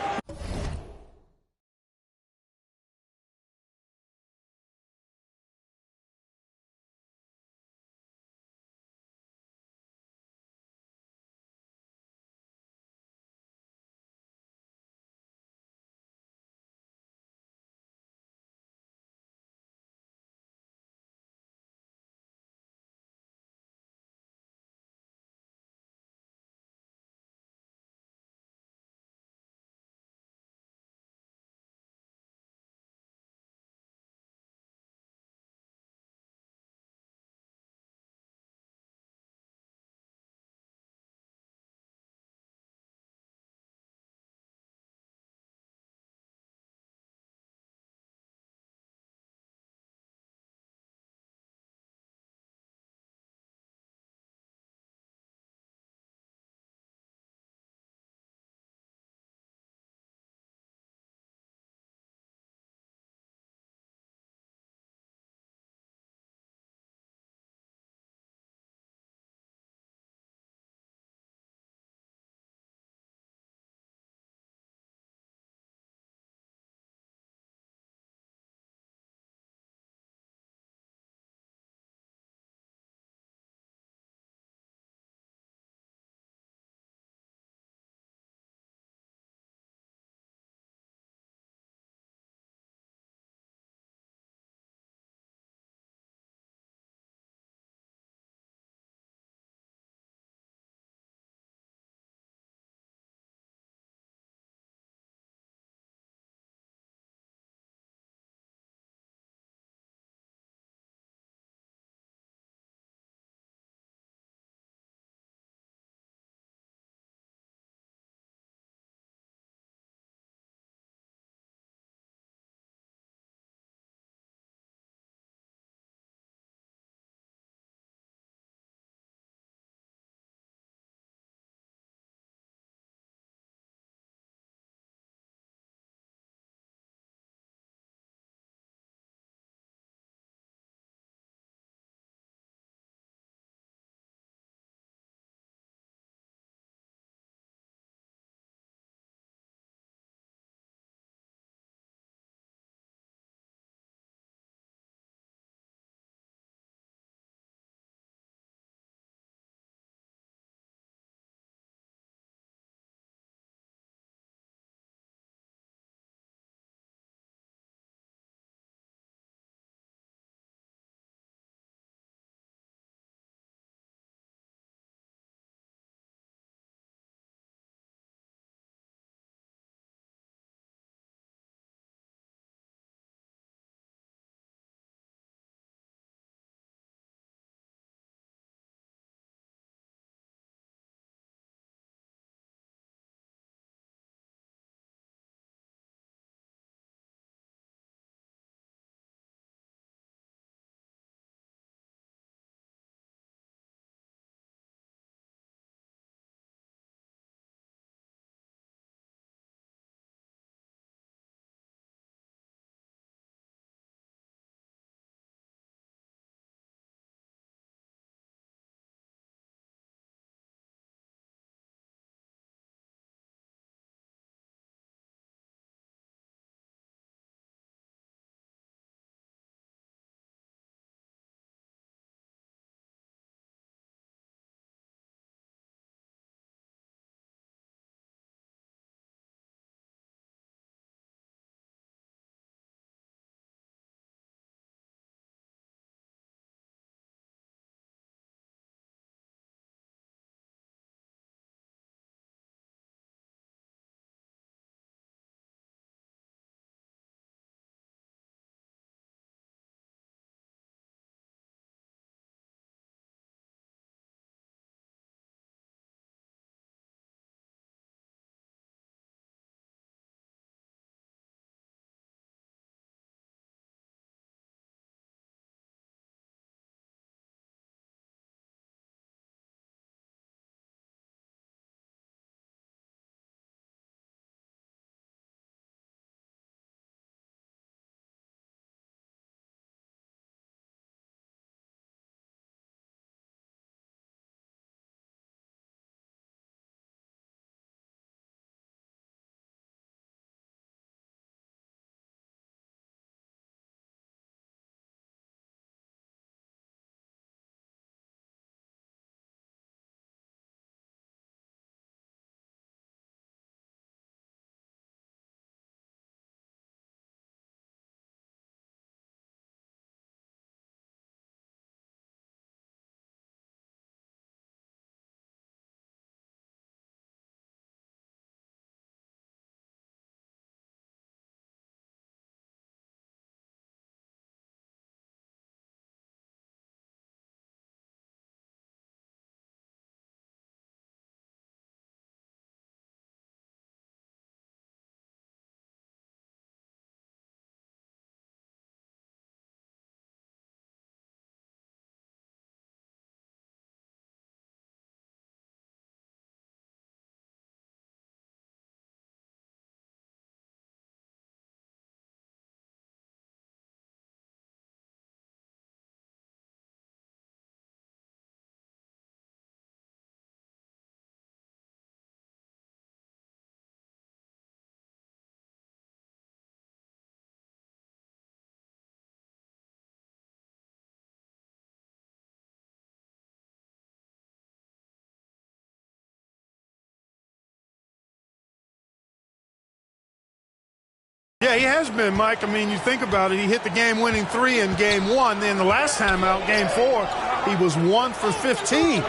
Yeah, he has been, Mike. I mean, you think about it. He hit the game-winning 3 in Game 1. Then the last time out, Game 4, he was 1 for 15.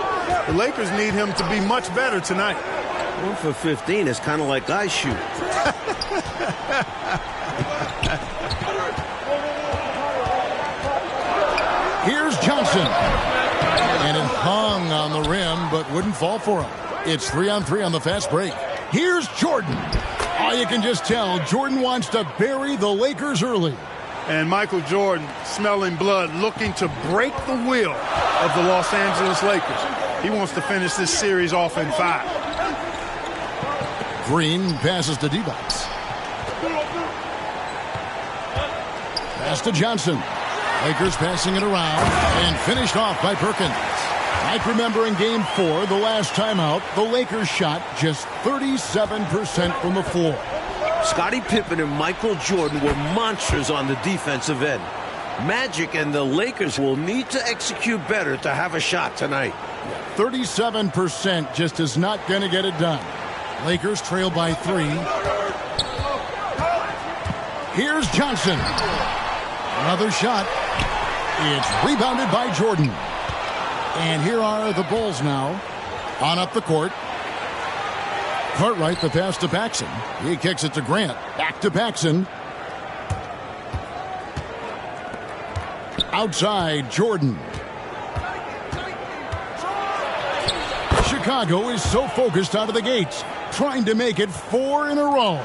The Lakers need him to be much better tonight. 1 for 15 is kind of like I shoot. Here's Johnson. And it hung on the rim, but wouldn't fall for him. It's 3-on-3 on the fast break. Here's Jordan. Oh, you can just tell Jordan wants to bury the Lakers early. And Michael Jordan, smelling blood, looking to break the will of the Los Angeles Lakers. He wants to finish this series off in 5. Green passes to D-Box. Pass to Johnson. Lakers passing it around and finished off by Perkins. I remember in Game 4, the last time out, the Lakers shot just 37% from the floor. Scottie Pippen and Michael Jordan were monsters on the defensive end. Magic and the Lakers will need to execute better to have a shot tonight. 37% just is not going to get it done. Lakers trail by 3. Here's Johnson. Another shot. It's rebounded by Jordan. And here are the Bulls now on up the court. Cartwright, the pass to Paxson. He kicks it to Grant. Back to Paxson. Outside, Jordan. Chicago is so focused out of the gates, trying to make it 4 in a row.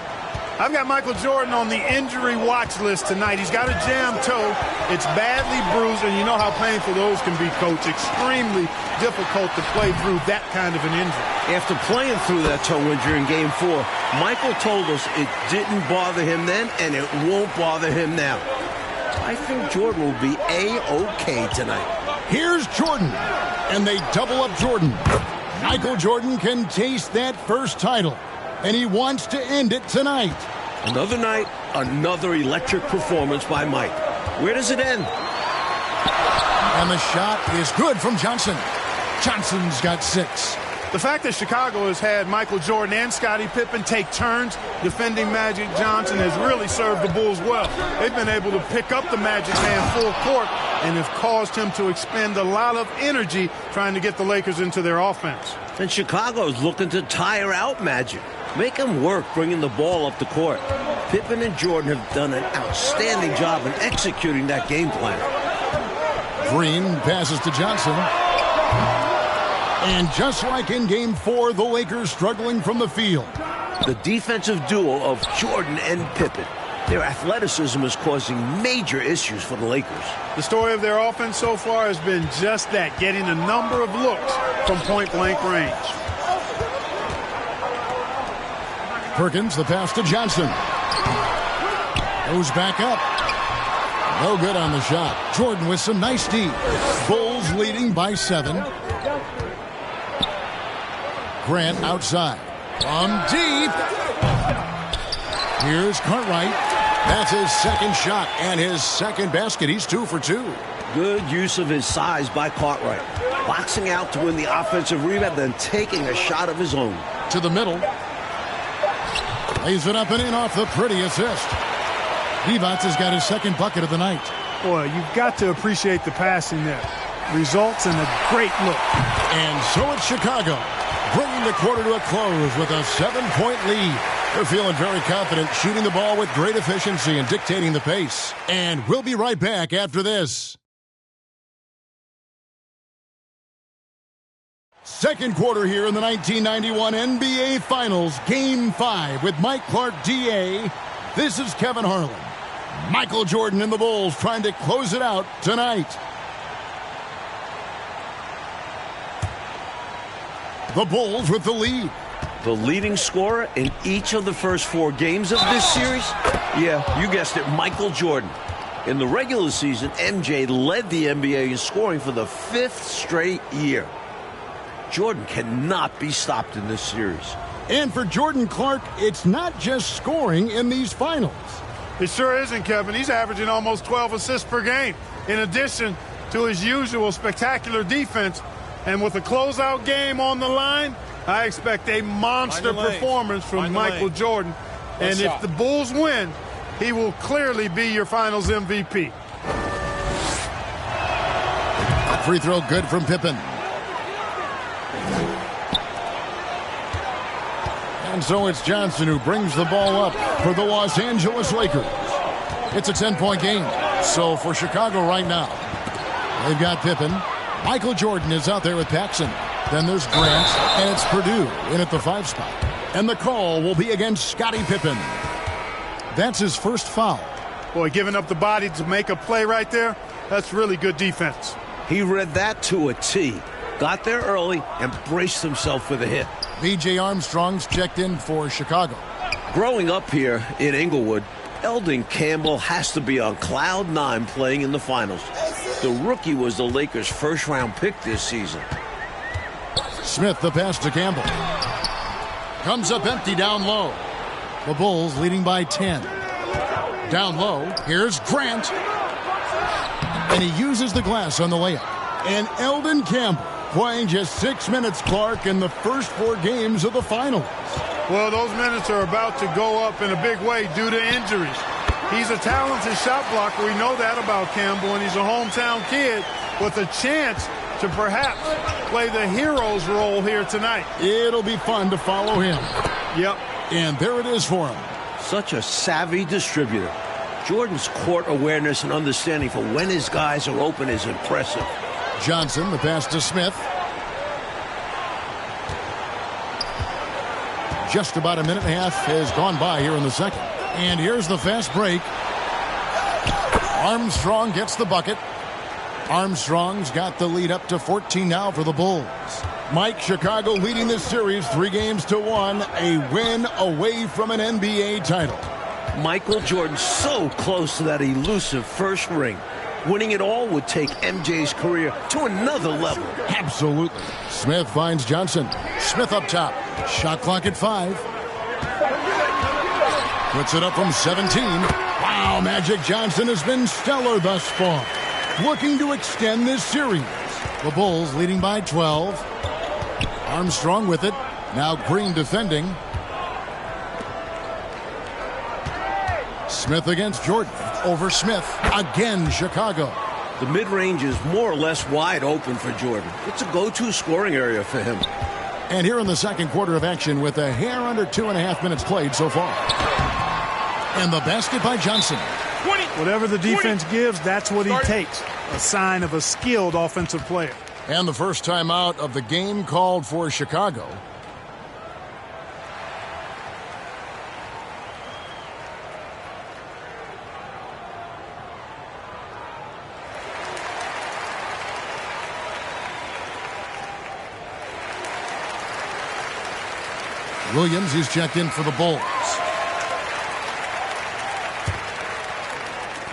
I've got Michael Jordan on the injury watch list tonight. He's got a jammed toe. It's badly bruised, and you know how painful those can be, Coach. Extremely difficult to play through that kind of an injury. After playing through that toe injury in Game 4, Michael told us it didn't bother him then, and it won't bother him now. I think Jordan will be A-OK tonight. Here's Jordan, and they double up Jordan. Michael Jordan can taste that first title, and he wants to end it tonight. Another night, another electric performance by Mike. Where does it end? And the shot is good from Johnson. Johnson's got 6. The fact that Chicago has had Michael Jordan and Scottie Pippen take turns defending Magic Johnson has really served the Bulls well. They've been able to pick up the Magic man full court and have caused him to expend a lot of energy trying to get the Lakers into their offense. And Chicago's looking to tire out Magic. Make him work bringing the ball up the court. Pippen and Jordan have done an outstanding job in executing that game plan. Green passes to Johnson. And just like in Game 4, the Lakers struggling from the field. The defensive duo of Jordan and Pippen. Their athleticism is causing major issues for the Lakers. The story of their offense so far has been just that, getting a number of looks from point-blank range. Perkins, the pass to Johnson. Goes back up. No good on the shot. Jordan with some nice D. Bulls leading by 7. Grant outside. From deep. Here's Cartwright. That's his second shot and his second basket. He's 2 for 2. Good use of his size by Cartwright. Boxing out to win the offensive rebound, then taking a shot of his own. To the middle. Lays it up and in off the pretty assist. Divac has got his second bucket of the night. Boy, you've got to appreciate the passing there. Results in a great look. And so it's Chicago, bringing the quarter to a close with a 7-point lead. They're feeling very confident, shooting the ball with great efficiency and dictating the pace. And we'll be right back after this. Second quarter here in the 1991 NBA Finals, Game 5 with Mike Clark, DA. This is Kevin Harlan. Michael Jordan and the Bulls trying to close it out tonight. The Bulls with the lead. The leading scorer in each of the first 4 games of this series? Yeah, you guessed it, Michael Jordan. In the regular season, MJ led the NBA in scoring for the 5th straight year. Jordan cannot be stopped in this series. And for Jordan Clark, it's not just scoring in these finals. It sure isn't, Kevin. He's averaging almost 12 assists per game, in addition to his usual spectacular defense. And with a closeout game on the line, I expect a monster performance from Michael Jordan. And if the Bulls win, he will clearly be your finals MVP. Free throw good from Pippen. And so it's Johnson who brings the ball up for the Los Angeles Lakers. It's a 10-point game. So for Chicago right now, they've got Pippen. Michael Jordan is out there with Paxson. Then there's Grant, and it's Purdue in at the 5 spot. And the call will be against Scottie Pippen. That's his first foul. Boy, giving up the body to make a play right there, that's really good defense. He read that to a T. Got there early and braced himself for the hit. B.J. Armstrong's checked in for Chicago. Growing up here in Inglewood, Eldon Campbell has to be on cloud 9 playing in the finals. The rookie was the Lakers' first-round pick this season. Smith, the pass to Campbell. Comes up empty down low. The Bulls leading by 10. Down low, here's Grant. And he uses the glass on the layup. And Eldon Campbell playing just 6 minutes, Clark, in the first 4 games of the finals. Well, those minutes are about to go up in a big way due to injuries. He's a talented shot blocker. We know that about Campbell, and he's a hometown kid with a chance to perhaps play the hero's role here tonight. It'll be fun to follow him. Yep. And there it is for him. Such a savvy distributor. Jordan's court awareness and understanding for when his guys are open is impressive. Johnson, the pass to Smith. Just about a minute and a half has gone by here in the second. And here's the fast break. Armstrong gets the bucket. Armstrong's got the lead up to 14 now for the Bulls. Mike, Chicago leading this series 3-1, a win away from an NBA title. Michael Jordan so close to that elusive first ring. Winning it all would take MJ's career to another level. Absolutely. Smith finds Johnson. Smith up top. Shot clock at 5. Puts it up from 17. Wow, Magic Johnson has been stellar thus far. Looking to extend this series. The Bulls leading by 12. Armstrong with it. Now Green defending. Smith against Jordan. Over Smith. Again, Chicago. The mid-range is more or less wide open for Jordan. It's a go-to scoring area for him. And here in the second quarter of action with a hair under 2.5 minutes played so far. And the basket by Johnson. Whatever the defense gives, that's what he takes. A sign of a skilled offensive player. And the first timeout of the game called for Chicago. Williams is checked in for the Bulls.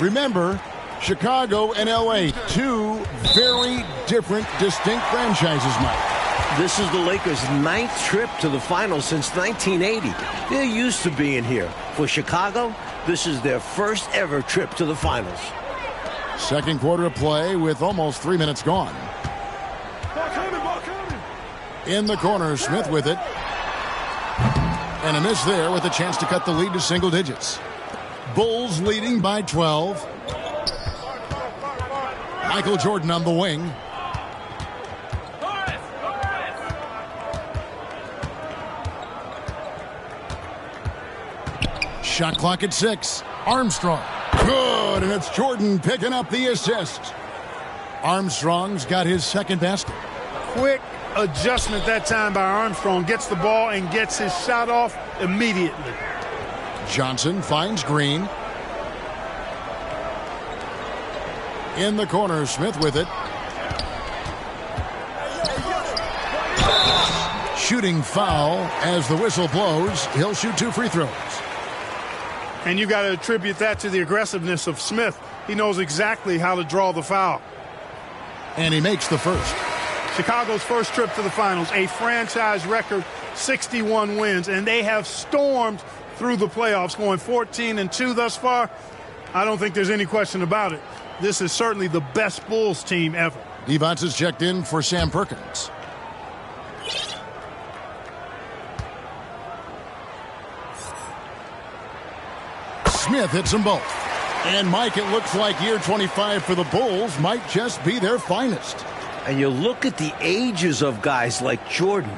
Remember, Chicago and L.A., 2 very different, distinct franchises, Mike. This is the Lakers' 9th trip to the finals since 1980. They're used to being here. For Chicago, this is their first ever trip to the finals. Second quarter of play with almost 3 minutes gone. In the corner, Smith with it. And a miss there with a chance to cut the lead to single digits. Bulls leading by 12. Michael Jordan on the wing. Shot clock at 6. Armstrong. Good, and it's Jordan picking up the assist. Armstrong's got his second basket. Quick adjustment that time by Armstrong. Gets the ball and gets his shot off immediately. Johnson finds Green. In the corner, Smith with it. Shooting foul as the whistle blows. He'll shoot 2 free throws. And you got to attribute that to the aggressiveness of Smith. He knows exactly how to draw the foul. And he makes the first. Chicago's first trip to the finals, a franchise record 61 wins, and they have stormed through the playoffs, going 14-2 thus far. I don't think there's any question about it. This is certainly the best Bulls team ever. Devonts is checked in for Sam Perkins. Smith hits them both. And, Mike, it looks like year 25 for the Bulls might just be their finest. And you look at the ages of guys like Jordan,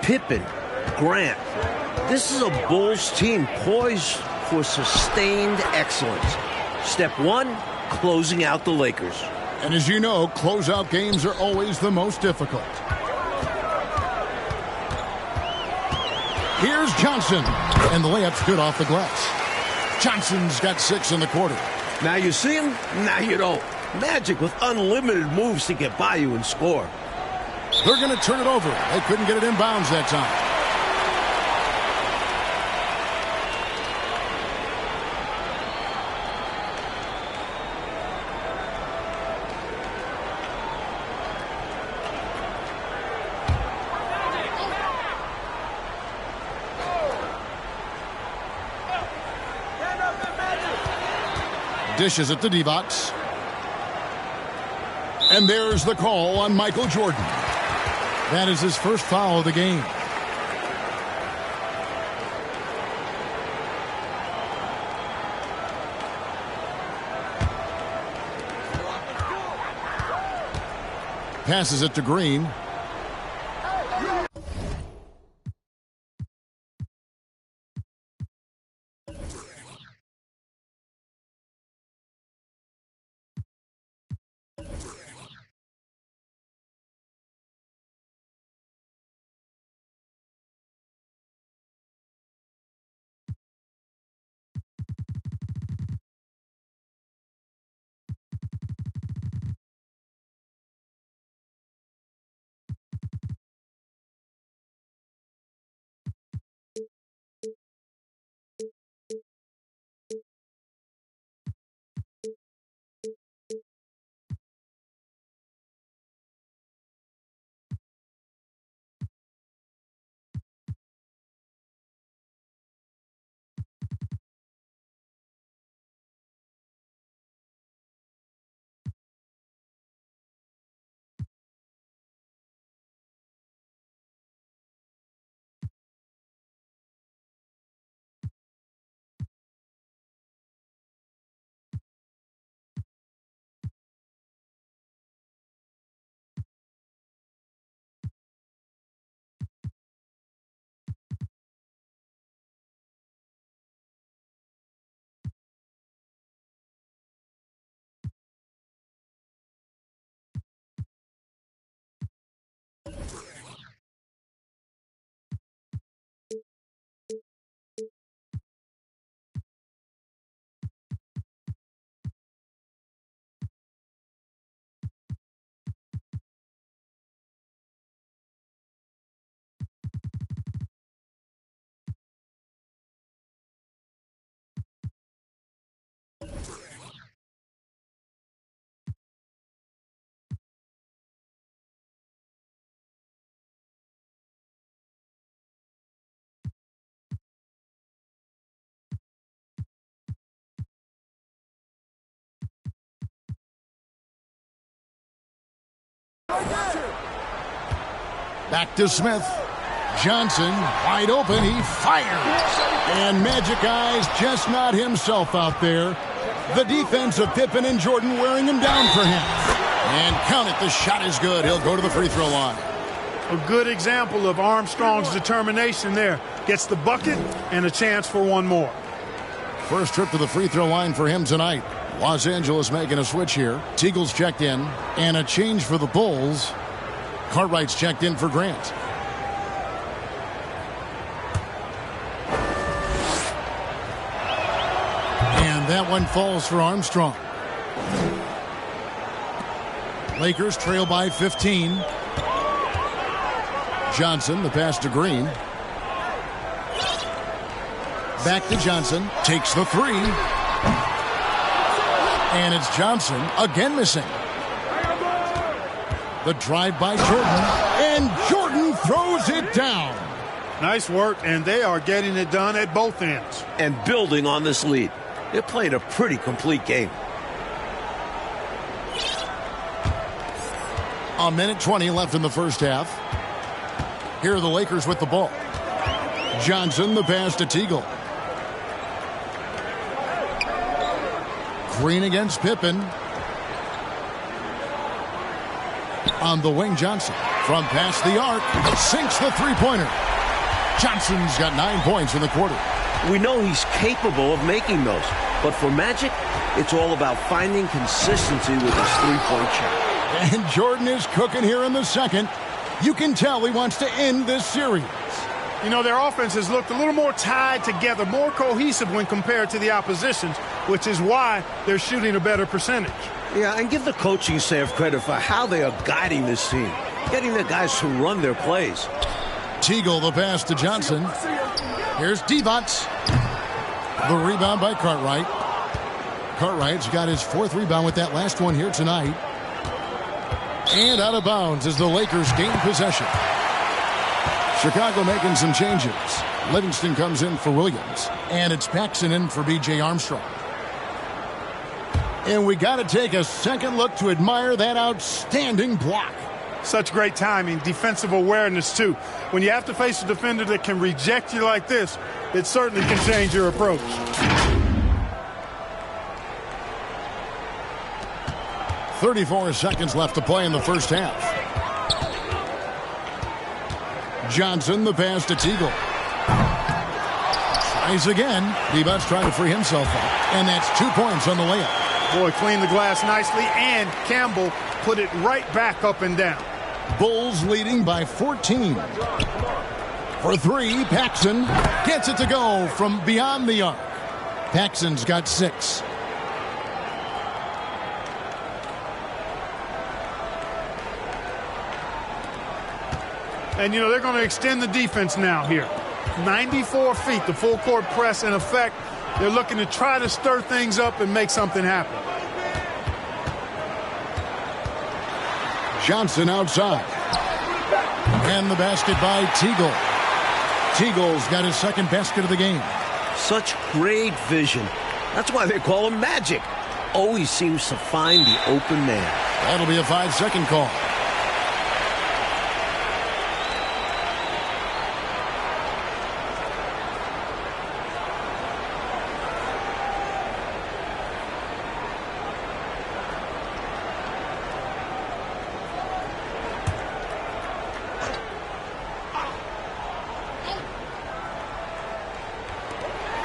Pippen, Grant. This is a Bulls team poised for sustained excellence. Step one, closing out the Lakers. And as you know, closeout games are always the most difficult. Here's Johnson, and the layup's good off the glass. Johnson's got 6 in the quarter. Now you see him, now you don't. Magic with unlimited moves to get by you and score. They're going to turn it over. They couldn't get it in bounds that time. Dishes at the D-box. And there's the call on Michael Jordan. That is his first foul of the game. Passes it to Green. Back to Smith. Johnson, wide open, he fires. And Magic Eyes just not himself out there. The defense of Pippen and Jordan wearing him down for him. And count it, the shot is good. He'll go to the free throw line. A good example of Armstrong's determination there. Gets the bucket and a chance for one more. First trip to the free throw line for him tonight. Los Angeles making a switch here. Teagle's checked in. And a change for the Bulls. Cartwright's checked in for Grant. And that one falls for Armstrong. Lakers trail by 15. Johnson, the pass to Green. Back to Johnson. Takes the three. And it's Johnson again missing. The drive by Jordan. And Jordan throws it down. Nice work, and they are getting it done at both ends. And building on this lead. They're playing a pretty complete game. A minute 20 left in the first half. Here are the Lakers with the ball. Johnson, the pass to Teagle. Green against Pippen. On the wing, Johnson. From past the arc, sinks the three-pointer. Johnson's got 9 points in the quarter. We know he's capable of making those. But for Magic, it's all about finding consistency with his three-point shot. And Jordan is cooking here in the second. You can tell he wants to end this series. You know, their offense has looked a little more tied together, more cohesive when compared to the opposition's, which is why they're shooting a better percentage. Yeah, and give the coaching staff credit for how they are guiding this team, getting the guys to run their plays. Teagle the pass to Johnson. Here's Devonts. The rebound by Cartwright. Cartwright's got his 4th rebound with that last one here tonight. And out of bounds as the Lakers gain possession. Chicago making some changes. Livingston comes in for Williams. And it's Paxson in for B.J. Armstrong. And we got to take a second look to admire that outstanding block. Such great timing, defensive awareness, too. When you have to face a defender that can reject you like this, it certainly can change your approach. .34 seconds left to play in the first half. Johnson, the pass to Teagle. Tries again. Devonts trying to free himself up. And that's 2 points on the layup. Boy, cleaned the glass nicely, and Campbell put it right back up and down. Bulls leading by 14. For 3, Paxson gets it to go from beyond the arc. Paxson's got 6. And, you know, they're going to extend the defense now here. 94 feet, the full court press in effect. They're looking to try to stir things up and make something happen. Johnson outside. And the basket by Teagle. Teagle's got his 2nd basket of the game. Such great vision. That's why they call him Magic. Always seems to find the open man. That'll be a 5-second call.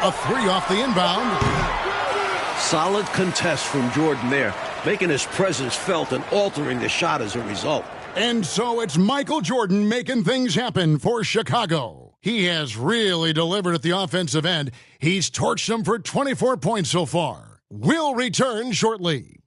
A 3 off the inbound. Solid contest from Jordan there, making his presence felt and altering the shot as a result. And so it's Michael Jordan making things happen for Chicago. He has really delivered at the offensive end. He's torched them for 24 points so far. We'll return shortly.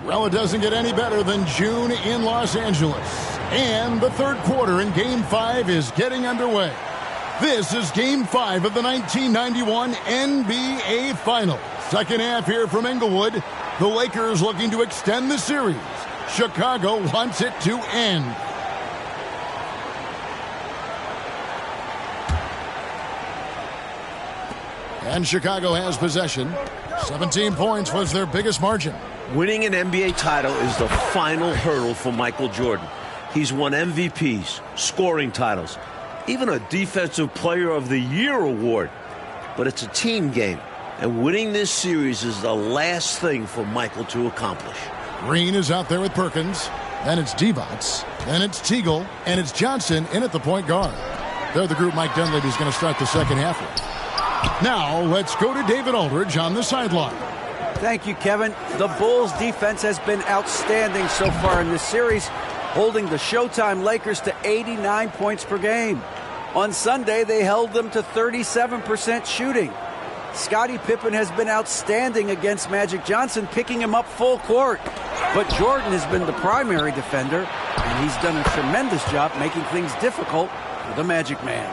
Well, it doesn't get any better than June in Los Angeles. And the third quarter in Game 5 is getting underway. This is Game 5 of the 1991 NBA Finals. Second half here from Inglewood. The Lakers looking to extend the series. Chicago wants it to end. And Chicago has possession. 17 points was their biggest margin. Winning an NBA title is the final hurdle for Michael Jordan. He's won MVPs, scoring titles, even a Defensive Player of the Year award. But it's a team game, and winning this series is the last thing for Michael to accomplish. Green is out there with Perkins. Then it's Devonts. Then it's Teagle. And it's Johnson in at the point guard. They're the group Mike Dunleavy's going to start the second half with. Now, let's go to David Aldridge on the sideline. Thank you, Kevin. The Bulls' defense has been outstanding so far in this series, holding the Showtime Lakers to 89 points per game. On Sunday, they held them to 37% shooting. Scottie Pippen has been outstanding against Magic Johnson, picking him up full court. But Jordan has been the primary defender, and he's done a tremendous job making things difficult for the Magic Man.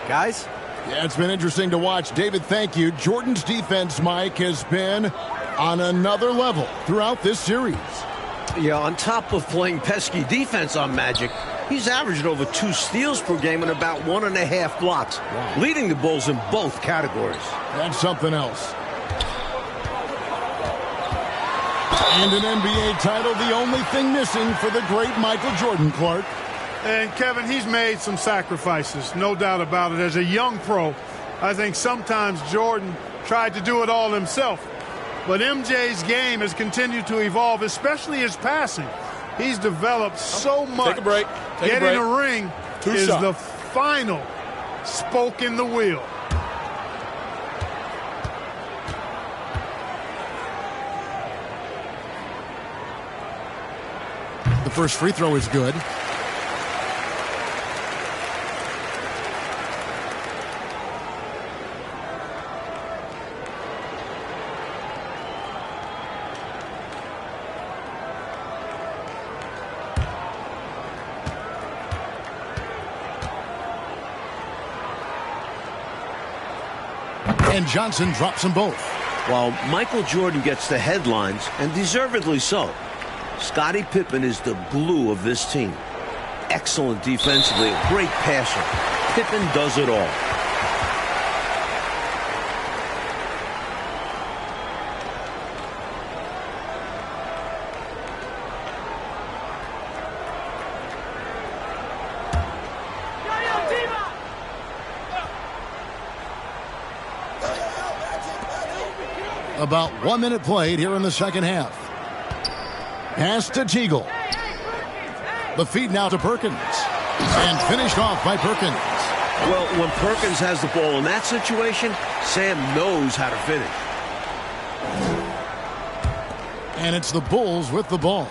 Guys? Yeah, it's been interesting to watch. David, thank you. Jordan's defense, Mike, has been on another level throughout this series. Yeah, on top of playing pesky defense on Magic, he's averaged over 2 steals per game and about 1.5 blocks, leading the Bulls in both categories. That's something else. And an NBA title, the only thing missing for the great Michael Jordan, Clark. And, Kevin, he's made some sacrifices, no doubt about it. As a young pro, I think sometimes Jordan tried to do it all himself. But MJ's game has continued to evolve, especially his passing. He's developed so much. Take a break. Getting a ring is shot. the final spoke in the wheel. The first free throw is good. And Johnson drops them both. While Michael Jordan gets the headlines, and deservedly so, Scottie Pippen is the glue of this team. Excellent defensively, a great passer. Pippen does it all. About 1 minute played here in the second half. Pass to Teagle. The feed now to Perkins. And finished off by Perkins. Well, when Perkins has the ball in that situation, Sam knows how to finish. And it's the Bulls with the ball.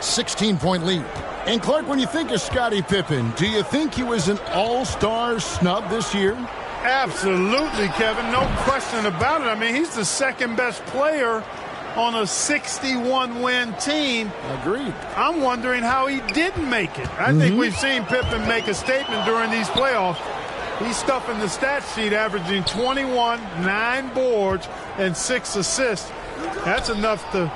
16-point lead. And Clark, when you think of Scottie Pippen, do you think he was an all-star snub this year? Absolutely, Kevin. No question about it. I mean, he's the second best player on a 61-win team. Agreed. I'm wondering how he didn't make it. I think we've seen Pippen make a statement during these playoffs. He's stuffing the stat sheet, averaging 21, 9 boards, and 6 assists. That's enough to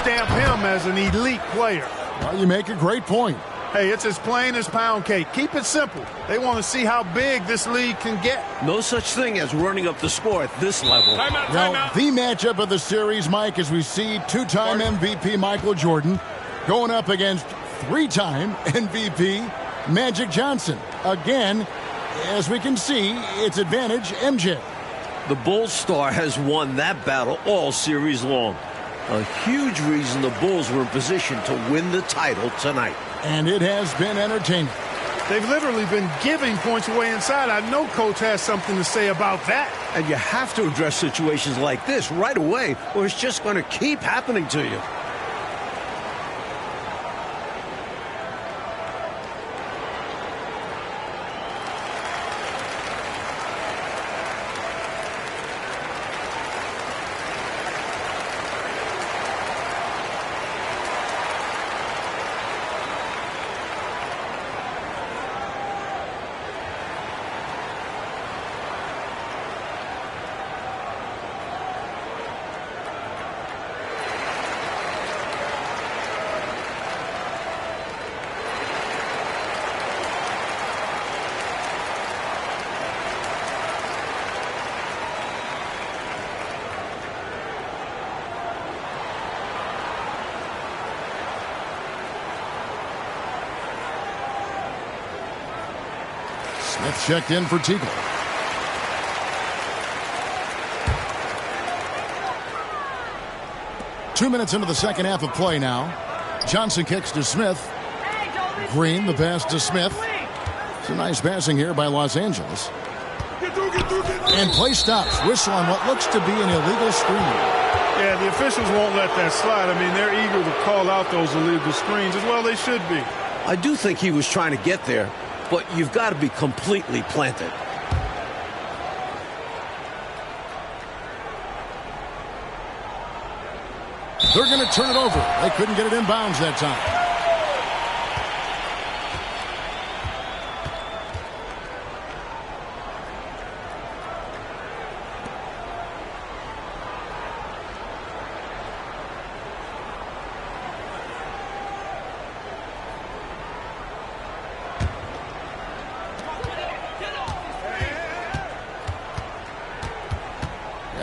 stamp him as an elite player. Well, you make a great point. Hey, it's as plain as pound cake. Keep it simple. They want to see how big this league can get. No such thing as running up the score at this level. Well, the matchup of the series, Mike, as we see two-time MVP Michael Jordan going up against three-time MVP Magic Johnson. Again, as we can see, it's advantage MJ. The Bulls star has won that battle all series long. A huge reason the Bulls were in position to win the title tonight. And it has been entertaining. They've literally been giving points away inside. I know Coach has something to say about that. And you have to address situations like this right away, or it's just going to keep happening to you. Smith checked in for Teagle. Two minutes into the second half of play now. Johnson kicks to Smith. Green, the pass to Smith. It's a nice passing here by Los Angeles. And play stops. Whistle on what looks to be an illegal screen. Yeah, the officials won't let that slide. I mean, they're eager to call out those illegal screens. As well, they should be. I do think he was trying to get there, but you've got to be completely planted. They're going to turn it over. They couldn't get it in bounds that time.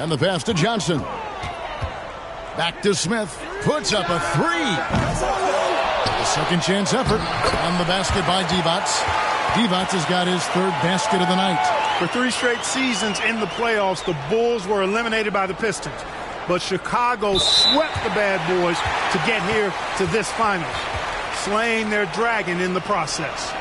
And the pass to Johnson. Back to Smith. Puts up a three. A second chance effort on the basket by Divac. Divac has got his third basket of the night. For 3 straight seasons in the playoffs, the Bulls were eliminated by the Pistons. But Chicago swept the bad boys to get here to this finals, slaying their dragon in the process.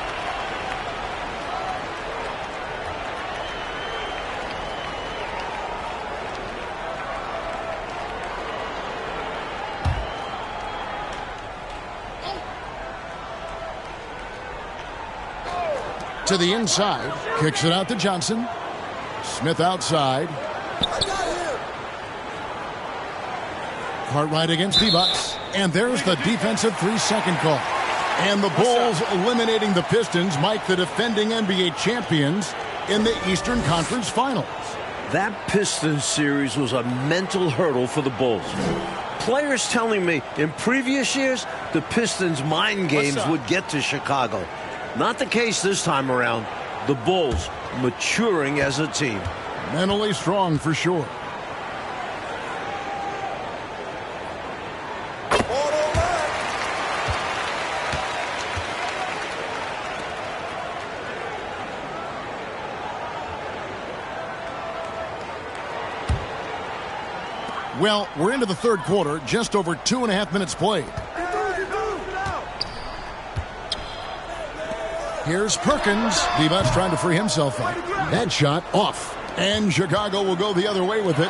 To the inside, kicks it out to Johnson. Smith outside. Cartwright against Divac. And there's the defensive 3-second call. And the Bulls eliminating the Pistons, Mike, the defending NBA champions, in the Eastern Conference Finals. That Pistons series was a mental hurdle for the Bulls. Players telling me in previous years, the Pistons' mind games would get to Chicago. Not the case this time around. The Bulls maturing as a team. Mentally strong for sure. Well, we're into the third quarter, just over 2.5 minutes played. Here's Perkins. Divac trying to free himself up. That shot off. And Chicago will go the other way with it.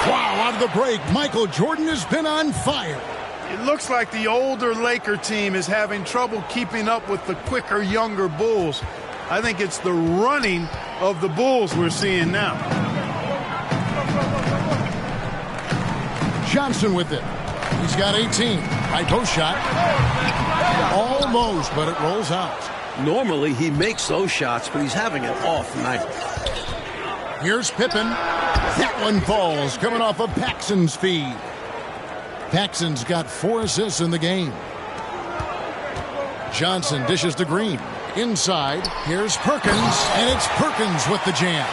Wow, out of the break, Michael Jordan has been on fire. It looks like the older Laker team is having trouble keeping up with the quicker, younger Bulls. I think it's the running of the Bulls we're seeing now. Johnson with it. He's got 18. High post shot. Almost, but it rolls out. Normally, he makes those shots, but he's having an off night. Here's Pippen. That one falls, coming off of Paxson's feed. Paxson's got 4 assists in the game. Johnson dishes to Green. Inside, here's Perkins, and it's Perkins with the jam.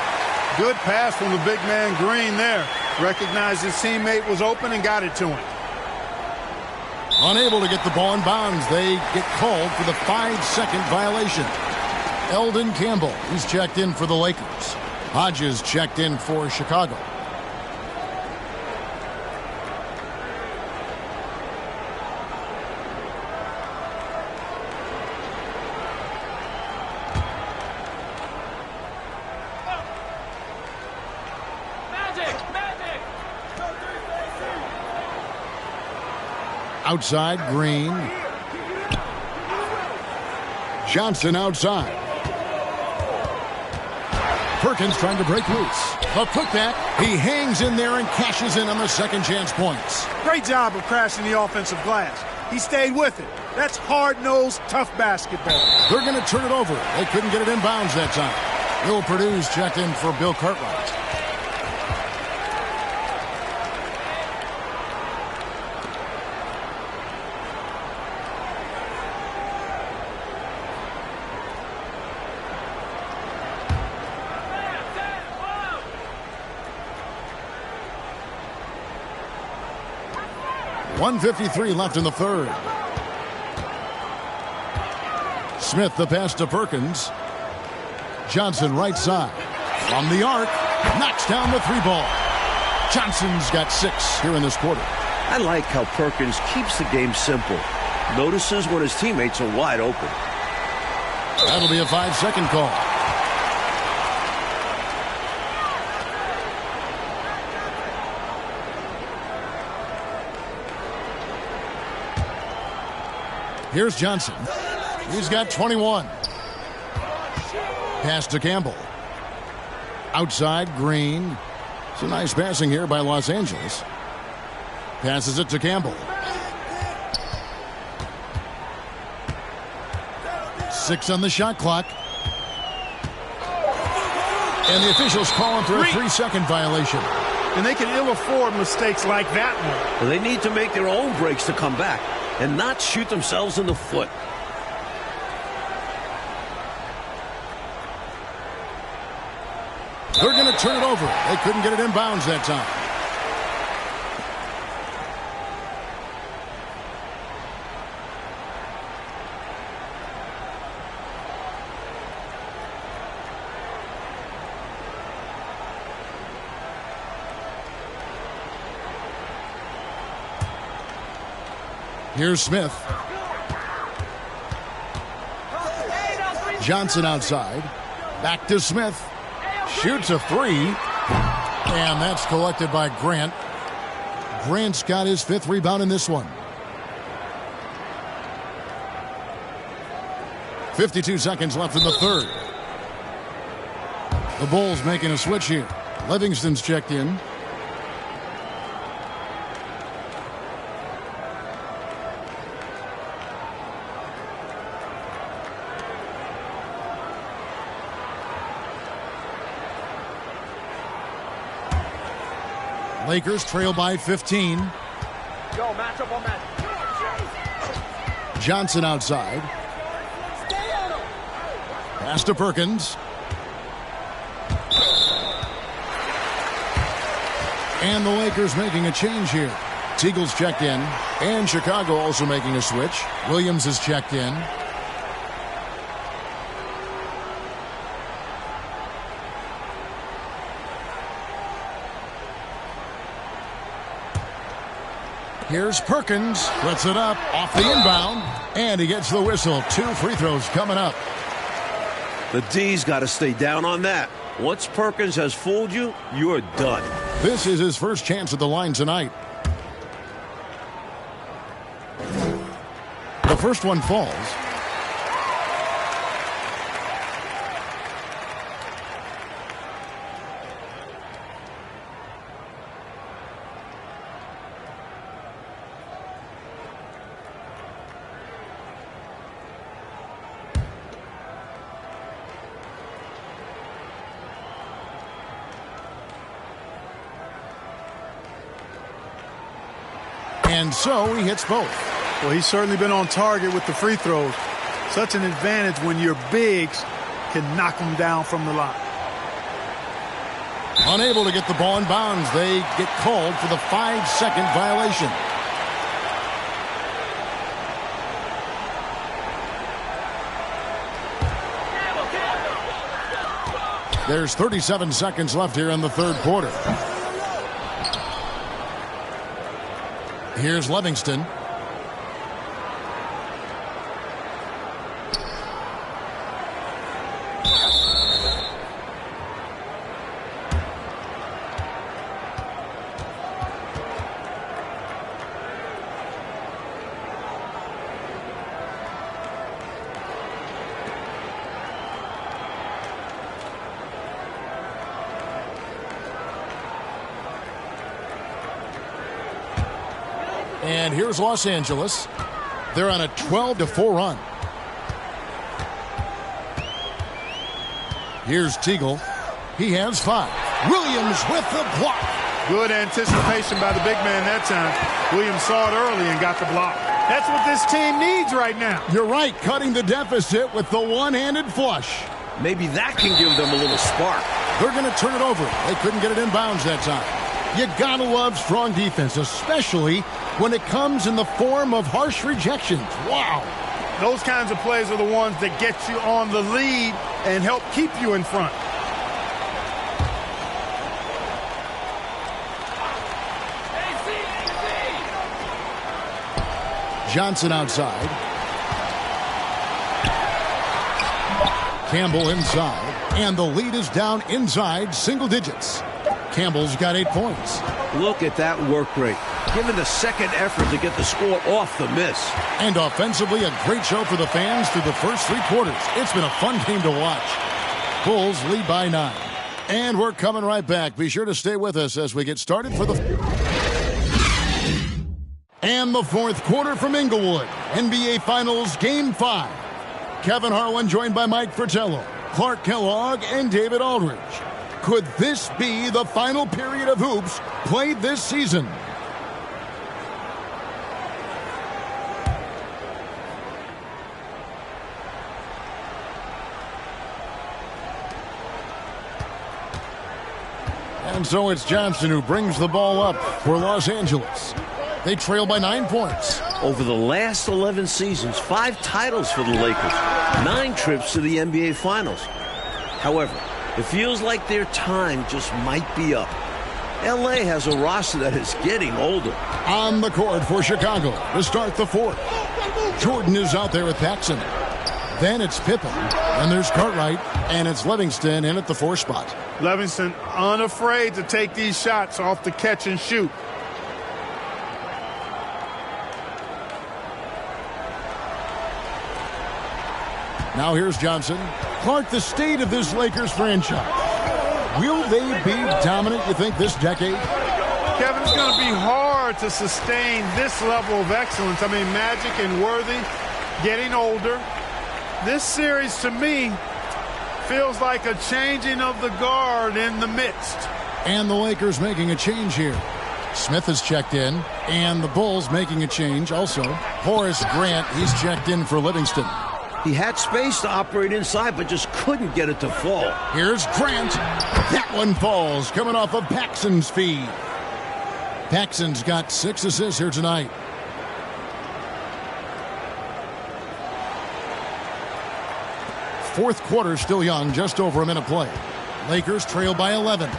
Good pass from the big man Green there. Recognized his teammate was open and got it to him. Unable to get the ball in bounds. They get called for the 5-second violation. Eldon Campbell, he's checked in for the Lakers. Hodges checked in for Chicago. Outside, Green. Johnson outside. Perkins trying to break loose. A putback. He hangs in there and cashes in on the second chance points. Great job of crashing the offensive glass. He stayed with it. That's hard-nosed, tough basketball. They're going to turn it over. They couldn't get it in bounds that time. Bill Purdue's checked in for Bill Cartwright. .153 left in the third. Smith the pass to Perkins. Johnson right side. From the arc. Knocks down the 3 ball. Johnson's got 6 here in this quarter. I like how Perkins keeps the game simple. Notices when his teammates are wide open. That'll be a 5-second call. Here's Johnson. He's got 21. Pass to Campbell. Outside, Green. It's a nice passing here by Los Angeles. Passes it to Campbell. 6 on the shot clock. And the officials calling for a 3-second violation. And they can ill afford mistakes like that one. Well, they need to make their own breaks to come back and not shoot themselves in the foot. They're going to turn it over. They couldn't get it in bounds that time. Here's Smith. Johnson outside. Back to Smith. Shoots a three. And that's collected by Grant. Grant's got his 5th rebound in this one. 52 seconds left in the third. The Bulls making a switch here. Livingston's checked in. Lakers trail by 15. Matchup on that. Johnson outside. Pass to Perkins. And the Lakers making a change here. Teagle's checked in. And Chicago also making a switch. Williams is checked in. Here's Perkins. Puts it up off the inbound. And he gets the whistle. 2 free throws coming up. The D's got to stay down on that. Once Perkins has fooled you, you're done. This is his first chance at the line tonight. The first one falls. And so he hits both. Well, he's certainly been on target with the free throws. Such an advantage when your bigs can knock them down from the line. Unable to get the ball in bounds. They get called for the 5-second violation. There's 37 seconds left here in the third quarter. Here's Livingston. And here's Los Angeles. They're on a 12-4 run. Here's Teagle. He has 5. Williams with the block. Good anticipation by the big man that time. Williams saw it early and got the block. That's what this team needs right now. You're right, cutting the deficit with the one-handed flush. Maybe that can give them a little spark. They're going to turn it over. They couldn't get it in bounds that time. You gotta love strong defense, especially when it comes in the form of harsh rejections. Wow. Those kinds of plays are the ones that get you on the lead and help keep you in front. Johnson outside. Campbell inside. And the lead is down inside single digits. Campbell's got 8 points. Look at that work rate. Given the second effort to get the score off the miss. And offensively, a great show for the fans through the first 3 quarters. It's been a fun game to watch. Bulls lead by 9. And we're coming right back. Be sure to stay with us as we get started for the... And the fourth quarter from Inglewood. NBA Finals Game 5. Kevin Harlan joined by Mike Fratello, Clark Kellogg, and David Aldridge. Could this be the final period of hoops played this season? And so it's Johnson who brings the ball up for Los Angeles. They trail by 9 points. Over the last 11 seasons, 5 titles for the Lakers, 9 trips to the NBA Finals. However, it feels like their time just might be up. L.A. has a roster that is getting older. On the court for Chicago to start the fourth. Jordan is out there with Paxson. Then it's Pippen. And there's Cartwright. And it's Livingston in at the 4 spot. Livingston unafraid to take these shots off the catch and shoot. Now here's Johnson. Clark, the state of this Lakers franchise. Will they be dominant, you think, this decade? Kevin, it's going to be hard to sustain this level of excellence. I mean, Magic and Worthy getting older. This series, to me, feels like a changing of the guard in the midst. And the Lakers making a change here. Smith has checked in, and the Bulls making a change also. Horace Grant, he's checked in for Livingston. He had space to operate inside, but just couldn't get it to fall. Here's Grant. That one falls, coming off of Paxson's feed. Paxson's got 6 assists here tonight. Fourth quarter still young, just over a minute play. Lakers trail by 11.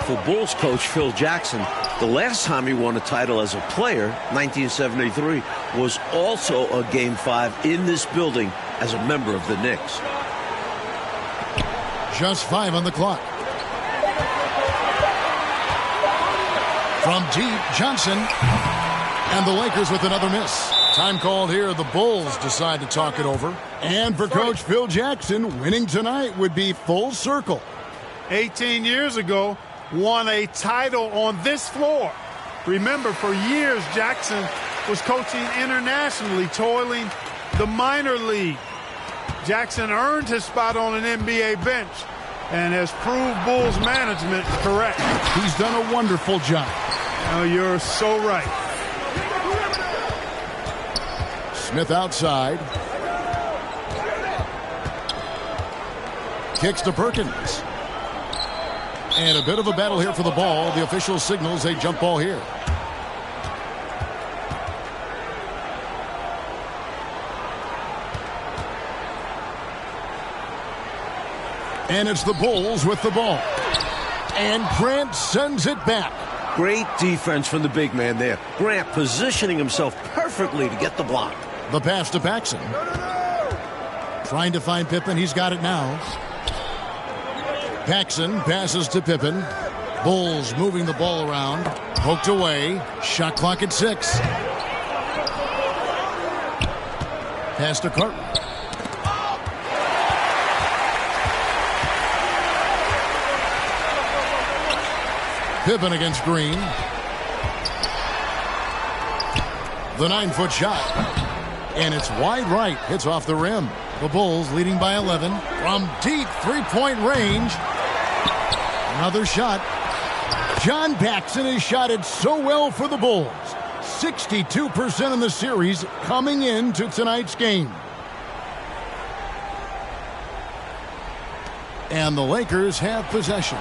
For Bulls coach Phil Jackson, the last time he won a title as a player, 1973, was also a Game 5 in this building as a member of the Knicks. Just 5 on the clock. From deep, Johnson. And the Lakers with another miss. Time called here. The Bulls decide to talk it over. And for Coach Phil Jackson, winning tonight would be full circle. 18 years ago, won a title on this floor. Remember, for years, Jackson was coaching internationally, toiling the minor league. Jackson earned his spot on an NBA bench and has proved Bulls management correct. He's done a wonderful job. Oh, you're so right. Smith outside. Kicks to Perkins. And a bit of a battle here for the ball. The official signals a jump ball here. And it's the Bulls with the ball. And Grant sends it back. Great defense from the big man there. Grant positioning himself perfectly to get the block. The pass to Paxson. Trying to find Pippen. He's got it now. Paxson passes to Pippen. Bulls moving the ball around. Poked away. Shot clock at 6. Pass to Cartwright. Pippen against Green. The 9-foot shot. And it's wide right. Hits off the rim. The Bulls leading by 11. From deep three-point range. Another shot. John Paxson has shot it so well for the Bulls. 62% in the series coming into tonight's game. And the Lakers have possession.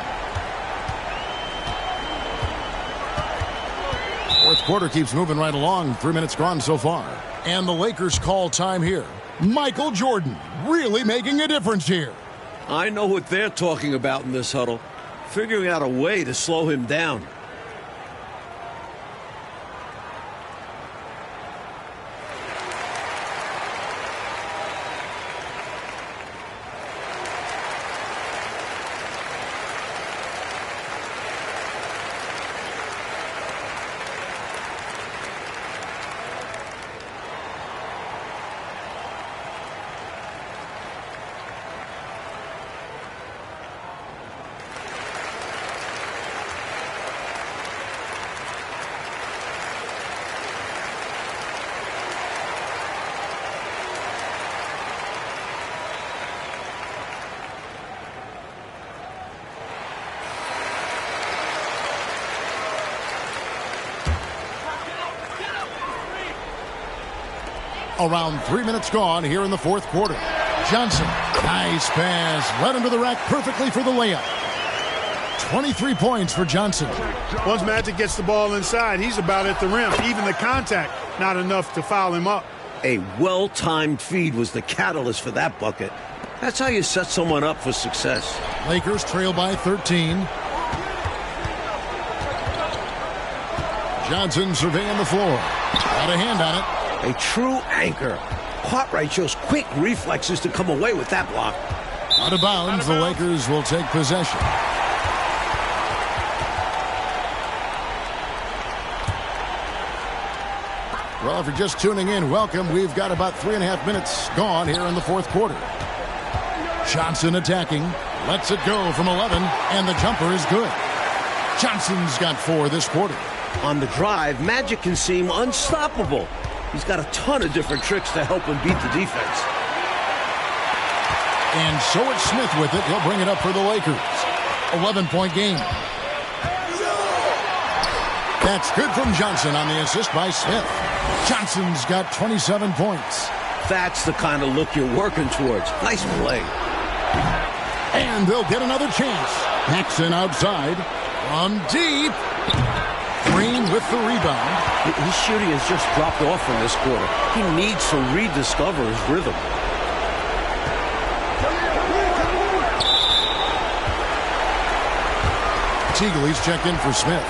Fourth quarter keeps moving right along. 3 minutes gone so far. And the Lakers call time here. Michael Jordan really making a difference here. I know what they're talking about in this huddle. Figuring out a way to slow him down. Around 3 minutes gone here in the fourth quarter. Johnson, nice pass. Led him to the rack perfectly for the layup. 23 points for Johnson. Once Magic gets the ball inside, he's about at the rim. Even the contact, not enough to foul him up. A well-timed feed was the catalyst for that bucket. That's how you set someone up for success. Lakers trail by 13. Johnson surveying the floor. Got a hand on it. A true anchor. Cartwright shows quick reflexes to come away with that block. Out of bounds, the Lakers will take possession. Well, if you're just tuning in, welcome. We've got about 3.5 minutes gone here in the fourth quarter. Johnson attacking. Lets it go from 11, and the jumper is good. Johnson's got 4 this quarter. On the drive, Magic can seem unstoppable. He's got a ton of different tricks to help him beat the defense. And so it's Smith with it. He'll bring it up for the Lakers. 11-point game. That's good from Johnson on the assist by Smith. Johnson's got 27 points. That's the kind of look you're working towards. Nice play. And they'll get another chance. Paxson outside. From deep. Green with the rebound. His shooting has just dropped off in this quarter. He needs to rediscover his rhythm. Teagley's checked in for Smith.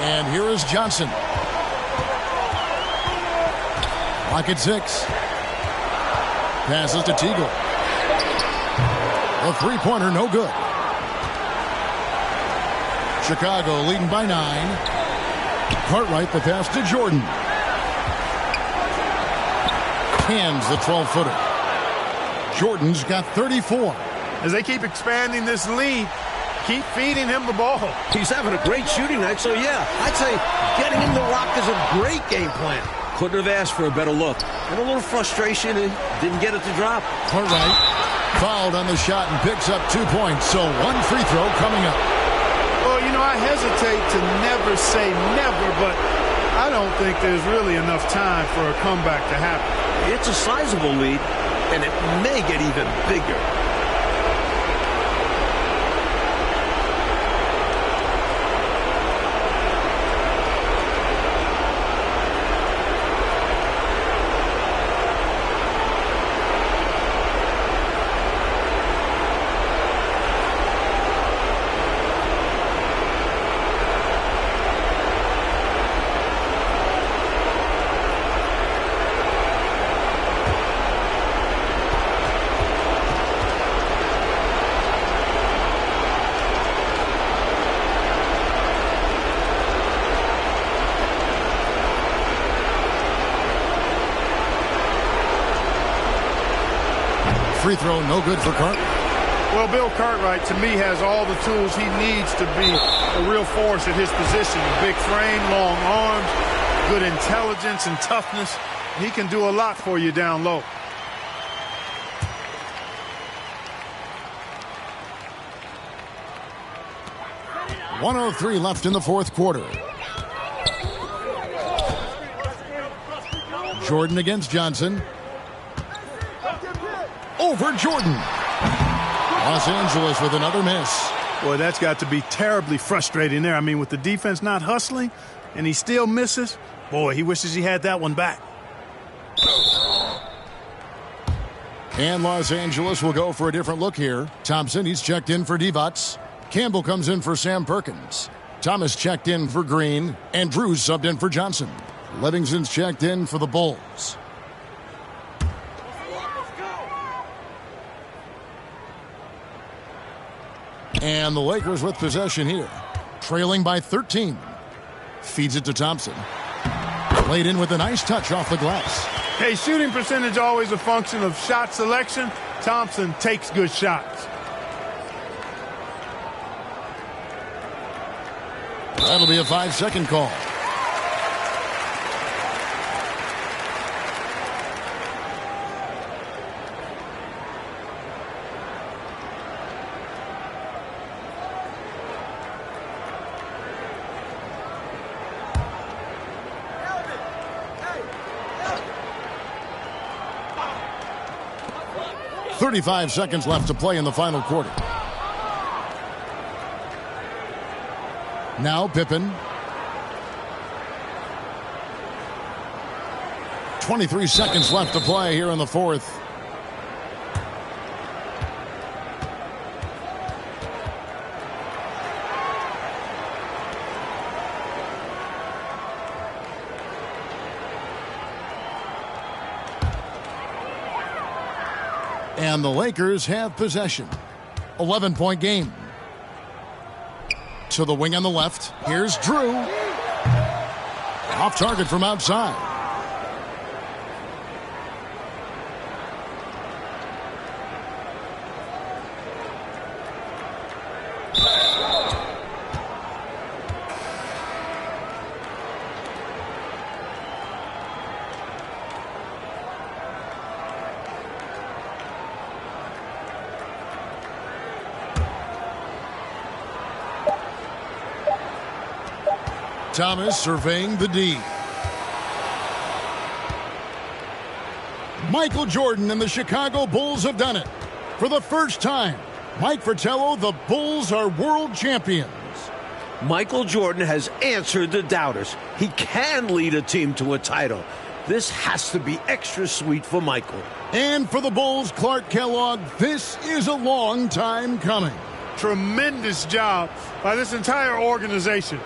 And here is Johnson. Lock at 6. Passes to Teagle. A three-pointer, no good. Chicago leading by 9. Cartwright the pass to Jordan. Hands the 12-footer. Jordan's got 34. As they keep expanding this lead, keep feeding him the ball. He's having a great shooting night, so yeah, I'd say getting him the rock is a great game plan. Couldn't have asked for a better look. And a little frustration, and didn't get it to drop. Cartwright fouled on the shot and picks up 2 points, so 1 free throw coming up. Well, you know, I hesitate to never say never, but I don't think there's really enough time for a comeback to happen. It's a sizable lead, and it may get even bigger. Free throw, no good for Cartwright. Well, Bill Cartwright, to me, has all the tools he needs to be a real force at his position. Big frame, long arms, good intelligence and toughness. He can do a lot for you down low. .103 left in the fourth quarter. Jordan against Johnson. Over Jordan. Los Angeles with another miss. Boy, that's got to be terribly frustrating there. I mean, with the defense not hustling and he still misses, boy, he wishes he had that one back. And Los Angeles will go for a different look here. Thompson, he's checked in for Divac. Campbell comes in for Sam Perkins. Thomas checked in for Green. And Drews subbed in for Johnson. Livingston's checked in for the Bulls. And the Lakers with possession here. Trailing by 13. Feeds it to Thompson. Laid in with a nice touch off the glass. Hey, shooting percentage always a function of shot selection. Thompson takes good shots. That'll be a 5-second call. .35 seconds left to play in the final quarter. Now Pippen. 23 seconds left to play here in the fourth. And the Lakers have possession. 11-point game. To the wing on the left. Here's Drew. Off target from outside. Thomas surveying the D. Michael Jordan and the Chicago Bulls have done it. For the first time, Mike Fratello, the Bulls are world champions. Michael Jordan has answered the doubters. He can lead a team to a title. This has to be extra sweet for Michael. And for the Bulls, Clark Kellogg, this is a long time coming. Tremendous job by this entire organization.